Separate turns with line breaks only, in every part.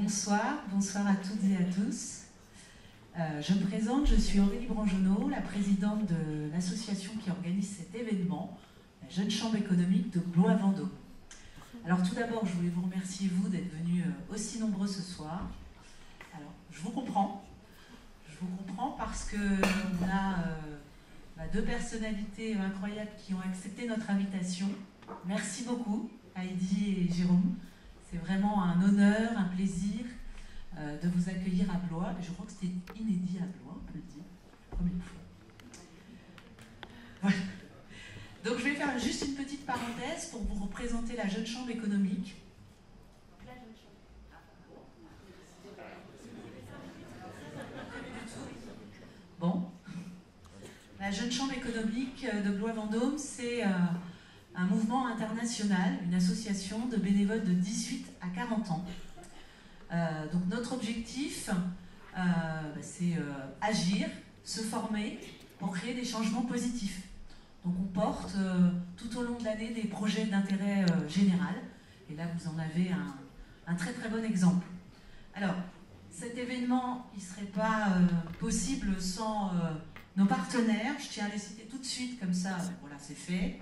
bonsoir à toutes et à tous. Je me présente, je suis Aurélie Branjonneau, la présidente de l'association qui organise cet événement, la Jeune Chambre économique de Blois-Vendôme. Alors tout d'abord, je voulais vous remercier, vous, d'être venus aussi nombreux ce soir. Alors, je vous comprends parce qu'on a deux personnalités incroyables qui ont accepté notre invitation. Merci beaucoup, Heidi et Jérôme. C'est vraiment un honneur, un plaisir de vous accueillir à Blois. Je crois que c'était inédit à Blois, on peut le dire, première fois. Voilà. Donc je vais faire juste une petite parenthèse pour vous représenter la Jeune Chambre économique. Bon. La Jeune Chambre économique de Blois-Vendôme, c'est un mouvement international, une association de bénévoles de 18 à 40 ans. Donc notre objectif, c'est agir, se former pour créer des changements positifs. Donc on porte tout au long de l'année des projets d'intérêt général. Et là, vous en avez un très très bon exemple. Alors, cet événement, il ne serait pas possible sans nos partenaires. Je tiens à les citer tout de suite, comme ça, voilà, c'est fait.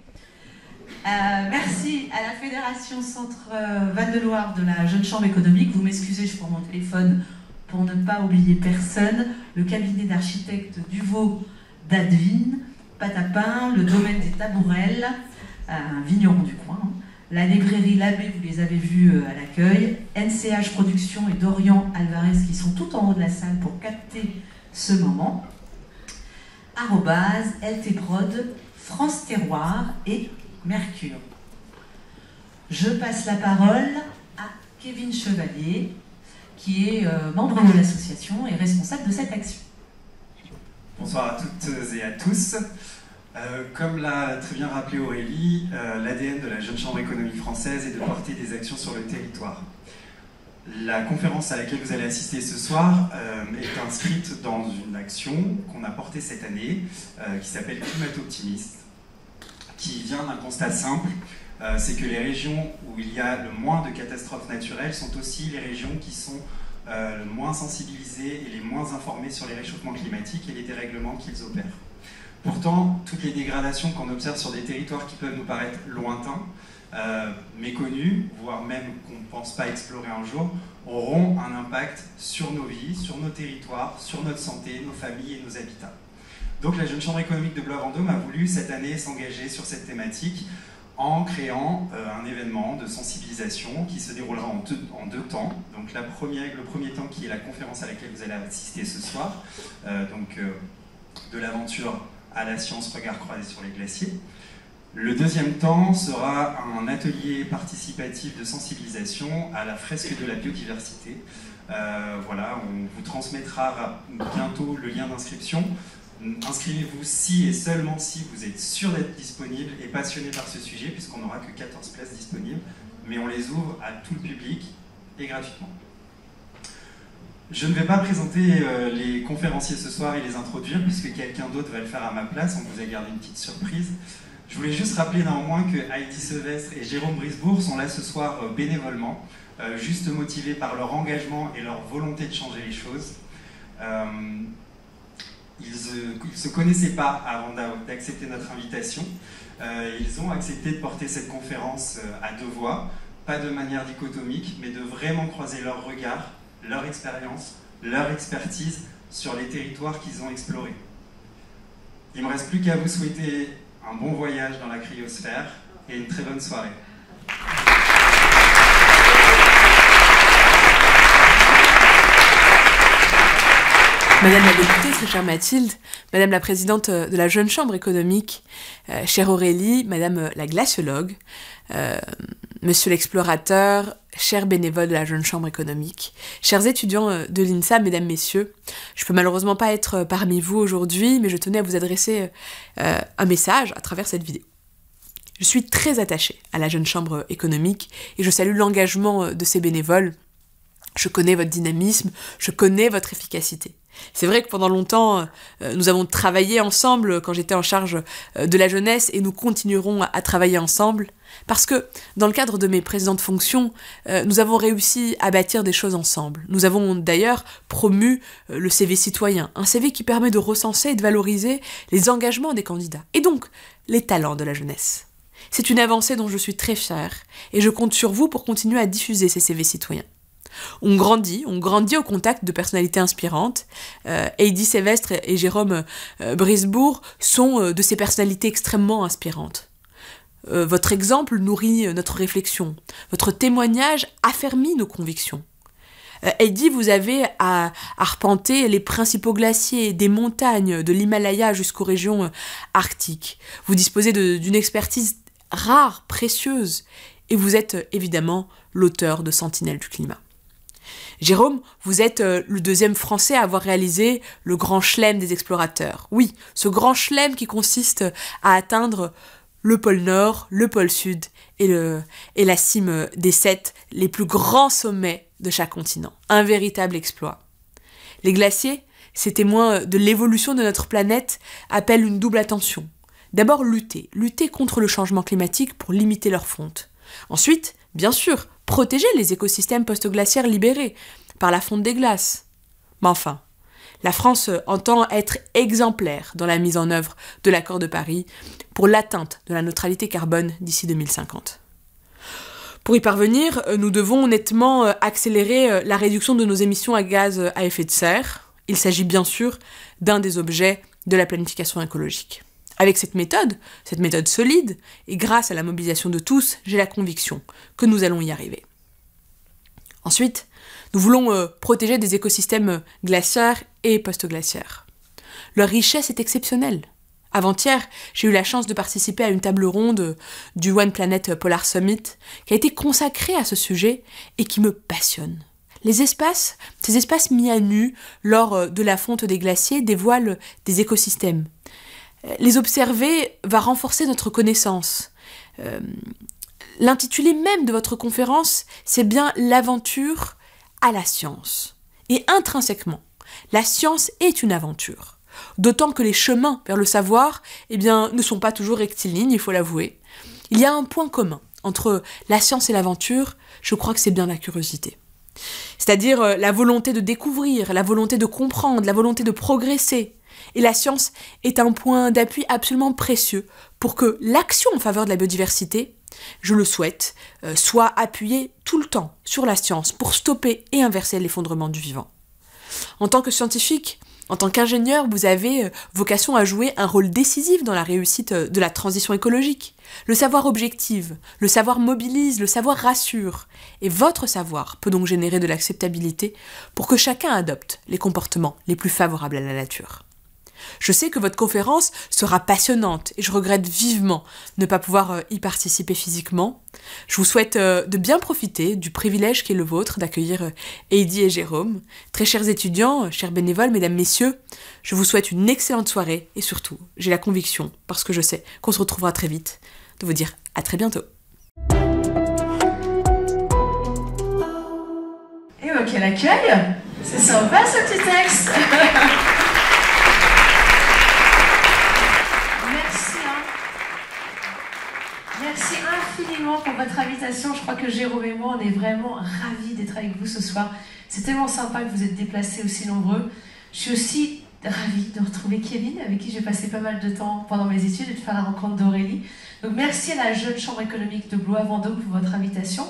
Merci à la Fédération Centre Val-de-Loire de la Jeune Chambre économique. Vous m'excusez, je prends mon téléphone pour ne pas oublier personne. Le cabinet d'architectes Duvaux d'Advine, Patapin, le domaine des Tabourelles, un vigneron du coin. La librairie L'Abbé, vous les avez vus à l'accueil. NCH Productions et Dorian Alvarez qui sont tout en haut de la salle pour capter ce moment. @LTProd, France Terroir et Mercure. Je passe la parole à Kevin Chevalier, qui est membre de l'association et responsable de cette action.
Bonsoir à toutes et à tous. Comme l'a très bien rappelé Aurélie, l'ADN de la Jeune Chambre économique française est de porter des actions sur le territoire. La conférence à laquelle vous allez assister ce soir est inscrite dans une action qu'on a portée cette année, qui s'appelle Climato-Optimiste, qui vient d'un constat simple, c'est que les régions où il y a le moins de catastrophes naturelles sont aussi les régions qui sont le moins sensibilisées et les moins informées sur les réchauffements climatiques et les dérèglements qu'ils opèrent. Pourtant, toutes les dégradations qu'on observe sur des territoires qui peuvent nous paraître lointains, méconnus, voire même qu'on ne pense pas explorer un jour, auront un impact sur nos vies, sur nos territoires, sur notre santé, nos familles et nos habitats. Donc la Jeune Chambre économique de Blois-Vendôme a voulu cette année s'engager sur cette thématique en créant un événement de sensibilisation qui se déroulera en deux temps. Donc le premier temps qui est la conférence à laquelle vous allez assister ce soir, de l'aventure à la science, regard croisé sur les glaciers. Le deuxième temps sera un atelier participatif de sensibilisation à la fresque de la biodiversité. Voilà, on vous transmettra bientôt le lien d'inscription. Inscrivez-vous si et seulement si vous êtes sûr d'être disponible et passionné par ce sujet, puisqu'on n'aura que 14 places disponibles, mais on les ouvre à tout le public et gratuitement. Je ne vais pas présenter les conférenciers ce soir et les introduire, puisque quelqu'un d'autre va le faire à ma place. On vous a gardé une petite surprise. Je voulais juste rappeler néanmoins que Heidi Sevestre et Jérôme Brisbourg sont là ce soir bénévolement, juste motivés par leur engagement et leur volonté de changer les choses. Ils ne se connaissaient pas avant d'accepter notre invitation. Ils ont accepté de porter cette conférence à deux voix, pas de manière dichotomique, mais de vraiment croiser leurs regards, leur expérience, leur expertise sur les territoires qu'ils ont explorés. Il ne me reste plus qu'à vous souhaiter un bon voyage dans la cryosphère et une très bonne soirée.
Madame la députée, très chère Mathilde, Madame la présidente de la Jeune Chambre économique, chère Aurélie, Madame la glaciologue, Monsieur l'explorateur, chers bénévoles de la Jeune Chambre économique, chers étudiants de l'INSA, mesdames, messieurs, je peux malheureusement pas être parmi vous aujourd'hui, mais je tenais à vous adresser un message à travers cette vidéo. Je suis très attachée à la Jeune Chambre économique et je salue l'engagement de ces bénévoles. Je connais votre dynamisme, je connais votre efficacité. C'est vrai que pendant longtemps, nous avons travaillé ensemble quand j'étais en charge de la jeunesse et nous continuerons à travailler ensemble parce que dans le cadre de mes précédentes fonctions, nous avons réussi à bâtir des choses ensemble. Nous avons d'ailleurs promu le CV citoyen, un CV qui permet de recenser et de valoriser les engagements des candidats et donc les talents de la jeunesse. C'est une avancée dont je suis très fière et je compte sur vous pour continuer à diffuser ces CV citoyens. On grandit au contact de personnalités inspirantes. Heidi Sévestre et Jérôme Brisbourg sont de ces personnalités extrêmement inspirantes. Votre exemple nourrit notre réflexion. Votre témoignage affermit nos convictions. Heidi, vous avez arpenté les principaux glaciers, des montagnes, de l'Himalaya jusqu'aux régions arctiques. Vous disposez d'une expertise rare, précieuse, et vous êtes évidemment l'auteur de Sentinelle du climat. Jérôme, vous êtes le deuxième Français à avoir réalisé le grand chelem des explorateurs. Oui, ce grand chelem qui consiste à atteindre le pôle Nord, le pôle Sud et la cime des 7, les plus grands sommets de chaque continent. Un véritable exploit. Les glaciers, ces témoins de l'évolution de notre planète, appellent une double attention. D'abord lutter contre le changement climatique pour limiter leur fonte. Ensuite, bien sûr, protéger les écosystèmes post-glaciaires libérés par la fonte des glaces. Mais enfin, la France entend être exemplaire dans la mise en œuvre de l'accord de Paris pour l'atteinte de la neutralité carbone d'ici 2050. Pour y parvenir, nous devons nettement accélérer la réduction de nos émissions à gaz à effet de serre. Il s'agit bien sûr d'un des objets de la planification écologique. Avec cette méthode solide, et grâce à la mobilisation de tous, j'ai la conviction que nous allons y arriver. Ensuite, nous voulons protéger des écosystèmes glaciaires et post-glaciaires. Leur richesse est exceptionnelle. Avant-hier, j'ai eu la chance de participer à une table ronde du One Planet Polar Summit qui a été consacrée à ce sujet et qui me passionne. Ces espaces mis à nu lors de la fonte des glaciers dévoilent des écosystèmes. Les observer va renforcer notre connaissance. L'intitulé même de votre conférence, c'est bien l'aventure à la science. Et intrinsèquement, la science est une aventure. D'autant que les chemins vers le savoir, ne sont pas toujours rectilignes, il faut l'avouer. Il y a un point commun entre la science et l'aventure, je crois que c'est bien la curiosité. C'est-à-dire la volonté de découvrir, la volonté de comprendre, la volonté de progresser. Et la science est un point d'appui absolument précieux pour que l'action en faveur de la biodiversité, je le souhaite, soit appuyée tout le temps sur la science pour stopper et inverser l'effondrement du vivant. En tant que scientifique, en tant qu'ingénieur, vous avez vocation à jouer un rôle décisif dans la réussite de la transition écologique. Le savoir objective, le savoir mobilise, le savoir rassure. Et votre savoir peut donc générer de l'acceptabilité pour que chacun adopte les comportements les plus favorables à la nature. Je sais que votre conférence sera passionnante et je regrette vivement ne pas pouvoir y participer physiquement. Je vous souhaite de bien profiter du privilège qui est le vôtre d'accueillir Heidi et Jérôme. Très chers étudiants, chers bénévoles, mesdames, messieurs, je vous souhaite une excellente soirée et surtout, j'ai la conviction, parce que je sais qu'on se retrouvera très vite, de vous dire à très bientôt.
Et quel accueil! C'est sympa ce petit texte! Merci infiniment pour votre invitation. Je crois que Jérôme et moi, on est vraiment ravis d'être avec vous ce soir. C'est tellement sympa que vous êtes déplacés aussi nombreux. Je suis aussi ravie de retrouver Kevin, avec qui j'ai passé pas mal de temps pendant mes études, et de faire la rencontre d'Aurélie. Donc merci à la Jeune Chambre économique de Blois-Vendôme pour votre invitation.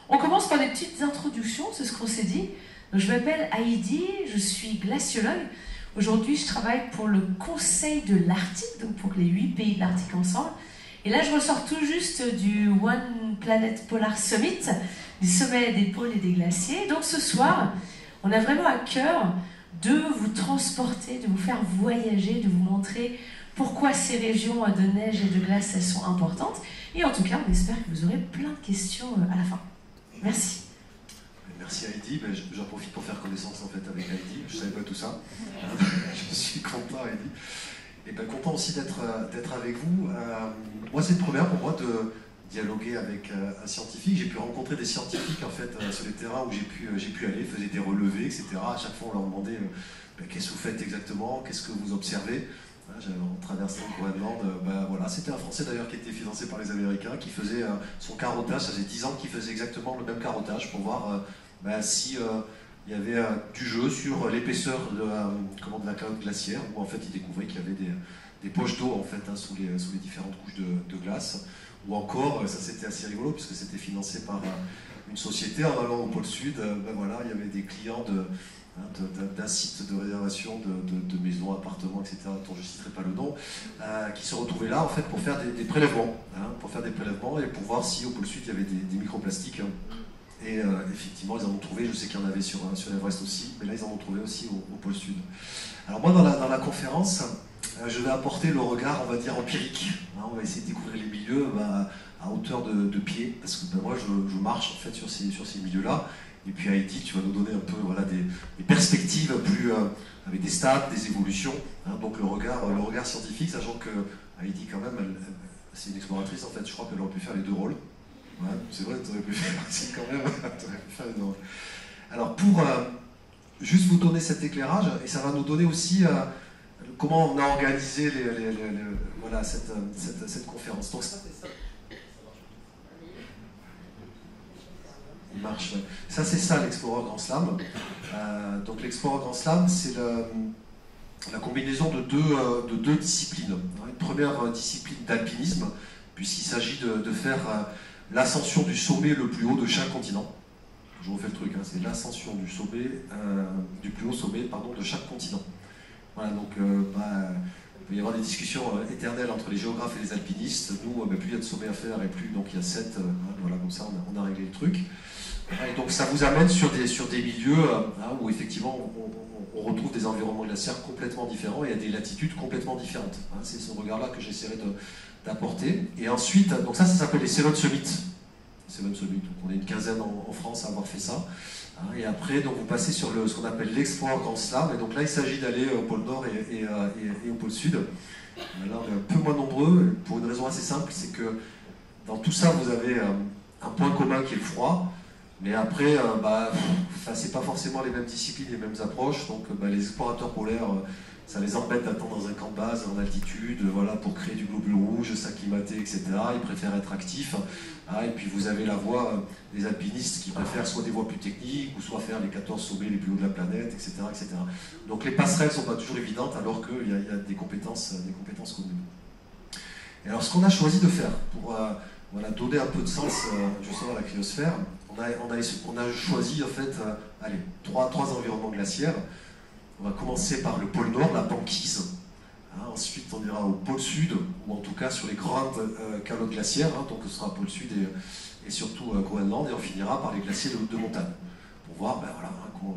On commence par des petites introductions, c'est ce qu'on s'est dit. Donc, je m'appelle Heidi, je suis glaciologue. Aujourd'hui, je travaille pour le Conseil de l'Arctique, donc pour les 8 pays de l'Arctique ensemble. Et là, je ressors tout juste du One Planet Polar Summit, du sommet des pôles et des glaciers. Donc ce soir, on a vraiment à cœur de vous transporter, de vous faire voyager, de vous montrer pourquoi ces régions de neige et de glace, elles sont importantes. Et en tout cas, on espère que vous aurez plein de questions à la fin. Merci.
Merci Heidi. J'en profite pour faire connaissance en fait avec Heidi. Je ne savais pas tout ça. Je suis content Heidi. Et content aussi d'être avec vous. Moi, c'est une première pour moi dialoguer avec un scientifique. J'ai pu rencontrer des scientifiques en fait sur les terrains où j'ai pu aller, ils faisaient des relevés, etc. À chaque fois, on leur demandait qu'est-ce que vous faites exactement, qu'est-ce que vous observez. En traversant le Groenland, voilà, c'était un Français d'ailleurs qui était financé par les Américains, qui faisait son carottage. Ça faisait 10 ans qu'il faisait exactement le même carottage pour voir si il y avait du jeu sur l'épaisseur de la calotte glaciaire, où en fait il découvrait qu'il y avait des poches d'eau en fait, sous les différentes couches de glace. Ou encore, ça c'était assez rigolo puisque c'était financé par une société en allant au pôle Sud. Voilà, il y avait des clients d'un site de réservation de maisons, appartements, etc., dont je ne citerai pas le nom, qui se retrouvaient là en fait pour faire des prélèvements, et pour voir si au pôle Sud il y avait des microplastiques. Et effectivement, ils en ont trouvé. Je sais qu'il y en avait sur l'Everest aussi, mais là ils en ont trouvé aussi au pôle Sud. Alors moi, dans la conférence, je vais apporter le regard, on va dire, empirique. On va essayer de découvrir les milieux à hauteur de pied, parce que moi je marche en fait sur ces milieux-là. Et puis Heidi, tu vas nous donner un peu voilà, des perspectives plus, avec des stades, des évolutions. Donc le regard scientifique, sachant que Heidi quand même, c'est une exploratrice en fait, je crois qu'elle aurait pu faire les deux rôles. Ouais, c'est vrai, tu aurais pu faire aussi quand même, t'aurais pu faire les deux rôles. Alors pour juste vous donner cet éclairage, et ça va nous donner aussi comment on a organisé voilà, cette conférence. Donc, il marche, ouais. Ça, c'est ça l'Explorer Grand Slam. Donc l'Explorer Grand Slam, c'est la combinaison de deux disciplines. Une première discipline d'alpinisme, puisqu'il s'agit de faire l'ascension du sommet le plus haut de chaque continent. Je refais le truc, c'est l'ascension du plus haut sommet de chaque continent. Voilà, donc il peut y avoir des discussions éternelles entre les géographes et les alpinistes. Nous, plus il y a de sommets à faire et plus donc il y a 7. Voilà, comme ça on a réglé le truc. Et donc ça vous amène sur des milieux où effectivement on retrouve des environnements glaciaires complètement différents et à des latitudes complètement différentes. C'est ce regard-là que j'essaierai d'apporter. Et ensuite, donc ça s'appelle les Ceylon Summits. Donc on est une quinzaine en France à avoir fait ça. Et après, donc, vous passez sur ce qu'on appelle l'Explorer Grand Slam. Et donc là, il s'agit d'aller au pôle Nord et au pôle Sud. Là, on est un peu moins nombreux, pour une raison assez simple, c'est que dans tout ça, vous avez un point commun qui est le froid. Mais après, c'est pas forcément les mêmes disciplines, les mêmes approches. Donc les explorateurs polaires, ça les embête d'attendre dans un camp de base en altitude, voilà, pour créer du globule rouge, s'acclimater, etc. Ils préfèrent être actifs. Et puis vous avez la voie des alpinistes qui préfèrent soit des voies plus techniques, ou soit faire les 14 sommets les plus hauts de la planète, etc. etc. Donc les passerelles ne sont pas toujours évidentes, alors qu'il y a des compétences communes. Et alors ce qu'on a choisi de faire, pour donner un peu de sens justement à la cryosphère, on a choisi en fait trois environnements glaciaires. On va commencer par le pôle Nord, la banquise. Ensuite, on ira au pôle Sud, ou en tout cas sur les grandes calottes glaciaires, donc ce sera pôle Sud et surtout Groenland, et on finira par les glaciers de montagne, pour voir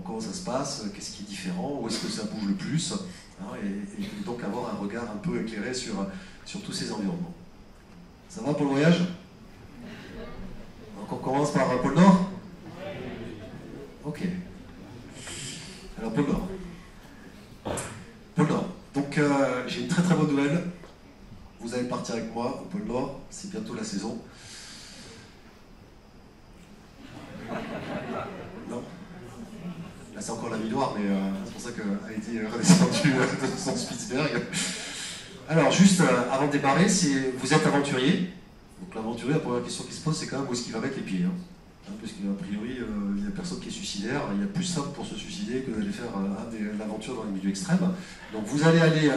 comment ça se passe, qu'est-ce qui est différent, où est-ce que ça bouge le plus, et donc avoir un regard un peu éclairé sur tous ces environnements. Ça va pour le voyage? Donc on commence par pôle Nord? Ok. Alors pôle Nord. Pôle Nord. Donc j'ai une très très bonne nouvelle. Vous allez partir avec moi au pôle Nord, c'est bientôt la saison. Non? Là c'est encore la nuit noire, mais c'est pour ça que Heidi est redescendue de son Spitzberg. Alors juste avant de démarrer, vous êtes aventurier. Donc l'aventurier, la première question qui se pose, c'est quand même où est-ce qu'il va mettre les pieds. Parce qu'a priori, il n'y a personne qui est suicidaire. Il y a plus simple pour se suicider que d'aller faire l'aventure dans les milieux extrêmes. Donc vous allez aller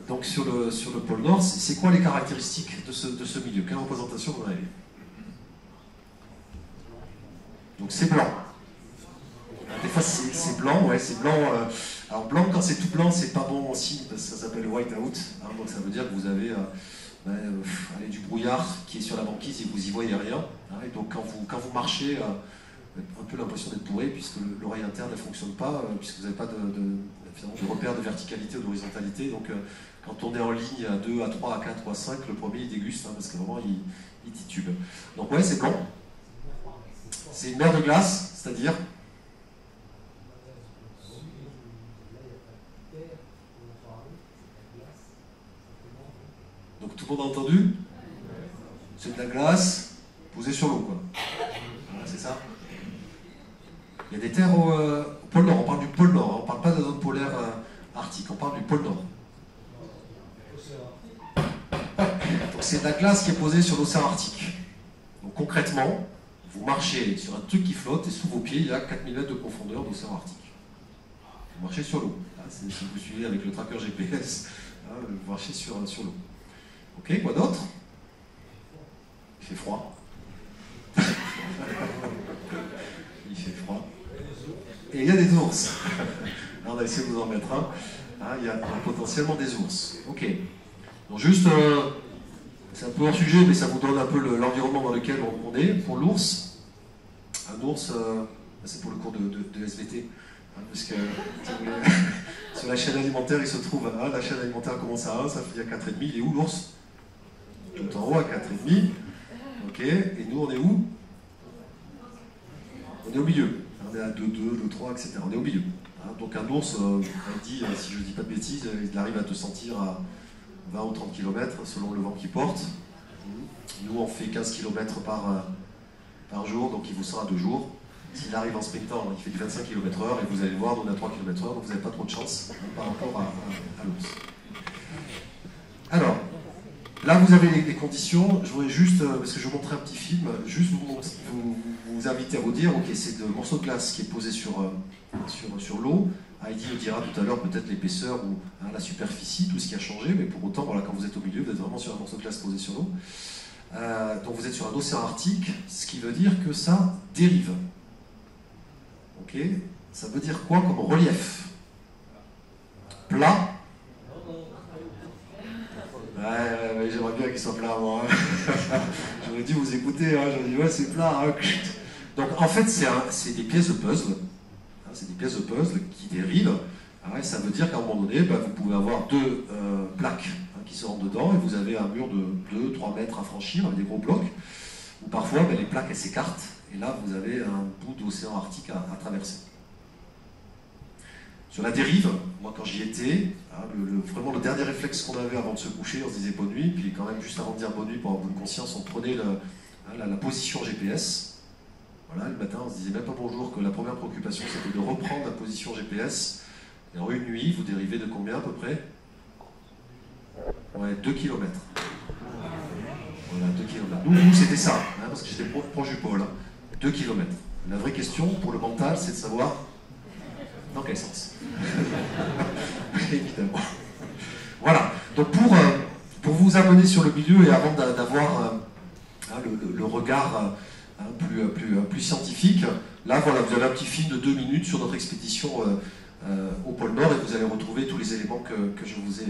donc sur le pôle Nord. C'est quoi les caractéristiques de ce milieu? Quelle représentation vous en avez? Donc c'est blanc. Des fois c'est blanc, ouais, c'est blanc. Alors blanc, quand c'est tout blanc, c'est pas bon signe, parce que ça s'appelle white out. Donc ça veut dire que vous avez du brouillard qui est sur la banquise et vous y voyez rien. Et donc quand vous marchez, vous avez un peu l'impression d'être bourré, puisque l'oreille interne ne fonctionne pas, puisque vous n'avez pas de repère de verticalité ou d'horizontalité. Donc quand on est en ligne à 2, à 3, à 4 ou à 5, le premier il déguste, parce que vraiment il titube. Donc ouais, c'est blanc. C'est une mer de glace, c'est-à-dire donc tout le monde a entendu? C'est de la glace. Il y a des terres au pôle Nord, on parle du pôle Nord, on ne parle pas de la zone polaire arctique, on parle du pôle Nord. Donc c'est de la glace qui est posée sur l'océan Arctique. Donc concrètement, vous marchez sur un truc qui flotte et sous vos pieds, il y a 4000 mètres de profondeur d'océan Arctique. Vous marchez sur l'eau. Si vous suivez avec le tracker GPS, vous marchez sur l'eau. Ok, quoi d'autre? Il fait froid. Il fait froid. Et il y a des ours. Là, on a essayé de vous en mettre un. Il y a potentiellement des ours. Ok. Donc juste, c'est un peu hors sujet, mais ça vous donne un peu l'environnement dans lequel on est. Pour l'ours, un ours, c'est pour le cours de SVT. Parce que sur la chaîne alimentaire, il se trouve à 1, la chaîne alimentaire commence à 1, ça finit à 4,5. Il est où l'ours? Tout en haut à 4,5. Ok, et nous on est où? On est au milieu. On est à 2, 2, 2, 3, etc. On est au milieu. Donc un ours, il dit, si je ne dis pas de bêtises, il arrive à te sentir à 20 ou 30 km selon le vent qu'il porte. Nous on fait 15 km par jour, donc il vous sera 2 jours. S'il arrive en sprintant, il fait du 25 km/h et vous allez le voir, on est à 3 km/h, donc vous n'avez pas trop de chance par rapport à l'ours. Alors, là vous avez les conditions, je voudrais juste, parce que je vous montrer un petit film, juste vous inviter à vous dire, ok, c'est le morceau de glace qui est posé sur l'eau. Heidi nous dira tout à l'heure peut-être l'épaisseur ou la superficie, tout ce qui a changé, mais pour autant, voilà, quand vous êtes au milieu, vous êtes vraiment sur un morceau de glace posé sur l'eau. Donc vous êtes sur un océan arctique, ce qui veut dire que ça dérive. Ok, ça veut dire quoi comme relief? Plat? Ouais, j'aimerais bien qu'il soit plat, moi. J'aurais dû vous écouter, j'aurais dit, ouais, c'est plat. Donc, en fait, c'est des pièces de puzzle. C'est des pièces de puzzle qui dérivent. Et ça veut dire qu'à un moment donné, vous pouvez avoir 2 plaques qui se rentrent dedans, et vous avez un mur de 2-3 mètres à franchir avec des gros blocs. Ou parfois, les plaques, elles s'écartent. Et là, vous avez un bout d'océan Arctique à traverser. Sur la dérive, moi quand j'y étais, vraiment le dernier réflexe qu'on avait avant de se coucher, on se disait bonne nuit, puis quand même juste avant de dire bonne nuit pour avoir bonne conscience, on prenait la position GPS. Voilà, le matin, on se disait même pas bonjour, que la première préoccupation c'était de reprendre la position GPS. Et en une nuit, vous dérivez de combien à peu près? Ouais, 2 km. Voilà, 2 km. Nous c'était ça, parce que j'étais proche du pôle. 2 km. La vraie question pour le mental, c'est de savoir dans quel sens. Évidemment. Voilà. Donc pour vous amener sur le milieu et avant d'avoir le regard plus scientifique, là voilà, vous avez un petit film de 2 minutes sur notre expédition au pôle Nord et vous allez retrouver tous les éléments que je vous ai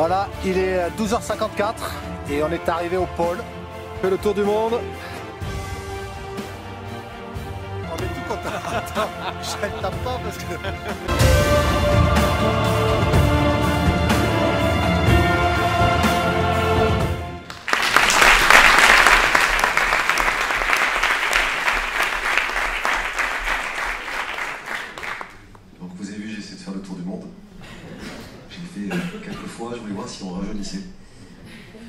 Voilà, il est 12h54 et on est arrivé au pôle. On fait le tour du monde. On est tout content. Attends, je ne tape pas parce que... Donc vous avez vu, j'ai essayé de faire le tour du monde. J'ai fait quelques fois, je voulais voir si on rajeunissait.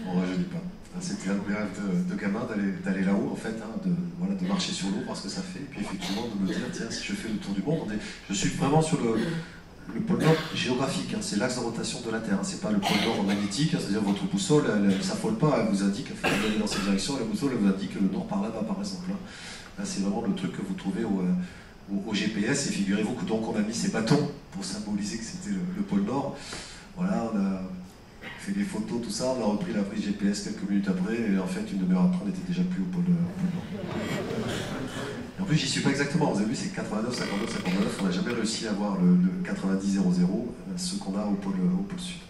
On ne rajeunit pas. C'était un de mes rêves de gamin d'aller là-haut, en fait, hein, de marcher sur l'eau, voir ce que ça fait, et puis effectivement de me dire, tiens, si je fais le tour du monde, je suis vraiment sur le pôle nord géographique, hein, c'est l'axe de rotation de la Terre, hein, c'est pas le pôle nord magnétique, hein, c'est-à-dire votre boussole, elle ne s'affole pas, elle vous indique, il faut aller dans cette direction, et la boussole elle vous indique le nord par là-bas, par exemple. Hein. Là, c'est vraiment le truc que vous trouvez au GPS, et figurez-vous que donc on a mis ces bâtons pour symboliser que c'était le pôle nord. Voilà, on a fait des photos, tout ça, on a repris la prise GPS quelques minutes après, et en fait, une demi-heure après, on n'était déjà plus au pôle nord. Et en plus, j'y suis pas exactement, vous avez vu, c'est 89, 59, 59, on n'a jamais réussi à avoir le 90, 00, ce qu'on a au pôle sud.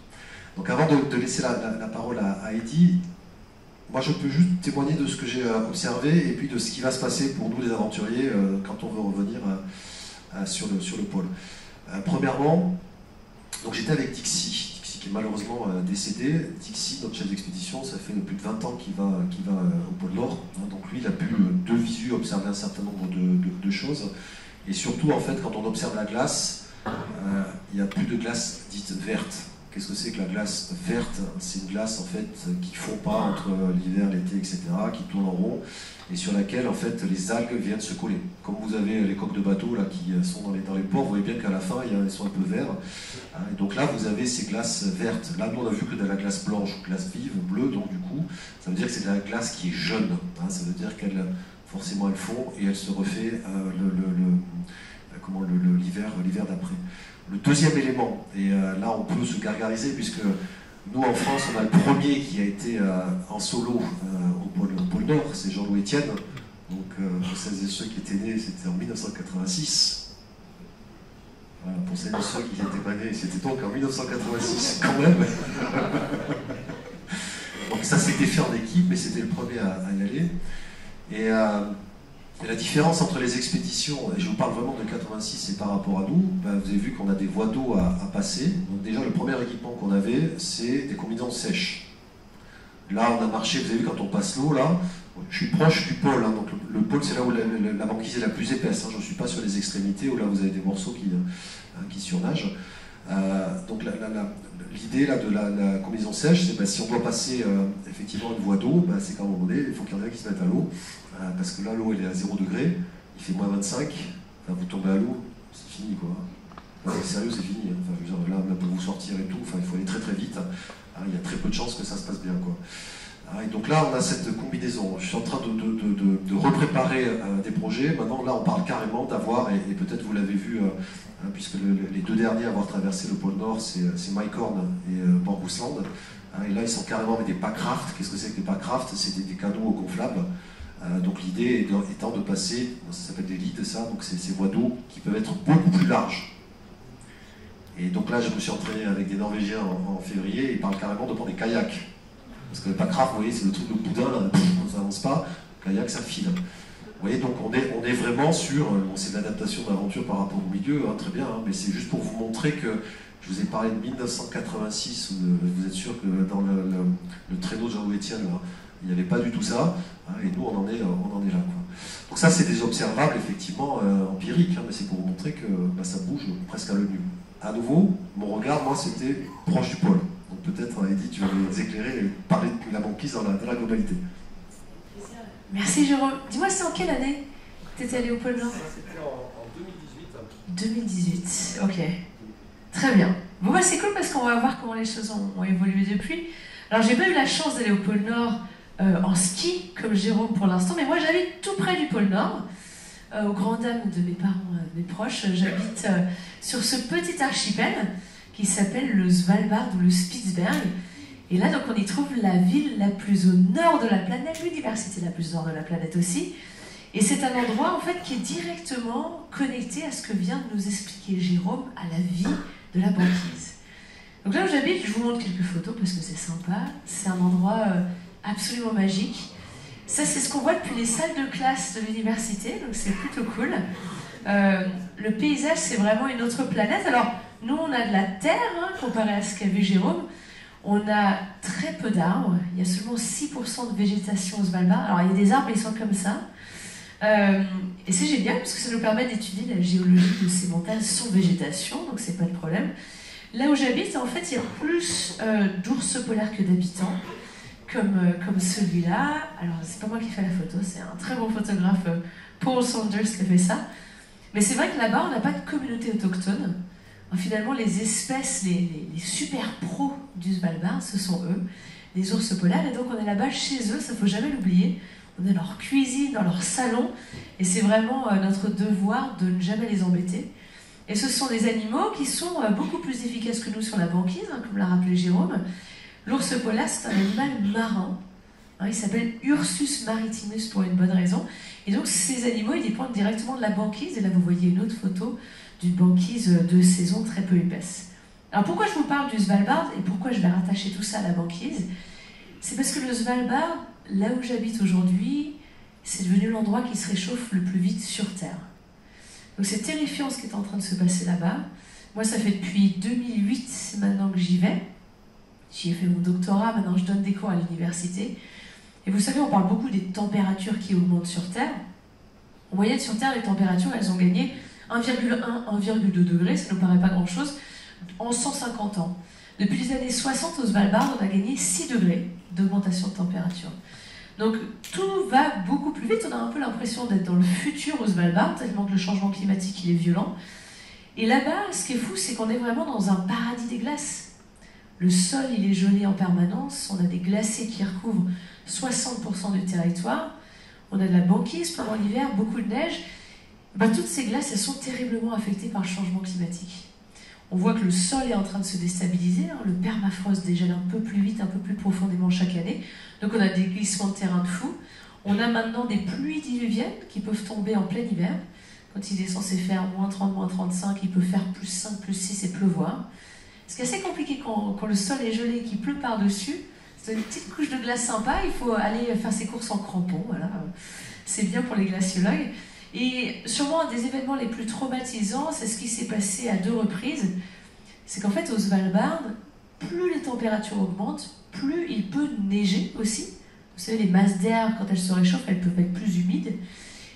Donc avant de laisser la parole à Heidi, moi je peux juste témoigner de ce que j'ai observé, et puis de ce qui va se passer pour nous les aventuriers quand on veut revenir sur le pôle. Premièrement, donc j'étais avec Dixie qui est malheureusement décédé. Dixie, notre chef d'expédition, ça fait plus de 20 ans qu'il va au pôle Nord. Hein, donc lui, il a pu de visu observer un certain nombre de choses. Et surtout, en fait, quand on observe la glace, il n'y a plus de glace dite verte. Qu'est-ce que c'est que la glace verte? C'est une glace en fait qui ne fond pas entre l'hiver, l'été, etc., qui tourne en rond et sur laquelle en fait les algues viennent se coller. Comme vous avez les coques de bateau là, qui sont dans les ports, vous voyez bien qu'à la fin ils sont un peu verts. Et donc là vous avez ces glaces vertes. Là nous on a vu que de la glace blanche, glace vive, bleue, donc du coup ça veut dire que c'est de la glace qui est jeune. Hein, ça veut dire qu'elle forcément elle fond et elle se refait l'hiver d'après. Le deuxième élément, et là on peut se gargariser puisque nous en France on a le premier qui a été en solo au pôle Nord, c'est Jean-Louis Etienne. Donc pour celles et ceux qui étaient nés, c'était en 1986. Voilà, pour celles et ceux qui n'étaient pas nés, c'était donc en 1986 quand même. Donc ça s'était fait en équipe, mais c'était le premier à y aller. Et la différence entre les expéditions, et je vous parle vraiment de 86 et par rapport à nous, ben vous avez vu qu'on a des voies d'eau à passer. Donc déjà le premier équipement qu'on avait, c'est des combinaisons sèches. Là on a marché, vous avez vu quand on passe l'eau là, je suis proche du pôle, hein, donc le pôle c'est là où la banquise est la plus épaisse, hein, je ne suis pas sur les extrémités où là vous avez des morceaux qui surnagent. Donc l'idée là de la combinaison sèche, c'est ben, si on doit passer effectivement une voie d'eau, ben, c'est qu'à un moment donné, il faut qu'il y en ait qui se mettent à l'eau. Parce que là, l'eau elle est à 0 degré, il fait moins 25, enfin, vous tombez à l'eau, c'est fini quoi. Enfin, c'est sérieux, c'est fini. Enfin, je veux dire, là, même pour vous sortir et tout, enfin, il faut aller très très vite. Il y a très peu de chances que ça se passe bien quoi. Et donc là, on a cette combinaison. Je suis en train de repréparer des projets. Maintenant, là, on parle carrément d'avoir, et peut-être vous l'avez vu, puisque les deux derniers à avoir traversé le pôle Nord, c'est Mike Horn et Borgusland. Et là, ils sont carrément avec des packraft. Qu'est-ce que c'est que des packraft? C'est des canots gonflables. Donc l'idée étant de passer, ça s'appelle des leads ça, donc c'est ces voies d'eau qui peuvent être beaucoup plus larges. Et donc là je me suis entraîné avec des Norvégiens en février, et ils parlent carrément de prendre des kayaks. Parce que le packraft, vous voyez, c'est le truc de boudin, là, ça n'avance pas, le kayak ça file. Vous voyez, donc on est vraiment sur, bon, c'est de l'adaptation d'aventure par rapport au milieu, hein, très bien, hein, mais c'est juste pour vous montrer que, je vous ai parlé de 1986, vous êtes sûr que dans le traîneau de Jean-Louis Etienne, là, il n'y avait pas du tout ça, hein, et nous on en est là. Quoi. Donc ça c'est des observables effectivement empiriques, hein, mais c'est pour vous montrer que bah, ça bouge presque à l'œil nu. À nouveau, mon regard, moi c'était proche du pôle. Donc peut-être Heidi, tu vas nous éclairer et parler de la banquise dans la globalité.
Merci Jérôme. Dis-moi, c'est en quelle année tu étais allé au pôle Nord?
C'était en 2018.
2018, ok. Très bien. Bon bah c'est cool parce qu'on va voir comment les choses ont évolué depuis. Alors j'ai pas eu la chance d'aller au pôle Nord en ski, comme Jérôme pour l'instant, mais moi j'habite tout près du pôle Nord, aux grandes dames de mes parents, de mes proches. J'habite sur ce petit archipel qui s'appelle le Svalbard ou le Spitsberg. Et là, donc, on y trouve la ville la plus au nord de la planète, l'université la plus au nord de la planète aussi. Et c'est un endroit, en fait, qui est directement connecté à ce que vient de nous expliquer Jérôme, à la vie de la banquise. Donc là où j'habite, je vous montre quelques photos parce que c'est sympa. C'est un endroit absolument magique. Ça, c'est ce qu'on voit depuis les salles de classe de l'université, donc c'est plutôt cool. Le paysage, c'est vraiment une autre planète. Alors, nous, on a de la terre, hein, comparé à ce qu'a vu Jérôme. On a très peu d'arbres. Il y a seulement 6% de végétation au Svalbard. Alors, il y a des arbres, ils sont comme ça. Et c'est génial parce que ça nous permet d'étudier la géologie de ces montagnes sans végétation, donc c'est pas le problème. Là où j'habite, en fait, il y a plus d'ours polaires que d'habitants, comme celui-là. Alors, c'est pas moi qui fais la photo, c'est un très bon photographe, Paul Saunders, qui a fait ça. Mais c'est vrai que là-bas, on n'a pas de communauté autochtone. Finalement, les espèces, les super pros du Svalbard, ce sont eux, les ours polaires. Et donc, on est là-bas chez eux, ça ne faut jamais l'oublier. On est dans leur cuisine, dans leur salon. Et c'est vraiment notre devoir de ne jamais les embêter. Et ce sont des animaux qui sont beaucoup plus efficaces que nous sur la banquise, hein, comme l'a rappelé Jérôme. L'ours polaire, c'est un animal marin. Hein, il s'appelle Ursus maritimus pour une bonne raison. Et donc, ces animaux, ils dépendent directement de la banquise. Et là, vous voyez une autre photo d'une banquise de saison très peu épaisse. Alors pourquoi je vous parle du Svalbard et pourquoi je vais rattacher tout ça à la banquise? C'est parce que le Svalbard, là où j'habite aujourd'hui, c'est devenu l'endroit qui se réchauffe le plus vite sur Terre. Donc c'est terrifiant ce qui est en train de se passer là-bas. Moi, ça fait depuis 2008 maintenant que j'y vais. J'y ai fait mon doctorat, maintenant je donne des cours à l'université. Et vous savez, on parle beaucoup des températures qui augmentent sur Terre. En moyenne sur Terre, les températures, elles ont gagné 1,1, 1,2 degrés, ça ne nous paraît pas grand-chose, en 150 ans. Depuis les années 60 au Svalbard, on a gagné 6 degrés d'augmentation de température. Donc tout va beaucoup plus vite, on a un peu l'impression d'être dans le futur au Svalbard, tellement que le changement climatique il est violent. Et là-bas, ce qui est fou, c'est qu'on est vraiment dans un paradis des glaces. Le sol, il est gelé en permanence, on a des glaciers qui recouvrent 60% du territoire, on a de la banquise pendant l'hiver, beaucoup de neige. Toutes ces glaces, elles sont terriblement affectées par le changement climatique. On voit que le sol est en train de se déstabiliser, hein, le permafrost dégèle un peu plus vite, un peu plus profondément chaque année, donc on a des glissements de terrain de fou. On a maintenant des pluies diluviennes qui peuvent tomber en plein hiver. Quand il est censé faire moins 30, moins 35, il peut faire plus 5, plus 6 et pleuvoir. Ce qui est assez compliqué quand le sol est gelé et qu'il pleut par-dessus, c'est une petite couche de glace sympa, il faut aller faire ses courses en crampons, voilà. C'est bien pour les glaciologues. Et sûrement un des événements les plus traumatisants, c'est ce qui s'est passé à 2 reprises. C'est qu'en fait, au Svalbard, plus les températures augmentent, plus il peut neiger aussi. Vous savez, les masses d'air, quand elles se réchauffent, elles peuvent être plus humides.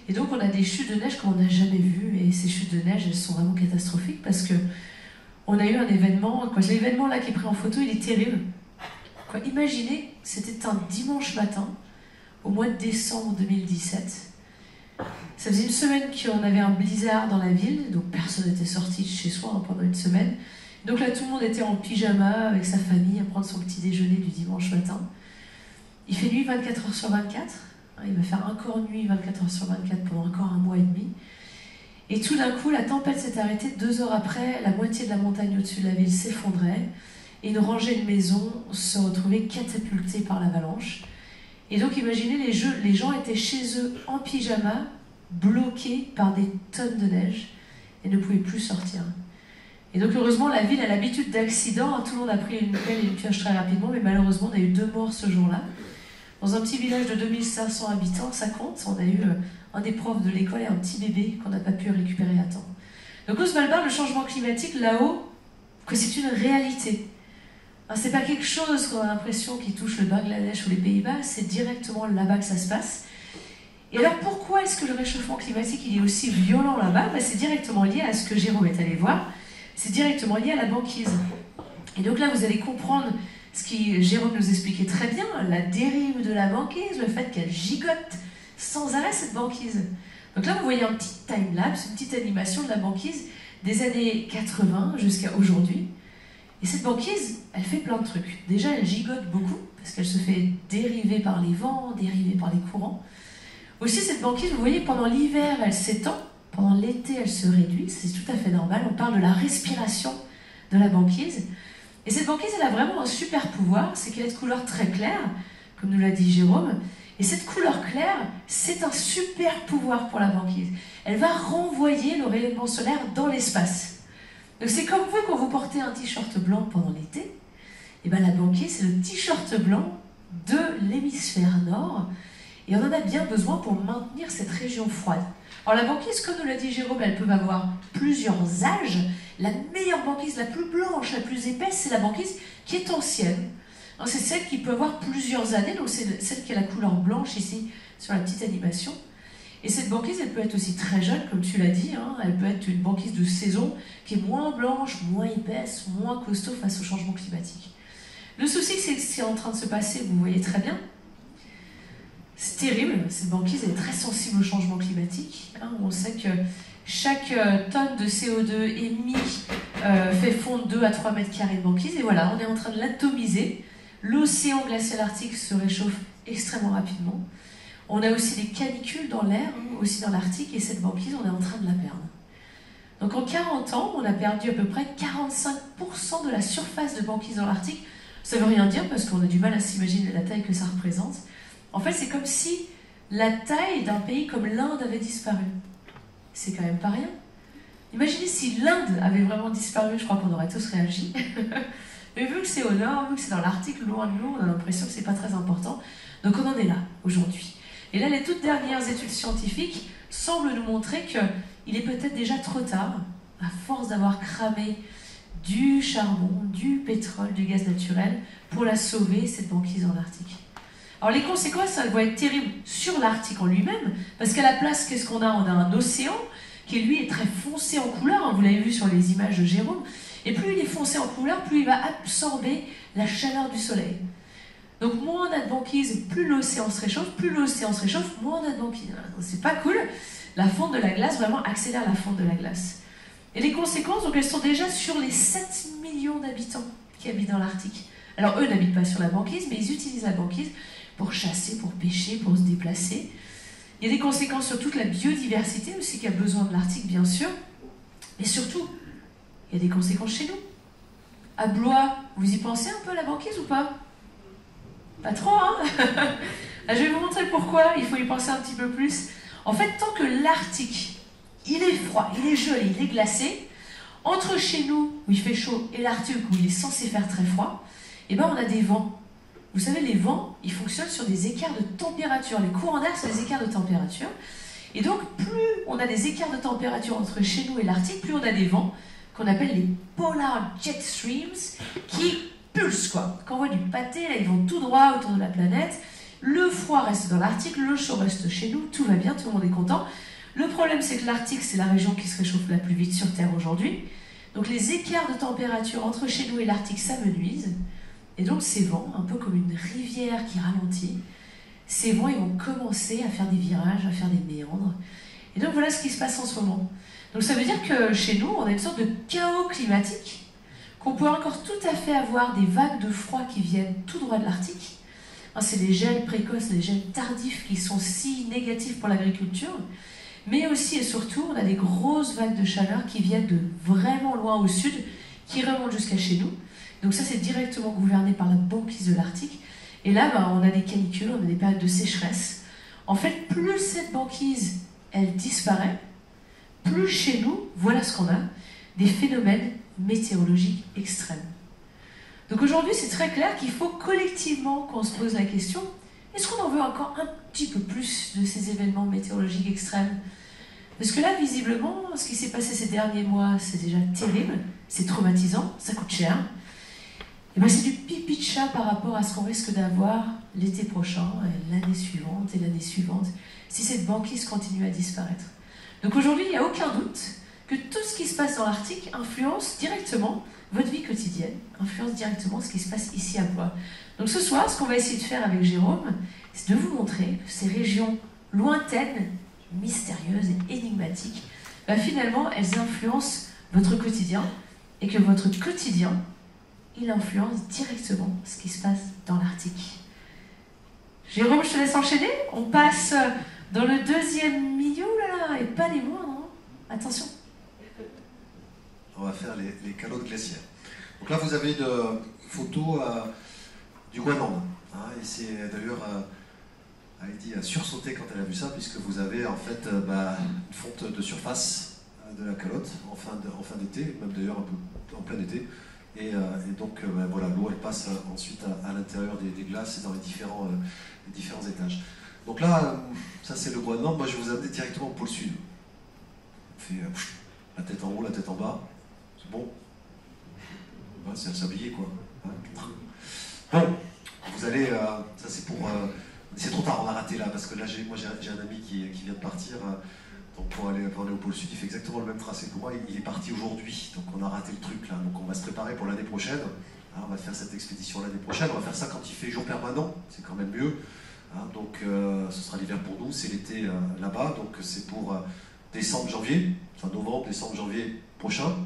Et donc, on a des chutes de neige qu'on n'a jamais vues. Et ces chutes de neige, elles sont vraiment catastrophiques parce que on a eu un événement. L'événement là qui est pris en photo, il est terrible. Imaginez, c'était un dimanche matin, au mois de décembre 2017. Ça faisait une semaine qu'on avait un blizzard dans la ville, donc personne n'était sorti de chez soi pendant une semaine. Donc là, tout le monde était en pyjama avec sa famille à prendre son petit déjeuner du dimanche matin. Il fait nuit 24 heures sur 24. Il va faire encore nuit 24 heures sur 24 pendant encore un mois et demi. Et tout d'un coup, la tempête s'est arrêtée. 2 heures après, la moitié de la montagne au-dessus de la ville s'effondrait. Et une rangée de maisons se retrouvait catapultée par l'avalanche. Et donc, imaginez, les gens étaient chez eux en pyjama, bloqués par des tonnes de neige, et ne pouvaient plus sortir. Et donc, heureusement, la ville a l'habitude d'accidents. Tout le monde a pris une pelle et une pioche très rapidement, mais malheureusement, on a eu 2 morts ce jour-là. Dans un petit village de 2500 habitants, ça compte. On a eu un des profs de l'école et un petit bébé qu'on n'a pas pu récupérer à temps. Donc, au Svalbard, le changement climatique, là-haut, c'est une réalité. C'est pas quelque chose qu'on a l'impression qui touche le Bangladesh ou les Pays-Bas, c'est directement là-bas que ça se passe. Et alors pourquoi est-ce que le réchauffement climatique il est aussi violent là-bas? C'est directement lié à ce que Jérôme est allé voir, c'est directement lié à la banquise. Et donc là vous allez comprendre ce que Jérôme nous expliquait très bien, la dérive de la banquise, le fait qu'elle gigote sans arrêt cette banquise. Donc là vous voyez un petit time-lapse, une petite animation de la banquise des années 80 jusqu'à aujourd'hui. Et cette banquise, elle fait plein de trucs. Déjà, elle gigote beaucoup, parce qu'elle se fait dériver par les vents, dériver par les courants. Aussi, cette banquise, vous voyez, pendant l'hiver, elle s'étend, pendant l'été, elle se réduit, c'est tout à fait normal. On parle de la respiration de la banquise. Et cette banquise, elle a vraiment un super pouvoir, c'est qu'elle est de couleur très claire, comme nous l'a dit Jérôme. Et cette couleur claire, c'est un super pouvoir pour la banquise. Elle va renvoyer le rayonnement solaire dans l'espace.
Donc c'est comme vous quand vous portez un t-shirt blanc pendant l'été, et bien la banquise c'est le t-shirt blanc de l'hémisphère nord, et on en a bien besoin pour maintenir cette région froide. Alors la banquise, comme nous l'a dit Jérôme, elle peut avoir plusieurs âges. La meilleure banquise, la plus blanche, la plus épaisse, c'est la banquise qui est ancienne. C'est celle qui peut avoir plusieurs années, donc c'est celle qui a la couleur blanche ici sur la petite animation. Et cette banquise, elle peut être aussi très jeune, comme tu l'as dit, hein. Elle peut être une banquise de saison qui est moins blanche, moins épaisse, moins costaud face au changement climatique. Le souci, c'est que ce qui est en train de se passer, vous voyez très bien, c'est terrible, cette banquise est très sensible au changement climatique. Hein. On sait que chaque tonne de CO2 émis fait fondre 2 à 3 mètres carrés de banquise, et voilà, on est en train de l'atomiser. L'océan glacial arctique se réchauffe extrêmement rapidement. On a aussi des canicules dans l'air, aussi dans l'Arctique, et cette banquise, on est en train de la perdre. Donc en 40 ans, on a perdu à peu près 45% de la surface de banquise dans l'Arctique. Ça ne veut rien dire parce qu'on a du mal à s'imaginer la taille que ça représente. En fait, c'est comme si la taille d'un pays comme l'Inde avait disparu. C'est quand même pas rien. Imaginez si l'Inde avait vraiment disparu, je crois qu'on aurait tous réagi. Mais vu que c'est au nord, vu que c'est dans l'Arctique, loin de nous, on a l'impression que c'est pas très important. Donc on en est là, aujourd'hui. Et là, les toutes dernières études scientifiques semblent nous montrer qu'il est peut-être déjà trop tard, à force d'avoir cramé du charbon, du pétrole, du gaz naturel, pour la sauver, cette banquise en Arctique. Alors les conséquences, ça va être terrible sur l'Arctique en lui-même, parce qu'à la place, qu'est-ce qu'on a? On a un océan qui, lui, est très foncé en couleur, hein, vous l'avez vu sur les images de Jérôme, et plus il est foncé en couleur, plus il va absorber la chaleur du soleil. Donc moins on a de banquise, plus l'océan se réchauffe, moins on a de banquise. C'est pas cool. La fonte de la glace vraiment accélère la fonte de la glace. Et les conséquences, donc elles sont déjà sur les 7 millions d'habitants qui habitent dans l'Arctique. Alors eux n'habitent pas sur la banquise, mais ils utilisent la banquise pour chasser, pour pêcher, pour se déplacer. Il y a des conséquences sur toute la biodiversité aussi qui a besoin de l'Arctique, bien sûr. Mais surtout, il y a des conséquences chez nous. À Blois, vous y pensez un peu à la banquise ou pas? Pas trop, hein? Je vais vous montrer pourquoi il faut y penser un petit peu plus. En fait, tant que l'Arctique, il est froid, il est gelé, il est glacé, entre chez nous, où il fait chaud, et l'Arctique, où il est censé faire très froid, eh ben, on a des vents. Vous savez, les vents, ils fonctionnent sur des écarts de température. Les courants d'air, c'est des écarts de température. Et donc, plus on a des écarts de température entre chez nous et l'Arctique, plus on a des vents qu'on appelle les polar jet streams, qui pulsent, quoi. Quand on voit du pâté, là, ils vont tout droit autour de la planète. Le froid reste dans l'Arctique, le chaud reste chez nous, tout va bien, tout le monde est content. Le problème, c'est que l'Arctique, c'est la région qui se réchauffe la plus vite sur Terre aujourd'hui. Donc les écarts de température entre chez nous et l'Arctique s'amenuisent. Et donc ces vents, un peu comme une rivière qui ralentit, ces vents, ils vont commencer à faire des virages, à faire des méandres. Et donc voilà ce qui se passe en ce moment. Donc ça veut dire que chez nous, on a une sorte de chaos climatique, qu'on peut encore tout à fait avoir des vagues de froid qui viennent tout droit de l'Arctique. C'est les gels précoces, les gels tardifs qui sont si négatifs pour l'agriculture. Mais aussi et surtout, on a des grosses vagues de chaleur qui viennent de vraiment loin au sud, qui remontent jusqu'à chez nous. Donc ça, c'est directement gouverné par la banquise de l'Arctique. Et là, on a des canicules, on a des périodes de sécheresse. En fait, plus cette banquise, elle disparaît, plus chez nous, voilà ce qu'on a, des phénomènes météorologiques extrêmes. Donc aujourd'hui, c'est très clair qu'il faut collectivement qu'on se pose la question, est-ce qu'on en veut encore un petit peu plus de ces événements météorologiques extrêmes? Parce que là, visiblement, ce qui s'est passé ces derniers mois, c'est déjà terrible, c'est traumatisant, ça coûte cher. Et bien, c'est du pipi de chat par rapport à ce qu'on risque d'avoir l'été prochain, l'année suivante et l'année suivante, si cette banquise continue à disparaître. Donc aujourd'hui, il n'y a aucun doute que tout ce qui se passe dans l'Arctique influence directement votre vie quotidienne, influence directement ce qui se passe ici à Blois. Donc ce soir, ce qu'on va essayer de faire avec Jérôme, c'est de vous montrer que ces régions lointaines, mystérieuses et énigmatiques, finalement, elles influencent votre quotidien, et que votre quotidien, il influence directement ce qui se passe dans l'Arctique. Jérôme, je te laisse enchaîner. On passe dans le deuxième milieu, là, et pas les moindres, hein. Attention.
On va faire les calottes glaciaires. Donc là, vous avez une photo du Groenland. Hein, et c'est d'ailleurs, Heidi a sursauté quand elle a vu ça, puisque vous avez en fait une fonte de surface de la calotte en fin d'été, même d'ailleurs un peu en plein été. Et donc voilà, l'eau elle passe ensuite à l'intérieur des glaces et dans les différents étages. Donc là, ça c'est le Groenland. Moi je vais vous amener directement au pôle sud. On fait la tête en haut, la tête en bas. C'est bon. Ouais, c'est un sablier quoi. Bon, vous allez. Ça c'est pour. C'est trop tard, on a raté là, parce que là j'ai un ami qui vient de partir. Donc pour aller au pôle sud, il fait exactement le même tracé que moi, il est parti aujourd'hui, donc on a raté le truc là, donc on va se préparer pour l'année prochaine, on va faire cette expédition l'année prochaine, on va faire ça quand il fait jour permanent, c'est quand même mieux, donc ce sera l'hiver pour nous, c'est l'été là-bas, donc c'est pour décembre, janvier, enfin novembre, décembre, janvier prochain,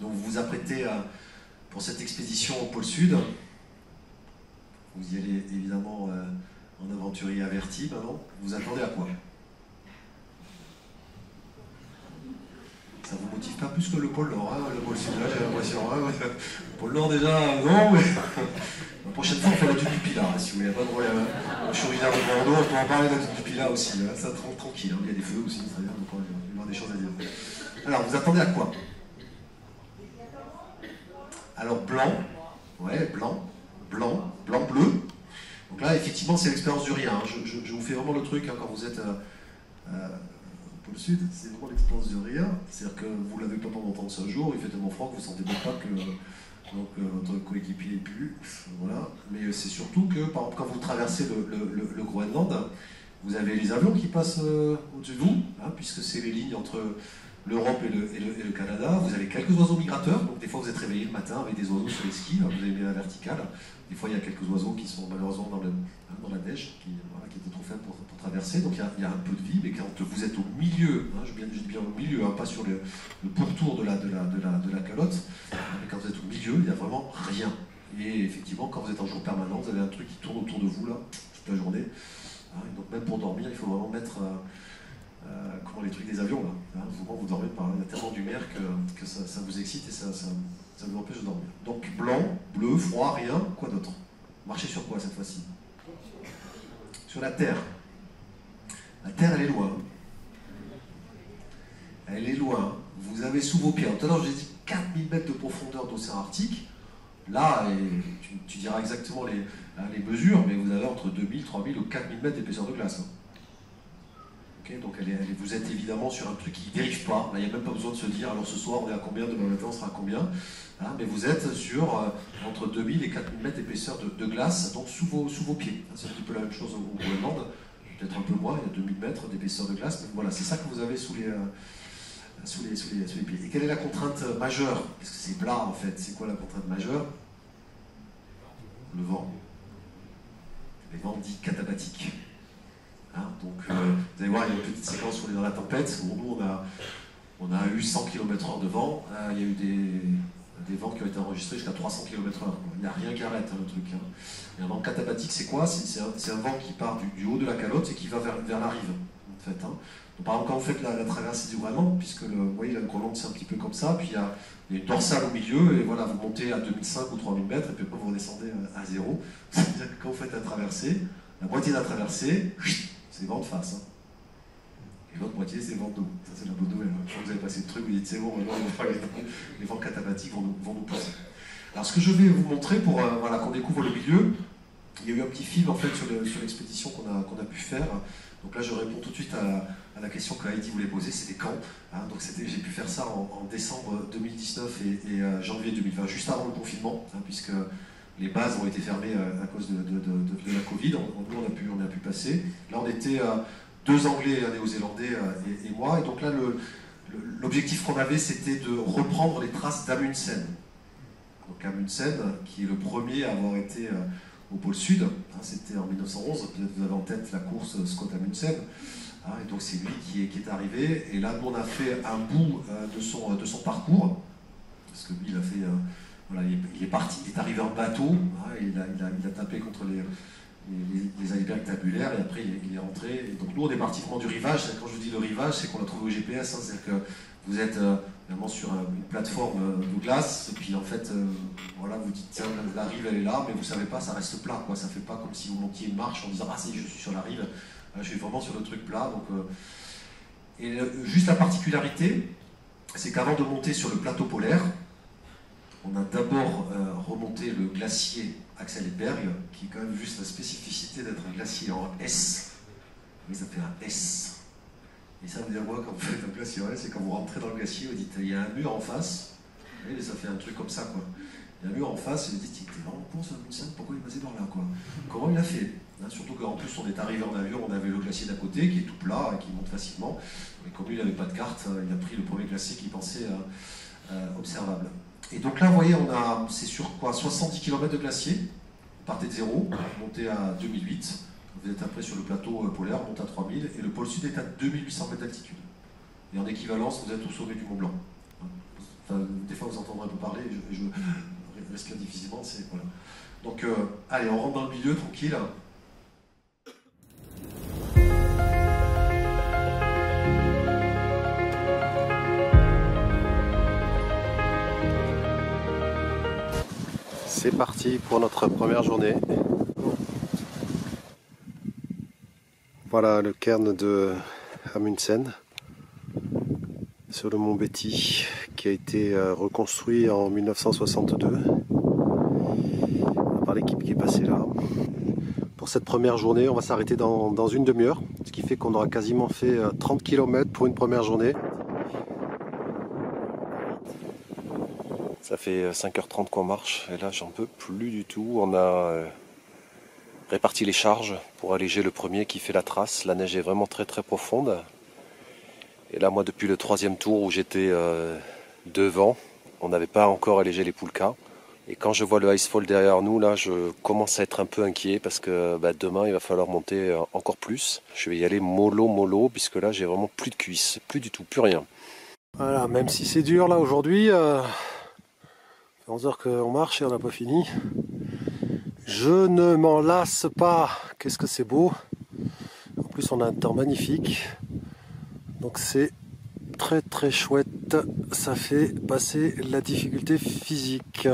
donc vous vous apprêtez pour cette expédition au pôle sud, vous y allez évidemment en aventurier averti maintenant, vous attendez à quoi ? Ça vous motive pas plus que le pôle Nord, le pôle Sud, là j'ai l'impression. Le pôle Nord déjà, non, mais la prochaine fois on fait la dune du Pilat, si vous voulez, pas de problème. Je suis originaire de Bordeaux, on peut en parler de la dune du Pilat aussi, ça tranquille, il y a des feux aussi, très bien, donc il va y avoir des choses à dire. Alors, vous attendez à quoi? Alors, blanc, ouais, blanc, bleu. Donc là, effectivement, c'est l'expérience du rien. Je vous fais vraiment le truc quand vous êtes pôle sud, c'est vraiment l'expérience du rien. C'est-à-dire que vous ne l'avez pas pendant 35 jours, il fait tellement froid que vous ne sentez même pas que votre coéquipier est plus. Voilà. Mais c'est surtout que, par exemple, quand vous traversez le Groenland, vous avez les avions qui passent au-dessus de vous, puisque c'est les lignes entre l'Europe et le Canada. Vous avez quelques oiseaux migrateurs, donc des fois vous êtes réveillé le matin avec des oiseaux sur les skis, vous avez mis la verticale. Des fois il y a quelques oiseaux qui sont malheureusement dans la neige, qui étaient trop faibles pour traverser, donc il y a un peu de vie, mais quand vous êtes au milieu, je dis bien au milieu, pas sur le pourtour de la calotte, mais quand vous êtes au milieu, il n'y a vraiment rien. Et effectivement, quand vous êtes en jour permanent, vous avez un truc qui tourne autour de vous là, toute la journée. Donc même pour dormir, il faut vraiment mettre les trucs des avions là. Souvent vous dormez par là, il y a tellement d'humaire que ça vous excite et ça vous empêche de dormir. Donc blanc, bleu, froid, rien, quoi d'autre? Marchez sur quoi cette fois-ci? Sur la Terre. La Terre, elle est loin. Elle est loin. Vous avez sous vos pieds. Tout à l'heure, je vous ai dit 4000 mètres de profondeur d'océan Arctique. Là, tu diras exactement les mesures, mais vous avez entre 2000, 3000 ou 4000 mètres d'épaisseur de glace. Okay, donc vous êtes évidemment sur un truc qui ne dérive pas. Là, il n'y a même pas besoin de se dire, alors ce soir, on est à combien, demain matin, on sera à combien. Mais vous êtes sur entre 2000 et 4000 mètres d'épaisseur de glace, donc sous vos pieds. C'est un petit peu la même chose au Groenland. Peut-être un peu moins, il y a 2000 mètres d'épaisseur de glace, mais voilà, c'est ça que vous avez sous les pieds. Et quelle est la contrainte majeure? Parce que c'est plat en fait, c'est quoi la contrainte majeure? Le vent. Les vents dits catabatiques. Donc vous allez voir, il y a une petite séquence où on est dans la tempête, où nous on a eu 100 km/h de vent, il y a eu des vents qui ont été enregistrés jusqu'à 300 km/h. Il n'y a rien qui arrête le truc. Et un vent catabatique, c'est quoi? C'est un vent qui part du haut de la calotte et qui va vers la rive. En fait, Donc, par exemple, quand vous faites la traversée du Groenland, puisque vous voyez, la Groenland c'est un petit peu comme ça, puis il y a une dorsale au milieu, et voilà, vous montez à 2005 ou 3000 mètres, et puis après vous redescendez à zéro. C'est-à-dire que quand vous faites la traversée, la moitié de la traversée, c'est vent de face. Et l'autre moitié, c'est vent de dos. Ça, c'est la bonne nouvelle. Quand vous avez passé le truc, vous dites c'est bon, maintenant les vents catabatiques vont nous pousser. Alors, ce que je vais vous montrer pour qu'on découvre le milieu, il y a eu un petit film en fait sur l'expédition qu'on a pu faire. Donc là, je réponds tout de suite à la question que Heidi voulait poser, c'était quand. Donc j'ai pu faire ça en décembre 2019 et janvier 2020, juste avant le confinement, puisque les bases ont été fermées à cause de la Covid. Nous, on a pu passer. Là, on était 2 Anglais, un Néo-Zélandais et moi. Et donc là, l'objectif qu'on avait, c'était de reprendre les traces d'Amundsen. Donc Amundsen, qui est le premier à avoir été au pôle Sud, c'était en 1911, peut-être vous avez en tête la course Scott Amundsen, et donc c'est lui qui est arrivé, et là nous on a fait un bout de son parcours, parce que lui il a fait, il est parti, il est arrivé en bateau, il a tapé contre les icebergs tabulaires, et après il est rentré, et donc nous on est parti vraiment du rivage. Quand je vous dis le rivage, c'est qu'on l'a trouvé au GPS, c'est-à-dire que vous êtes vraiment sur une plateforme de glace, et puis en fait, vous dites tiens, la rive elle est là, mais vous savez pas, ça reste plat, quoi. Ça fait pas comme si vous montiez une marche en disant ah si, je suis sur la rive, je suis vraiment sur le truc plat. Donc, et juste la particularité, c'est qu'avant de monter sur le plateau polaire, on a d'abord remonté le glacier Axel Edberg, qui est quand même juste la spécificité d'être un glacier en S. Oui, ça fait un S. Et ça veut dire quoi quand vous faites un glacier en S? C'est quand vous rentrez dans le glacier, vous dites il y a un mur en face, et ça fait un truc comme ça, quoi. Il y a un mur en face, et vous dites il était vraiment con ce Amundsen, pourquoi il est passé par là, quoi? Comment il a fait? Surtout qu'en plus on est arrivé en avion, on avait le glacier d'à côté qui est tout plat et qui monte facilement. Et comme lui il n'avait pas de carte, il a pris le premier glacier qu'il pensait observable. Et donc là vous voyez, c'est sur quoi, 70 km de glacier. Vous partez de zéro, vous montez à 2008, vous êtes après sur le plateau polaire, vous montez à 3000 et le pôle sud est à 2800 mètres d'altitude. Et en équivalence, vous êtes au sommet du Mont Blanc. Enfin, des fois vous entendrez un peu parler, je respire difficilement, c'est voilà. Donc allez, on rentre dans le milieu tranquille. C'est parti pour notre première journée. Voilà le cairn de Amundsen sur le mont Betty qui a été reconstruit en 1962 par l'équipe qui est passée là. Pour cette première journée, on va s'arrêter dans une demi-heure, ce qui fait qu'on aura quasiment fait 30 km pour une première journée. Ça fait 5h30 qu'on marche et là j'en peux plus du tout. On a réparti les charges pour alléger le premier qui fait la trace. La neige est vraiment très très profonde. Et là moi depuis le troisième tour où j'étais devant, on n'avait pas encore allégé les poulkas. Et quand je vois le icefall derrière nous, là je commence à être un peu inquiet parce que demain il va falloir monter encore plus. Je vais y aller mollo puisque là j'ai vraiment plus de cuisses, plus du tout, plus rien. Voilà, même si c'est dur là aujourd'hui, 11 heures qu'on marche et on n'a pas fini. Je ne m'en lasse pas. Qu'est-ce que c'est beau. En plus on a un temps magnifique. Donc c'est très très chouette. Ça fait passer la difficulté physique.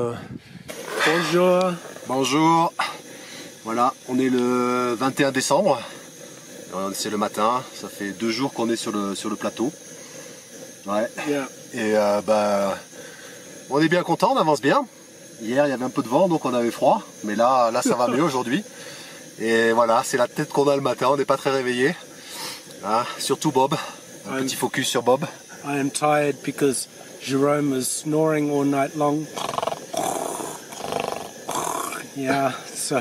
Bonjour. Bonjour. Voilà, on est le 21 décembre. C'est le matin. Ça fait 2 jours qu'on est sur le plateau. Ouais. Yeah. Et on est bien content, on avance bien. Hier il y avait un peu de vent donc on avait froid, mais là ça va mieux aujourd'hui. Et voilà, c'est la tête qu'on a le matin, on n'est pas très réveillé. Hein, surtout Bob, un petit focus sur Bob.
I am tired because Jerome was snoring all night long. Yeah, so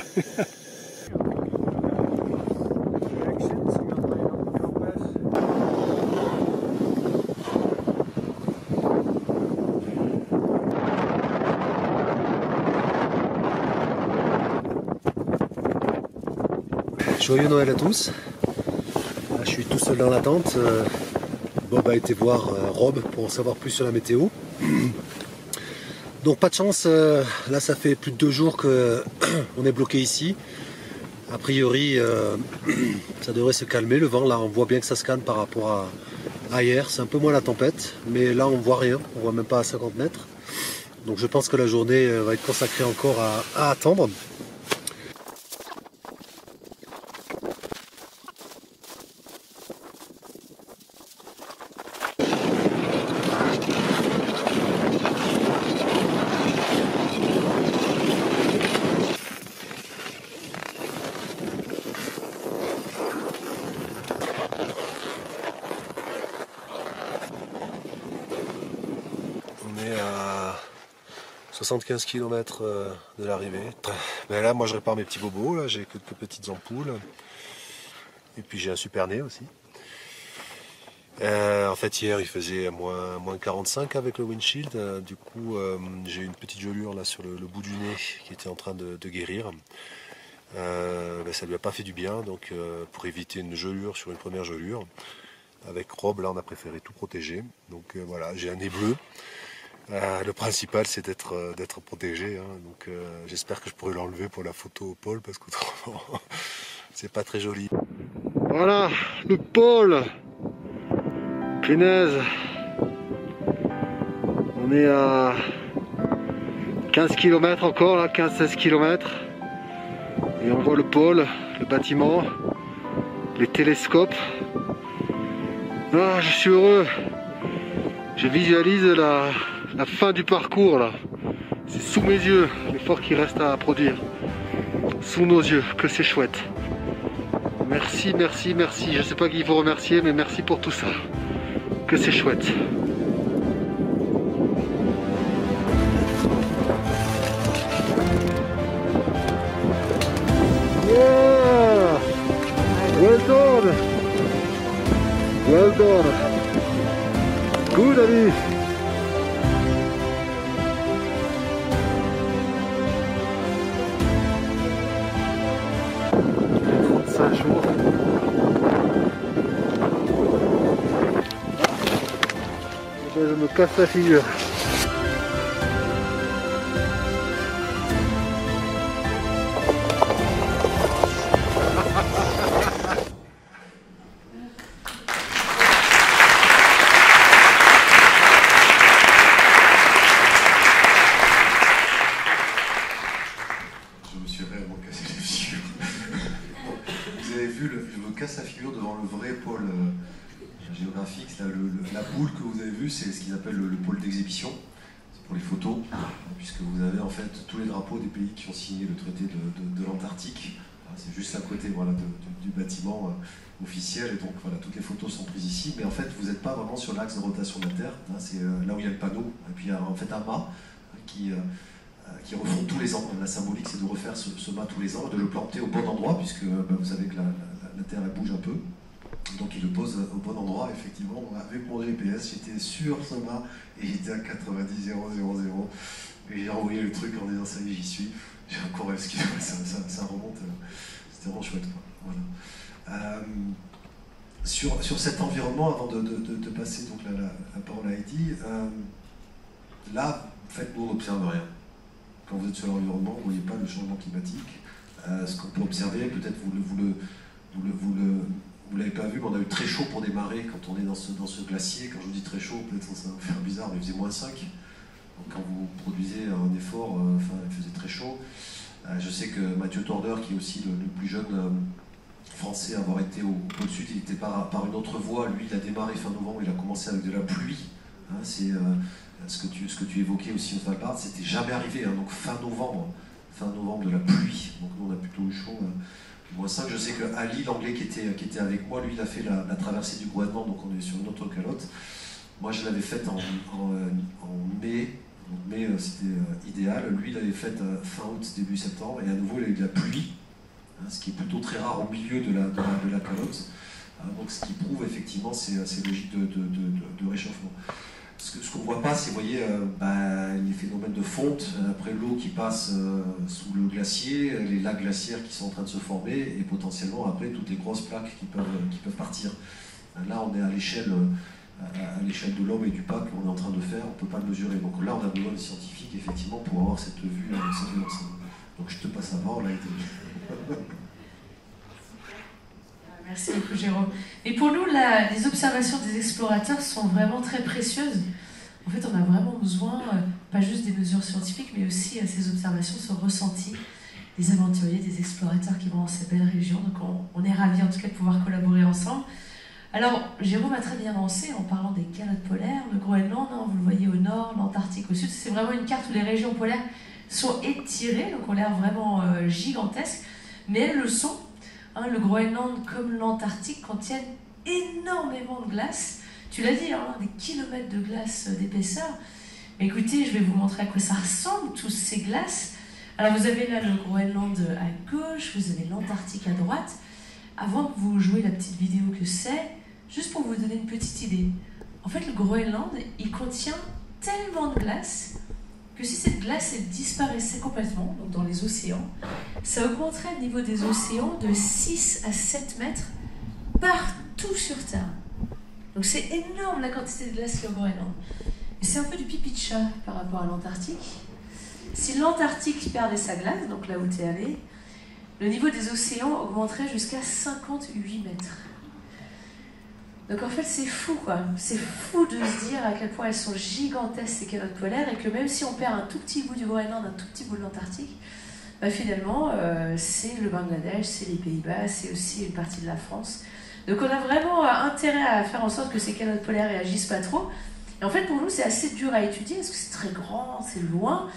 Joyeux Noël à tous. Là, je suis tout seul dans la tente. Bob a été voir Rob pour en savoir plus sur la météo. Donc pas de chance, là ça fait plus de 2 jours qu'on est bloqué ici. A priori ça devrait se calmer, le vent là on voit bien que ça se calme par rapport à hier. C'est un peu moins la tempête, mais là on voit rien, on voit même pas à 50 mètres. Donc je pense que la journée va être consacrée encore à attendre. On est à 75 km de l'arrivée. Ben là, moi je répare mes petits bobos, là j'ai quelques petites ampoules. Et puis j'ai un super nez aussi. En fait hier il faisait moins 45 avec le windshield. Du coup j'ai eu une petite gelure là sur le bout du nez qui était en train de guérir. Ben, ça lui a pas fait du bien, donc pour éviter une gelure sur une première gelure, avec Rob là on a préféré tout protéger. Donc voilà, j'ai un nez bleu. Le principal c'est d'être protégé, hein. Donc j'espère que je pourrai l'enlever pour la photo au pôle parce qu'autrement c'est pas très joli. Voilà le pôle. Punaise. On est à 15 km encore là, 15-16 km. Et on voit le pôle, le bâtiment, les télescopes. Ah, je suis heureux. Je visualise la fin du parcours là. C'est sous mes yeux, l'effort qui reste à produire. Sous nos yeux, que c'est chouette. Merci, merci, merci. Je sais pas qui il faut remercier, mais merci pour tout ça. Que c'est chouette. Yeah! Well done! Well done! Good, Ali! 35 jours. Je me casse la figure. Je me suis réellement cassé la figure. Vous avez vu, je me casse la figure devant le vrai pôle géographique. Là, la boule que vous avez vue, c'est ce qu'ils appellent le pôle d'exhibition. C'est pour les photos, puisque vous avez en fait tous les drapeaux des pays qui ont signé le traité de l'Antarctique. C'est juste à côté, voilà, du bâtiment officiel, et donc voilà, toutes les photos sont prises ici, mais en fait vous n'êtes pas vraiment sur l'axe de rotation de la Terre, c'est là où il y a le panneau, et puis il y a en fait un mât qui refont tous les ans. La symbolique, c'est de refaire ce mât tous les ans, et de le planter au bon endroit, puisque vous savez que la Terre elle bouge un peu, donc il le pose au bon endroit. Effectivement, avec mon GPS, j'étais sur ce mât, et j'étais à 90,000, et j'ai envoyé le truc en disant ça y est, j'y suis. J'ai encore ça remonte, c'était vraiment chouette, quoi. Voilà. Sur cet environnement, avant de passer donc la parole à Heidi, là, en fait, nous on n'observe rien. Quand vous êtes sur l'environnement, vous ne voyez pas le changement climatique. Ce qu'on peut observer, peut-être vous l'avez pas vu, mais on a eu très chaud pour démarrer quand on est dans ce glacier. Quand je vous dis très chaud, peut-être ça va vous faire bizarre, mais il faisait -5. Donc quand vous produisez un effort, il faisait très chaud. Je sais que Mathieu Torder, qui est aussi le plus jeune français à avoir été au pôle sud, il était par une autre voie. Lui, il a démarré fin novembre, il a commencé avec de la pluie. C'est ce que tu évoquais aussi au Svalbard, c'était jamais arrivé. Donc fin novembre de la pluie. Donc nous on a plutôt eu chaud. -5. Je sais que Ali, l'anglais qui était avec moi, lui il a fait la traversée du Groenland, donc on est sur une autre calotte. Moi je l'avais faite en mai. Donc, mai c'était idéal. Lui il l'avait faite fin août, début septembre, et à nouveau il a eu de la pluie, ce qui est plutôt très rare au milieu de la calotte. Donc ce qui prouve effectivement ces logiques de réchauffement. Ce qu'on ne voit pas, c'est, vous voyez, les phénomènes de fonte, après l'eau qui passe sous le glacier, les lacs glaciaires qui sont en train de se former, et potentiellement après toutes les grosses plaques qui peuvent partir. Là on est à l'échelle de l'homme et du pas qu'on est en train de faire, on ne peut pas le mesurer. Donc là on a besoin de scientifiques effectivement pour avoir cette vue ensemble. Donc je te passe la parole,
Merci beaucoup Jérôme. Et pour nous, les observations des explorateurs sont vraiment très précieuses. En fait, on a vraiment besoin, pas juste des mesures scientifiques, mais aussi ces observations, ce ressenti des aventuriers, des explorateurs qui vont dans ces belles régions. Donc on est ravis en tout cas de pouvoir collaborer ensemble. Alors, Jérôme a très bien lancé en parlant des calottes polaires, le Groenland, vous le voyez au nord, l'Antarctique au sud. C'est vraiment une carte où les régions polaires sont étirées, donc ont l'air vraiment gigantesques, mais elles le sont. Le Groenland comme l'Antarctique contiennent énormément de glace. Tu l'as dit, des kilomètres de glace d'épaisseur. Mais écoutez, je vais vous montrer à quoi ça ressemble, toutes ces glaces. Alors vous avez là le Groenland à gauche, vous avez l'Antarctique à droite. Avant que vous jouiez la petite vidéo que c'est, juste pour vous donner une petite idée. En fait, le Groenland, il contient tellement de glace que si cette glace disparaissait complètement, donc dans les océans, ça augmenterait le niveau des océans de 6 à 7 mètres partout sur Terre. Donc c'est énorme la quantité de glace qu'il y a au Groenland. Et c'est un peu du pipi de chat par rapport à l'Antarctique. Si l'Antarctique perdait sa glace, donc là où tu es allé, le niveau des océans augmenterait jusqu'à 58 mètres. Donc en fait c'est fou quoi, c'est fou de se dire à quel point elles sont gigantesques ces calottes polaires, et que même si on perd un tout petit bout du Groenland, un tout petit bout de l'Antarctique, finalement c'est le Bangladesh, c'est les Pays-Bas, c'est aussi une partie de la France. Donc on a vraiment intérêt à faire en sorte que ces calottes polaires réagissent pas trop, Et en fait, pour nous, c'est assez dur à étudier, parce que c'est très grand, c'est loin.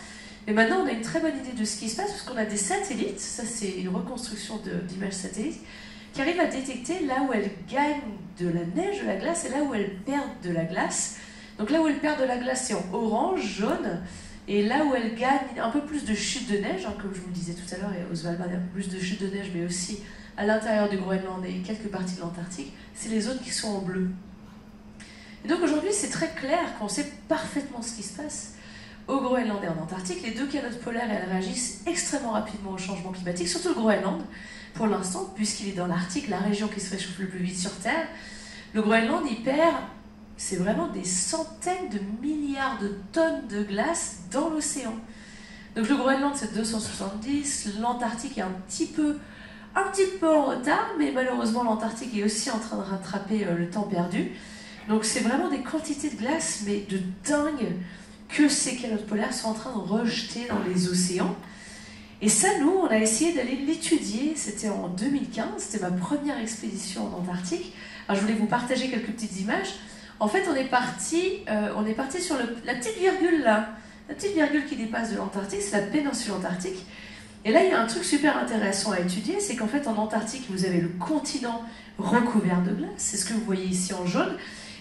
Mais maintenant, on a une très bonne idée de ce qui se passe, parce qu'on a des satellites, ça c'est une reconstruction d'images satellites, qui arrivent à détecter là où elles gagnent de la neige, de la glace, et là où elles perdent de la glace. Donc là où elles perdent de la glace, c'est en orange, jaune, et là où elles gagnent un peu plus de chute de neige, hein, comme je vous le disais tout à l'heure, et au Svalbard, il y a un peu plus de chute de neige, mais aussi à l'intérieur du Groenland et quelques parties de l'Antarctique, c'est les zones qui sont en bleu. Et donc aujourd'hui, c'est très clair qu'on sait parfaitement ce qui se passe au Groenland et en Antarctique. Les deux calottes polaires, elles réagissent extrêmement rapidement au changement climatique, surtout le Groenland, pour l'instant, puisqu'il est dans l'Arctique, la région qui se réchauffe le plus vite sur Terre. Le Groenland, il perd, c'est vraiment des centaines de milliards de tonnes de glace dans l'océan. Donc le Groenland, c'est 270, l'Antarctique est un petit peu en retard, mais malheureusement, l'Antarctique est aussi en train de rattraper le temps perdu. Donc c'est vraiment des quantités de glace, mais de dingue, que ces calottes polaires sont en train de rejeter dans les océans. Et ça, nous, on a essayé d'aller l'étudier. C'était en 2015, c'était ma première expédition en Antarctique. Alors je voulais vous partager quelques petites images. En fait, on est parti sur la petite virgule là, la petite virgule qui dépasse de l'Antarctique, c'est la péninsule antarctique. Et là, il y a un truc super intéressant à étudier, c'est qu'en fait, en Antarctique, vous avez le continent recouvert de glace, c'est ce que vous voyez ici en jaune,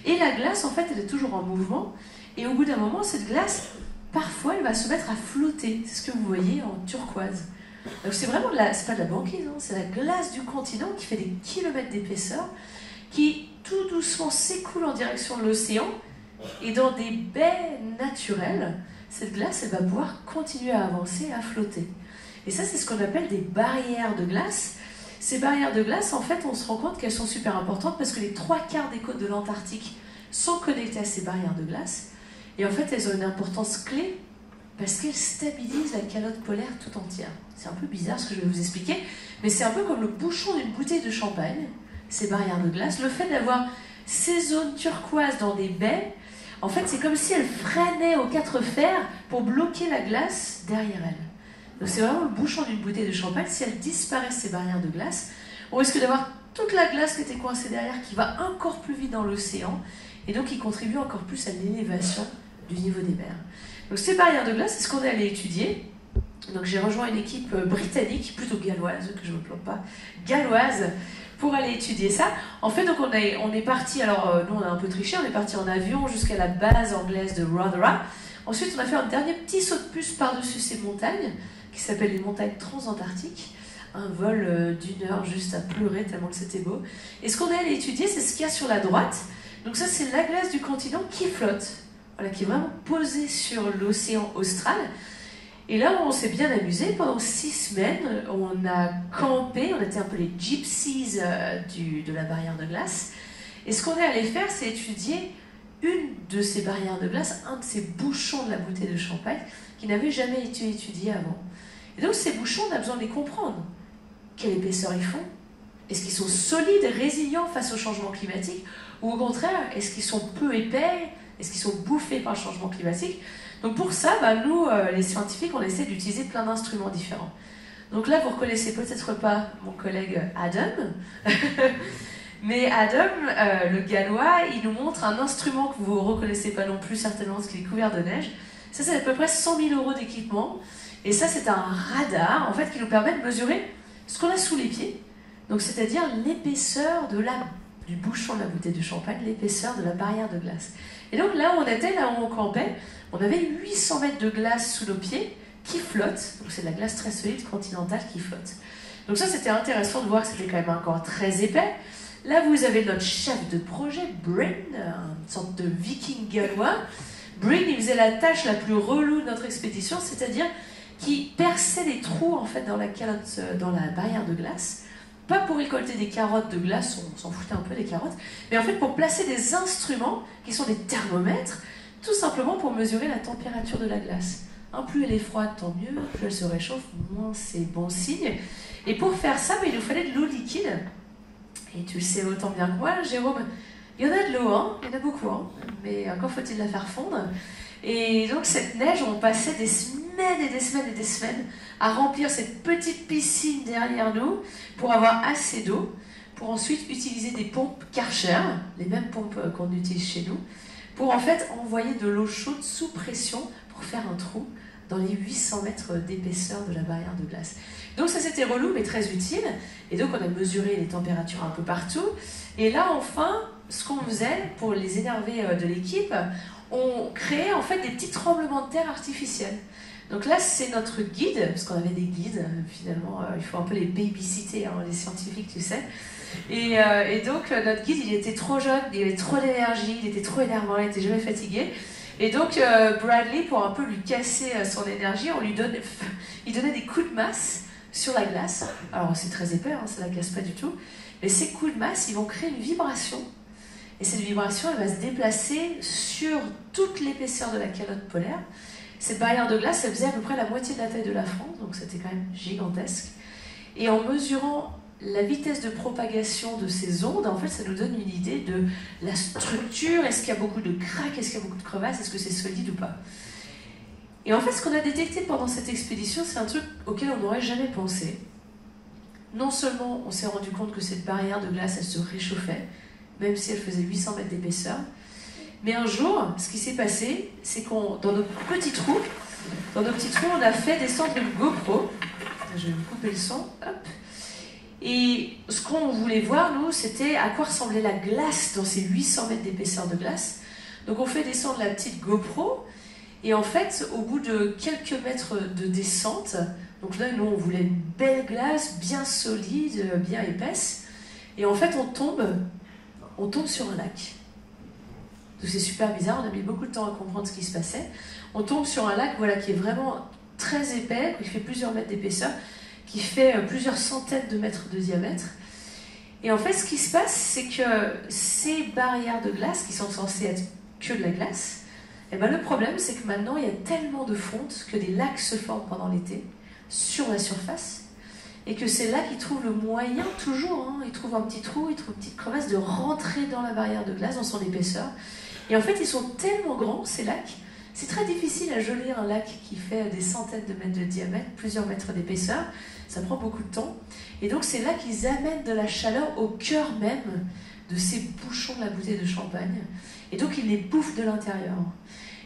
et la glace, en fait, elle est toujours en mouvement, et au bout d'un moment, cette glace, parfois, elle va se mettre à flotter, c'est ce que vous voyez en turquoise. Donc c'est vraiment c'est pas de la banquise, hein, c'est la glace du continent qui fait des kilomètres d'épaisseur, qui tout doucement s'écoule en direction de l'océan, et dans des baies naturelles, cette glace, elle va pouvoir continuer à avancer, à flotter. Et ça, c'est ce qu'on appelle des barrières de glace. Ces barrières de glace, en fait, on se rend compte qu'elles sont super importantes parce que les 3/4 des côtes de l'Antarctique sont connectées à ces barrières de glace. Et en fait, elles ont une importance clé parce qu'elles stabilisent la calotte polaire tout entière. C'est un peu bizarre ce que je vais vous expliquer, mais c'est un peu comme le bouchon d'une bouteille de champagne, ces barrières de glace. Le fait d'avoir ces zones turquoises dans des baies, en fait, c'est comme si elles freinaient aux 4 fers pour bloquer la glace derrière elles. Donc c'est vraiment le bouchon d'une bouteille de champagne. Si elles disparaissent, ces barrières de glace, on risque d'avoir toute la glace qui était coincée derrière qui va encore plus vite dans l'océan et donc qui contribue encore plus à l'élévation du niveau des mers. Donc ces barrières de glace, c'est ce qu'on est allé étudier. Donc j'ai rejoint une équipe britannique, plutôt galloise, que je ne me plante pas, galloise, pour aller étudier ça. En fait, donc on est parti, alors nous on a un peu triché, on est parti en avion jusqu'à la base anglaise de Rothera. Ensuite, on a fait un dernier petit saut de puce par-dessus ces montagnes, qui s'appelle les montagnes transantarctiques, un vol d'1 heure juste à pleurer tellement que c'était beau. Et ce qu'on est allé étudier, c'est ce qu'il y a sur la droite. Donc ça, c'est la glace du continent qui flotte, voilà, qui est vraiment posée sur l'océan austral. Et là, on s'est bien amusé. Pendant 6 semaines, on a campé, on était un peu les gypsies de la barrière de glace. Et ce qu'on est allé faire, c'est étudier une de ces barrières de glace, un de ces bouchons de la bouteille de champagne, qui n'avait jamais été étudié avant. Et donc ces bouchons, on a besoin de les comprendre. Quelle épaisseur ils font? Est-ce qu'ils sont solides et résilients face au changement climatique? Ou au contraire, est-ce qu'ils sont peu épais? Est-ce qu'ils sont bouffés par le changement climatique? Donc pour ça, nous, les scientifiques, on essaie d'utiliser plein d'instruments différents. Donc là, vous ne reconnaissez peut-être pas mon collègue Adam, mais Adam, le gallois, il nous montre un instrument que vous ne reconnaissez pas non plus certainement parce qu'il est couvert de neige. Ça, c'est à peu près 100 000 € d'équipement. Et ça, c'est un radar, en fait, qui nous permet de mesurer ce qu'on a sous les pieds. Donc, c'est-à-dire l'épaisseur du bouchon de la bouteille de champagne, l'épaisseur de la barrière de glace. Et donc, là où on était, là où on campait, on avait 800 mètres de glace sous nos pieds qui flotte. Donc, c'est de la glace très solide, continentale, qui flotte. Donc ça, c'était intéressant de voir que c'était quand même encore très épais. Là, vous avez notre chef de projet, Bryn, une sorte de viking gallois. Bryn, il faisait la tâche la plus relou de notre expédition, c'est-à-dire qu'il perçait des trous en fait dans la barrière de glace, pas pour récolter des carottes de glace, on s'en foutait un peu des carottes, mais en fait pour placer des instruments qui sont des thermomètres, tout simplement pour mesurer la température de la glace. Plus elle est froide, tant mieux, plus elle se réchauffe, moins c'est bon signe. Et pour faire ça, il nous fallait de l'eau liquide. Et tu le sais autant bien que moi, Jérôme, il y en a de l'eau, il y en a beaucoup, mais encore faut-il la faire fondre. Et donc cette neige, on passait des semaines et des semaines et des semaines à remplir cette petite piscine derrière nous pour avoir assez d'eau, pour ensuite utiliser des pompes Karcher, les mêmes pompes qu'on utilise chez nous, pour en fait envoyer de l'eau chaude sous pression pour faire un trou dans les 800 mètres d'épaisseur de la barrière de glace. Donc ça c'était relou mais très utile, et donc on a mesuré les températures un peu partout, et là enfin, ce qu'on faisait pour les énerver de l'équipe, on créait en fait des petits tremblements de terre artificiels. Donc là c'est notre guide, parce qu'on avait des guides, finalement il faut un peu les babysitter, hein, les scientifiques tu sais, et donc notre guide il était trop jeune, il avait trop d'énergie, il était trop énervant, il n'était jamais fatigué. Et donc Bradley, pour un peu lui casser son énergie, il donnait des coups de masse sur la glace. Alors c'est très épais, hein, ça ne la casse pas du tout. Mais ces coups de masse, ils vont créer une vibration. Et cette vibration, elle va se déplacer sur toute l'épaisseur de la calotte polaire. Cette barrière de glace, elle faisait à peu près la moitié de la taille de la France, donc c'était quand même gigantesque. Et en mesurant la vitesse de propagation de ces ondes, en fait, ça nous donne une idée de la structure. Est-ce qu'il y a beaucoup de craques? Est-ce qu'il y a beaucoup de crevasses? Est-ce que c'est solide ou pas? Et en fait, ce qu'on a détecté pendant cette expédition, c'est un truc auquel on n'aurait jamais pensé. Non seulement on s'est rendu compte que cette barrière de glace, elle se réchauffait, même si elle faisait 800 mètres d'épaisseur, mais un jour, ce qui s'est passé, c'est qu'on, dans nos petits trous, on a fait descendre une GoPro. Je vais vous couper le son, hop. Et ce qu'on voulait voir, nous, c'était à quoi ressemblait la glace dans ces 800 mètres d'épaisseur de glace. Donc on fait descendre la petite GoPro, et en fait, au bout de quelques mètres de descente, donc là, nous, on voulait une belle glace, bien solide, bien épaisse, et en fait, on tombe sur un lac. Donc c'est super bizarre, on a mis beaucoup de temps à comprendre ce qui se passait. On tombe sur un lac, voilà, qui est vraiment très épais, qui fait plusieurs mètres d'épaisseur, qui fait plusieurs centaines de mètres de diamètre. Et en fait, ce qui se passe, c'est que ces barrières de glace, qui sont censées être que de la glace, et ben le problème, c'est que maintenant, il y a tellement de fonte que des lacs se forment pendant l'été sur la surface, et que ces lacs, ils trouvent le moyen, toujours, hein, ils trouvent un petit trou, ils trouvent une petite crevasse, de rentrer dans la barrière de glace, dans son épaisseur. Et en fait, ils sont tellement grands, ces lacs, c'est très difficile à geler un lac qui fait des centaines de mètres de diamètre, plusieurs mètres d'épaisseur. Ça prend beaucoup de temps. Et donc, c'est là qu'ils amènent de la chaleur au cœur même de ces bouchons de la bouteille de champagne. Et donc, ils les bouffent de l'intérieur.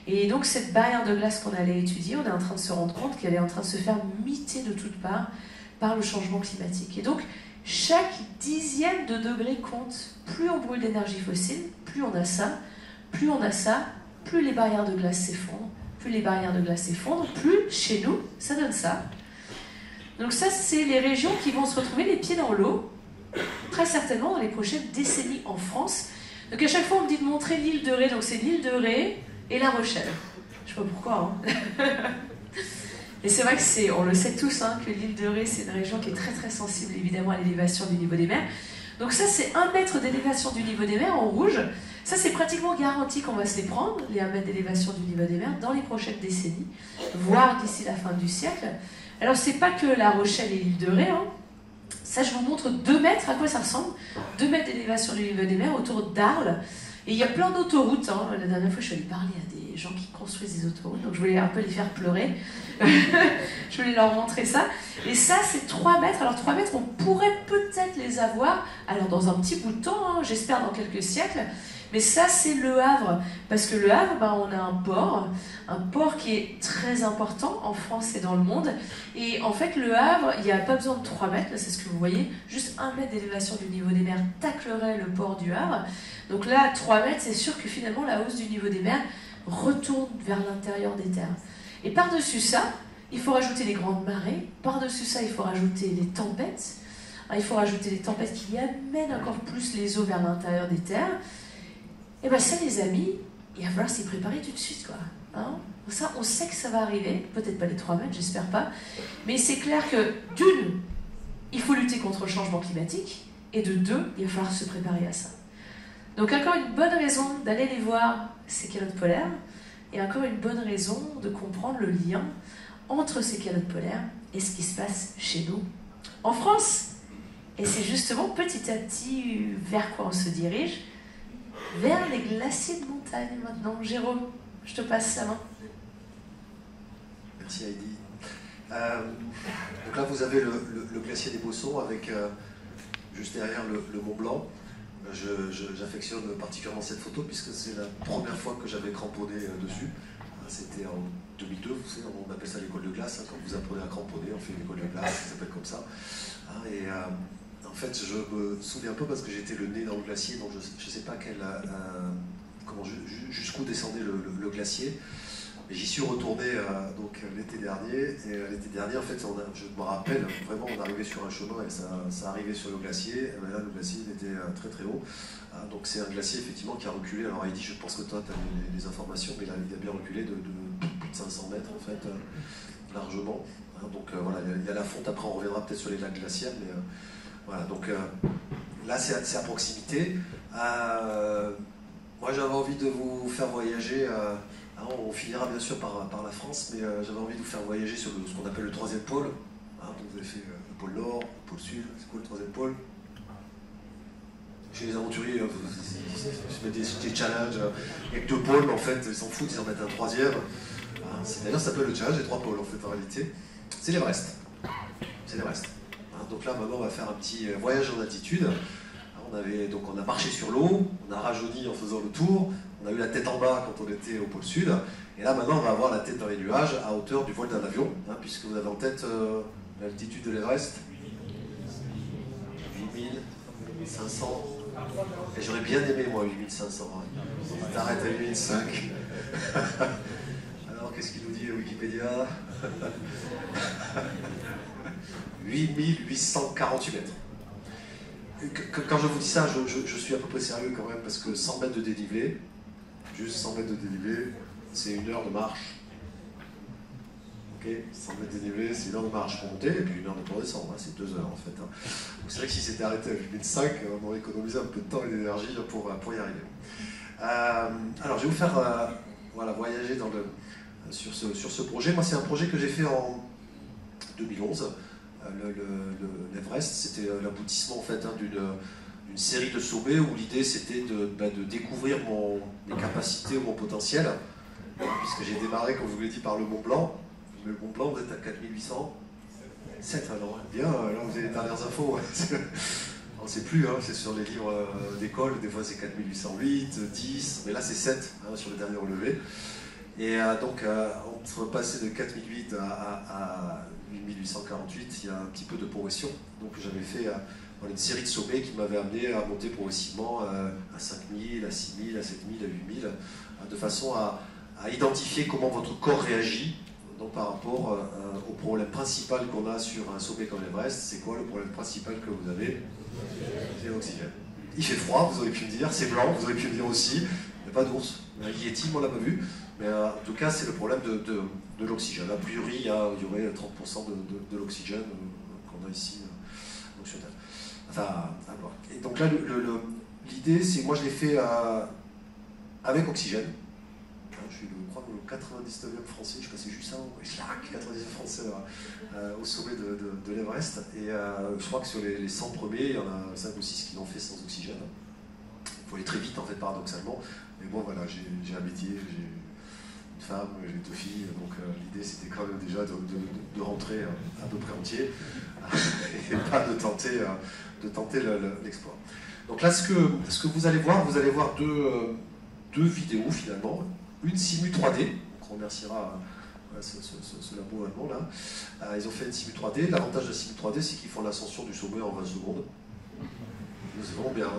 Et donc, cette barrière de glace qu'on allait étudier, on est en train de se rendre compte qu'elle est en train de se faire miter de toutes parts par le changement climatique. Et donc, chaque dixième de degré compte. Plus on brûle d'énergie fossile, plus on a ça, plus on a ça, plus les barrières de glace s'effondrent, plus les barrières de glace s'effondrent, plus chez nous, ça donne ça. Donc ça, c'est les régions qui vont se retrouver les pieds dans l'eau, très certainement dans les prochaines décennies en France. Donc à chaque fois, on me dit de montrer l'île de Ré, donc c'est l'île de Ré et La Rochelle. Je sais pas pourquoi, hein. Et c'est vrai que on le sait tous, hein, que l'île de Ré, c'est une région qui est très très sensible évidemment à l'élévation du niveau des mers. Donc ça, c'est 1 mètre d'élévation du niveau des mers en rouge. Ça, c'est pratiquement garanti qu'on va se les prendre, les 1 mètre d'élévation du niveau des mers, dans les prochaines décennies, voire d'ici la fin du siècle. Alors, c'est pas que La Rochelle et l'île de Ré, hein. Ça, je vous montre 2 mètres, à quoi ça ressemble. 2 mètres d'élévation du niveau des mers autour d'Arles. Et il y a plein d'autoroutes, hein. La dernière fois, je suis allée parler à des gens qui construisent des autoroutes, donc je voulais un peu les faire pleurer. Je voulais leur montrer ça. Et ça, c'est 3 mètres. Alors 3 mètres, on pourrait peut-être les avoir, alors dans un petit bout de temps, hein, j'espère dans quelques siècles. Mais ça, c'est Le Havre. Parce que Le Havre, ben, on a un port qui est très important en France et dans le monde. Et en fait, Le Havre, il n'y a pas besoin de 3 mètres, là, c'est ce que vous voyez. Juste 1 mètre d'élévation du niveau des mers taclerait le port du Havre. Donc là, 3 mètres, c'est sûr que finalement, la hausse du niveau des mers retourne vers l'intérieur des terres. Et par-dessus ça, il faut rajouter les grandes marées. Par-dessus ça, il faut rajouter les tempêtes. Il faut rajouter les tempêtes qui amènent encore plus les eaux vers l'intérieur des terres. Et bien ça, les amis, il va falloir s'y préparer tout de suite, quoi. Hein, ça, on sait que ça va arriver. Peut-être pas les 3 mètres, j'espère pas. Mais c'est clair que, d'une, il faut lutter contre le changement climatique. Et de 2, il va falloir se préparer à ça. Donc encore une bonne raison d'aller les voir, ces calottes polaires. Et encore une bonne raison de comprendre le lien entre ces calottes polaires et ce qui se passe chez nous, en France. Et c'est justement petit à petit vers quoi on se dirige, vers les glaciers de montagne maintenant. Jérôme, je te passe la main.
Merci Heidi. Donc là vous avez le glacier des Bossons avec juste derrière le Mont Blanc. J'affectionne particulièrement cette photo puisque c'est la première fois que j'avais cramponné dessus. C'était en 2002, vous savez, on appelle ça l'école de glace, quand vous apprenez à cramponner, on fait l'école de glace, ça s'appelle comme ça. Et en fait, je me souviens pas parce que j'étais le nez dans le glacier, donc je ne sais pas jusqu'où descendait le glacier. J'y suis retourné donc l'été dernier, et l'été dernier, en fait, je me rappelle, vraiment, on arrivait sur un chemin et ça arrivait sur le glacier, et là, le glacier il était très très haut. Donc c'est un glacier, effectivement, qui a reculé. Alors Heidi, je pense que toi, tu as les informations, mais là, il a bien reculé de plus de 500 mètres, en fait, largement. Donc voilà, il y a la fonte, après on reviendra peut-être sur les lacs glaciaires, mais voilà, donc là, c'est à proximité. Moi, j'avais envie de vous faire voyager. On finira bien sûr par la France, mais j'avais envie de vous faire voyager sur ce qu'on appelle le troisième pôle. Donc vous avez fait le pôle Nord, le pôle Sud, c'est quoi le troisième pôle? Chez les aventuriers, ils se mettent des challenges avec 2 pôles, mais en fait, ils s'en foutent, ils en mettent un troisième. D'ailleurs, ça s'appelle le challenge des 3 pôles, en fait, en réalité. C'est l'Everest. C'est l'Everest. Donc là, maintenant, on va faire un petit voyage en altitude. On a marché sur l'eau, on a rajeuni en faisant le tour, on a eu la tête en bas quand on était au pôle sud, et là maintenant on va avoir la tête dans les nuages à hauteur du vol d'un avion, puisque vous avez en tête l'altitude de l'Everest, 8500, et j'aurais bien aimé moi 8500, t'arrêtes à 8005. Alors qu'est-ce qu'il nous dit Wikipédia? 8848 mètres. Quand je vous dis ça, je suis à peu près sérieux quand même, parce que 100 mètres de dénivelé, juste 100 mètres de dénivelé, c'est 1 heure de marche. Ok, 100 mètres de dénivelé, c'est 1 heure de marche pour monter, et puis 1 heure de pour descendre, c'est 2 heures en fait. Donc c'est vrai que si c'était arrêté à 8005, on aurait économisé un peu de temps et d'énergie pour y arriver. Alors je vais vous faire voyager sur ce projet. Moi c'est un projet que j'ai fait en 2011. L'Everest, c'était l'aboutissement en fait d'une série de sommets où l'idée c'était de découvrir mes capacités ou mon potentiel, puisque j'ai démarré, comme je vous l'ai dit, par le Mont Blanc. Le Mont Blanc, vous êtes à 4807, alors bien, là vous avez les dernières infos. On ne sait plus, c'est sur les livres d'école, des fois c'est 4808, 10, mais là c'est 7 sur le dernier relevé. Et donc, entre passer de 4008 à 8848, il y a un petit peu de progression. Donc j'avais fait une série de sommets qui m'avaient amené à monter progressivement à 5000, à 6000, à 7000, à 8000, de façon à identifier comment votre corps réagit donc, par rapport au problème principal qu'on a sur un sommet comme l'Everest. C'est quoi le problème principal que vous avez? C'est l'oxygène. Il fait froid, vous auriez pu me dire, c'est blanc, vous auriez pu me dire aussi, il n'y a pas d'ours. Un Yeti, on ne l'a pas vu. Mais en tout cas, c'est le problème de l'oxygène. A priori, il y aurait 30% de l'oxygène qu'on a ici donc sur Terre. Enfin, à voir. Et donc là, l'idée, c'est moi je l'ai fait avec oxygène. Je suis, je crois, le 99e français, je passais juste avant, 99e français au sommet de l'Everest. Et je crois que sur les 100 premiers, il y en a 5 ou 6 qui l'ont fait sans oxygène. Il faut aller très vite, en fait, paradoxalement. Mais bon, voilà, j'ai un métier, j'ai une femme, j'ai 2 filles, donc l'idée c'était quand même déjà de rentrer à peu près entier et pas de tenter l'exploit. Donc là, ce que vous allez voir deux vidéos finalement, une simu 3D, donc on remerciera ce labo allemand là. Ils ont fait une simu 3D, l'avantage de la simu 3D c'est qu'ils font l'ascension du sommet en 20 secondes. C'est vraiment bien,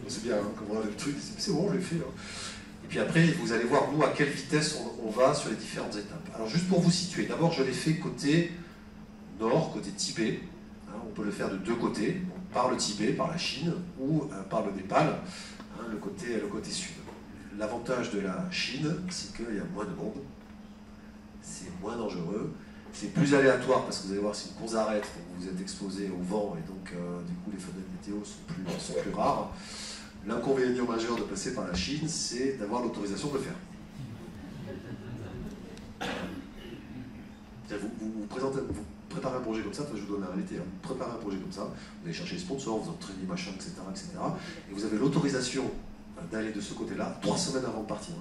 c'est bien, comme on a le truc, c'est bon, je l'ai fait. Et puis après, vous allez voir, nous, à quelle vitesse on va sur les différentes étapes. Alors, juste pour vous situer, d'abord, je l'ai fait côté nord, côté Tibet. On peut le faire de 2 côtés, donc par le Tibet, par la Chine, ou par le Népal, le côté sud. L'avantage de la Chine, c'est qu'il y a moins de monde, c'est moins dangereux, c'est plus aléatoire, parce que vous allez voir, c'est une course arrête, donc vous êtes exposé au vent, et donc, du coup, les fenêtres météo sont plus rares. L'inconvénient majeur de passer par la Chine, c'est d'avoir l'autorisation de le faire. Vous préparez un projet comme ça, je vous donne la réalité, vous préparez un projet comme ça, vous allez chercher les sponsors, vous entraînez machin, etc., et vous avez l'autorisation d'aller de ce côté-là 3 semaines avant de partir.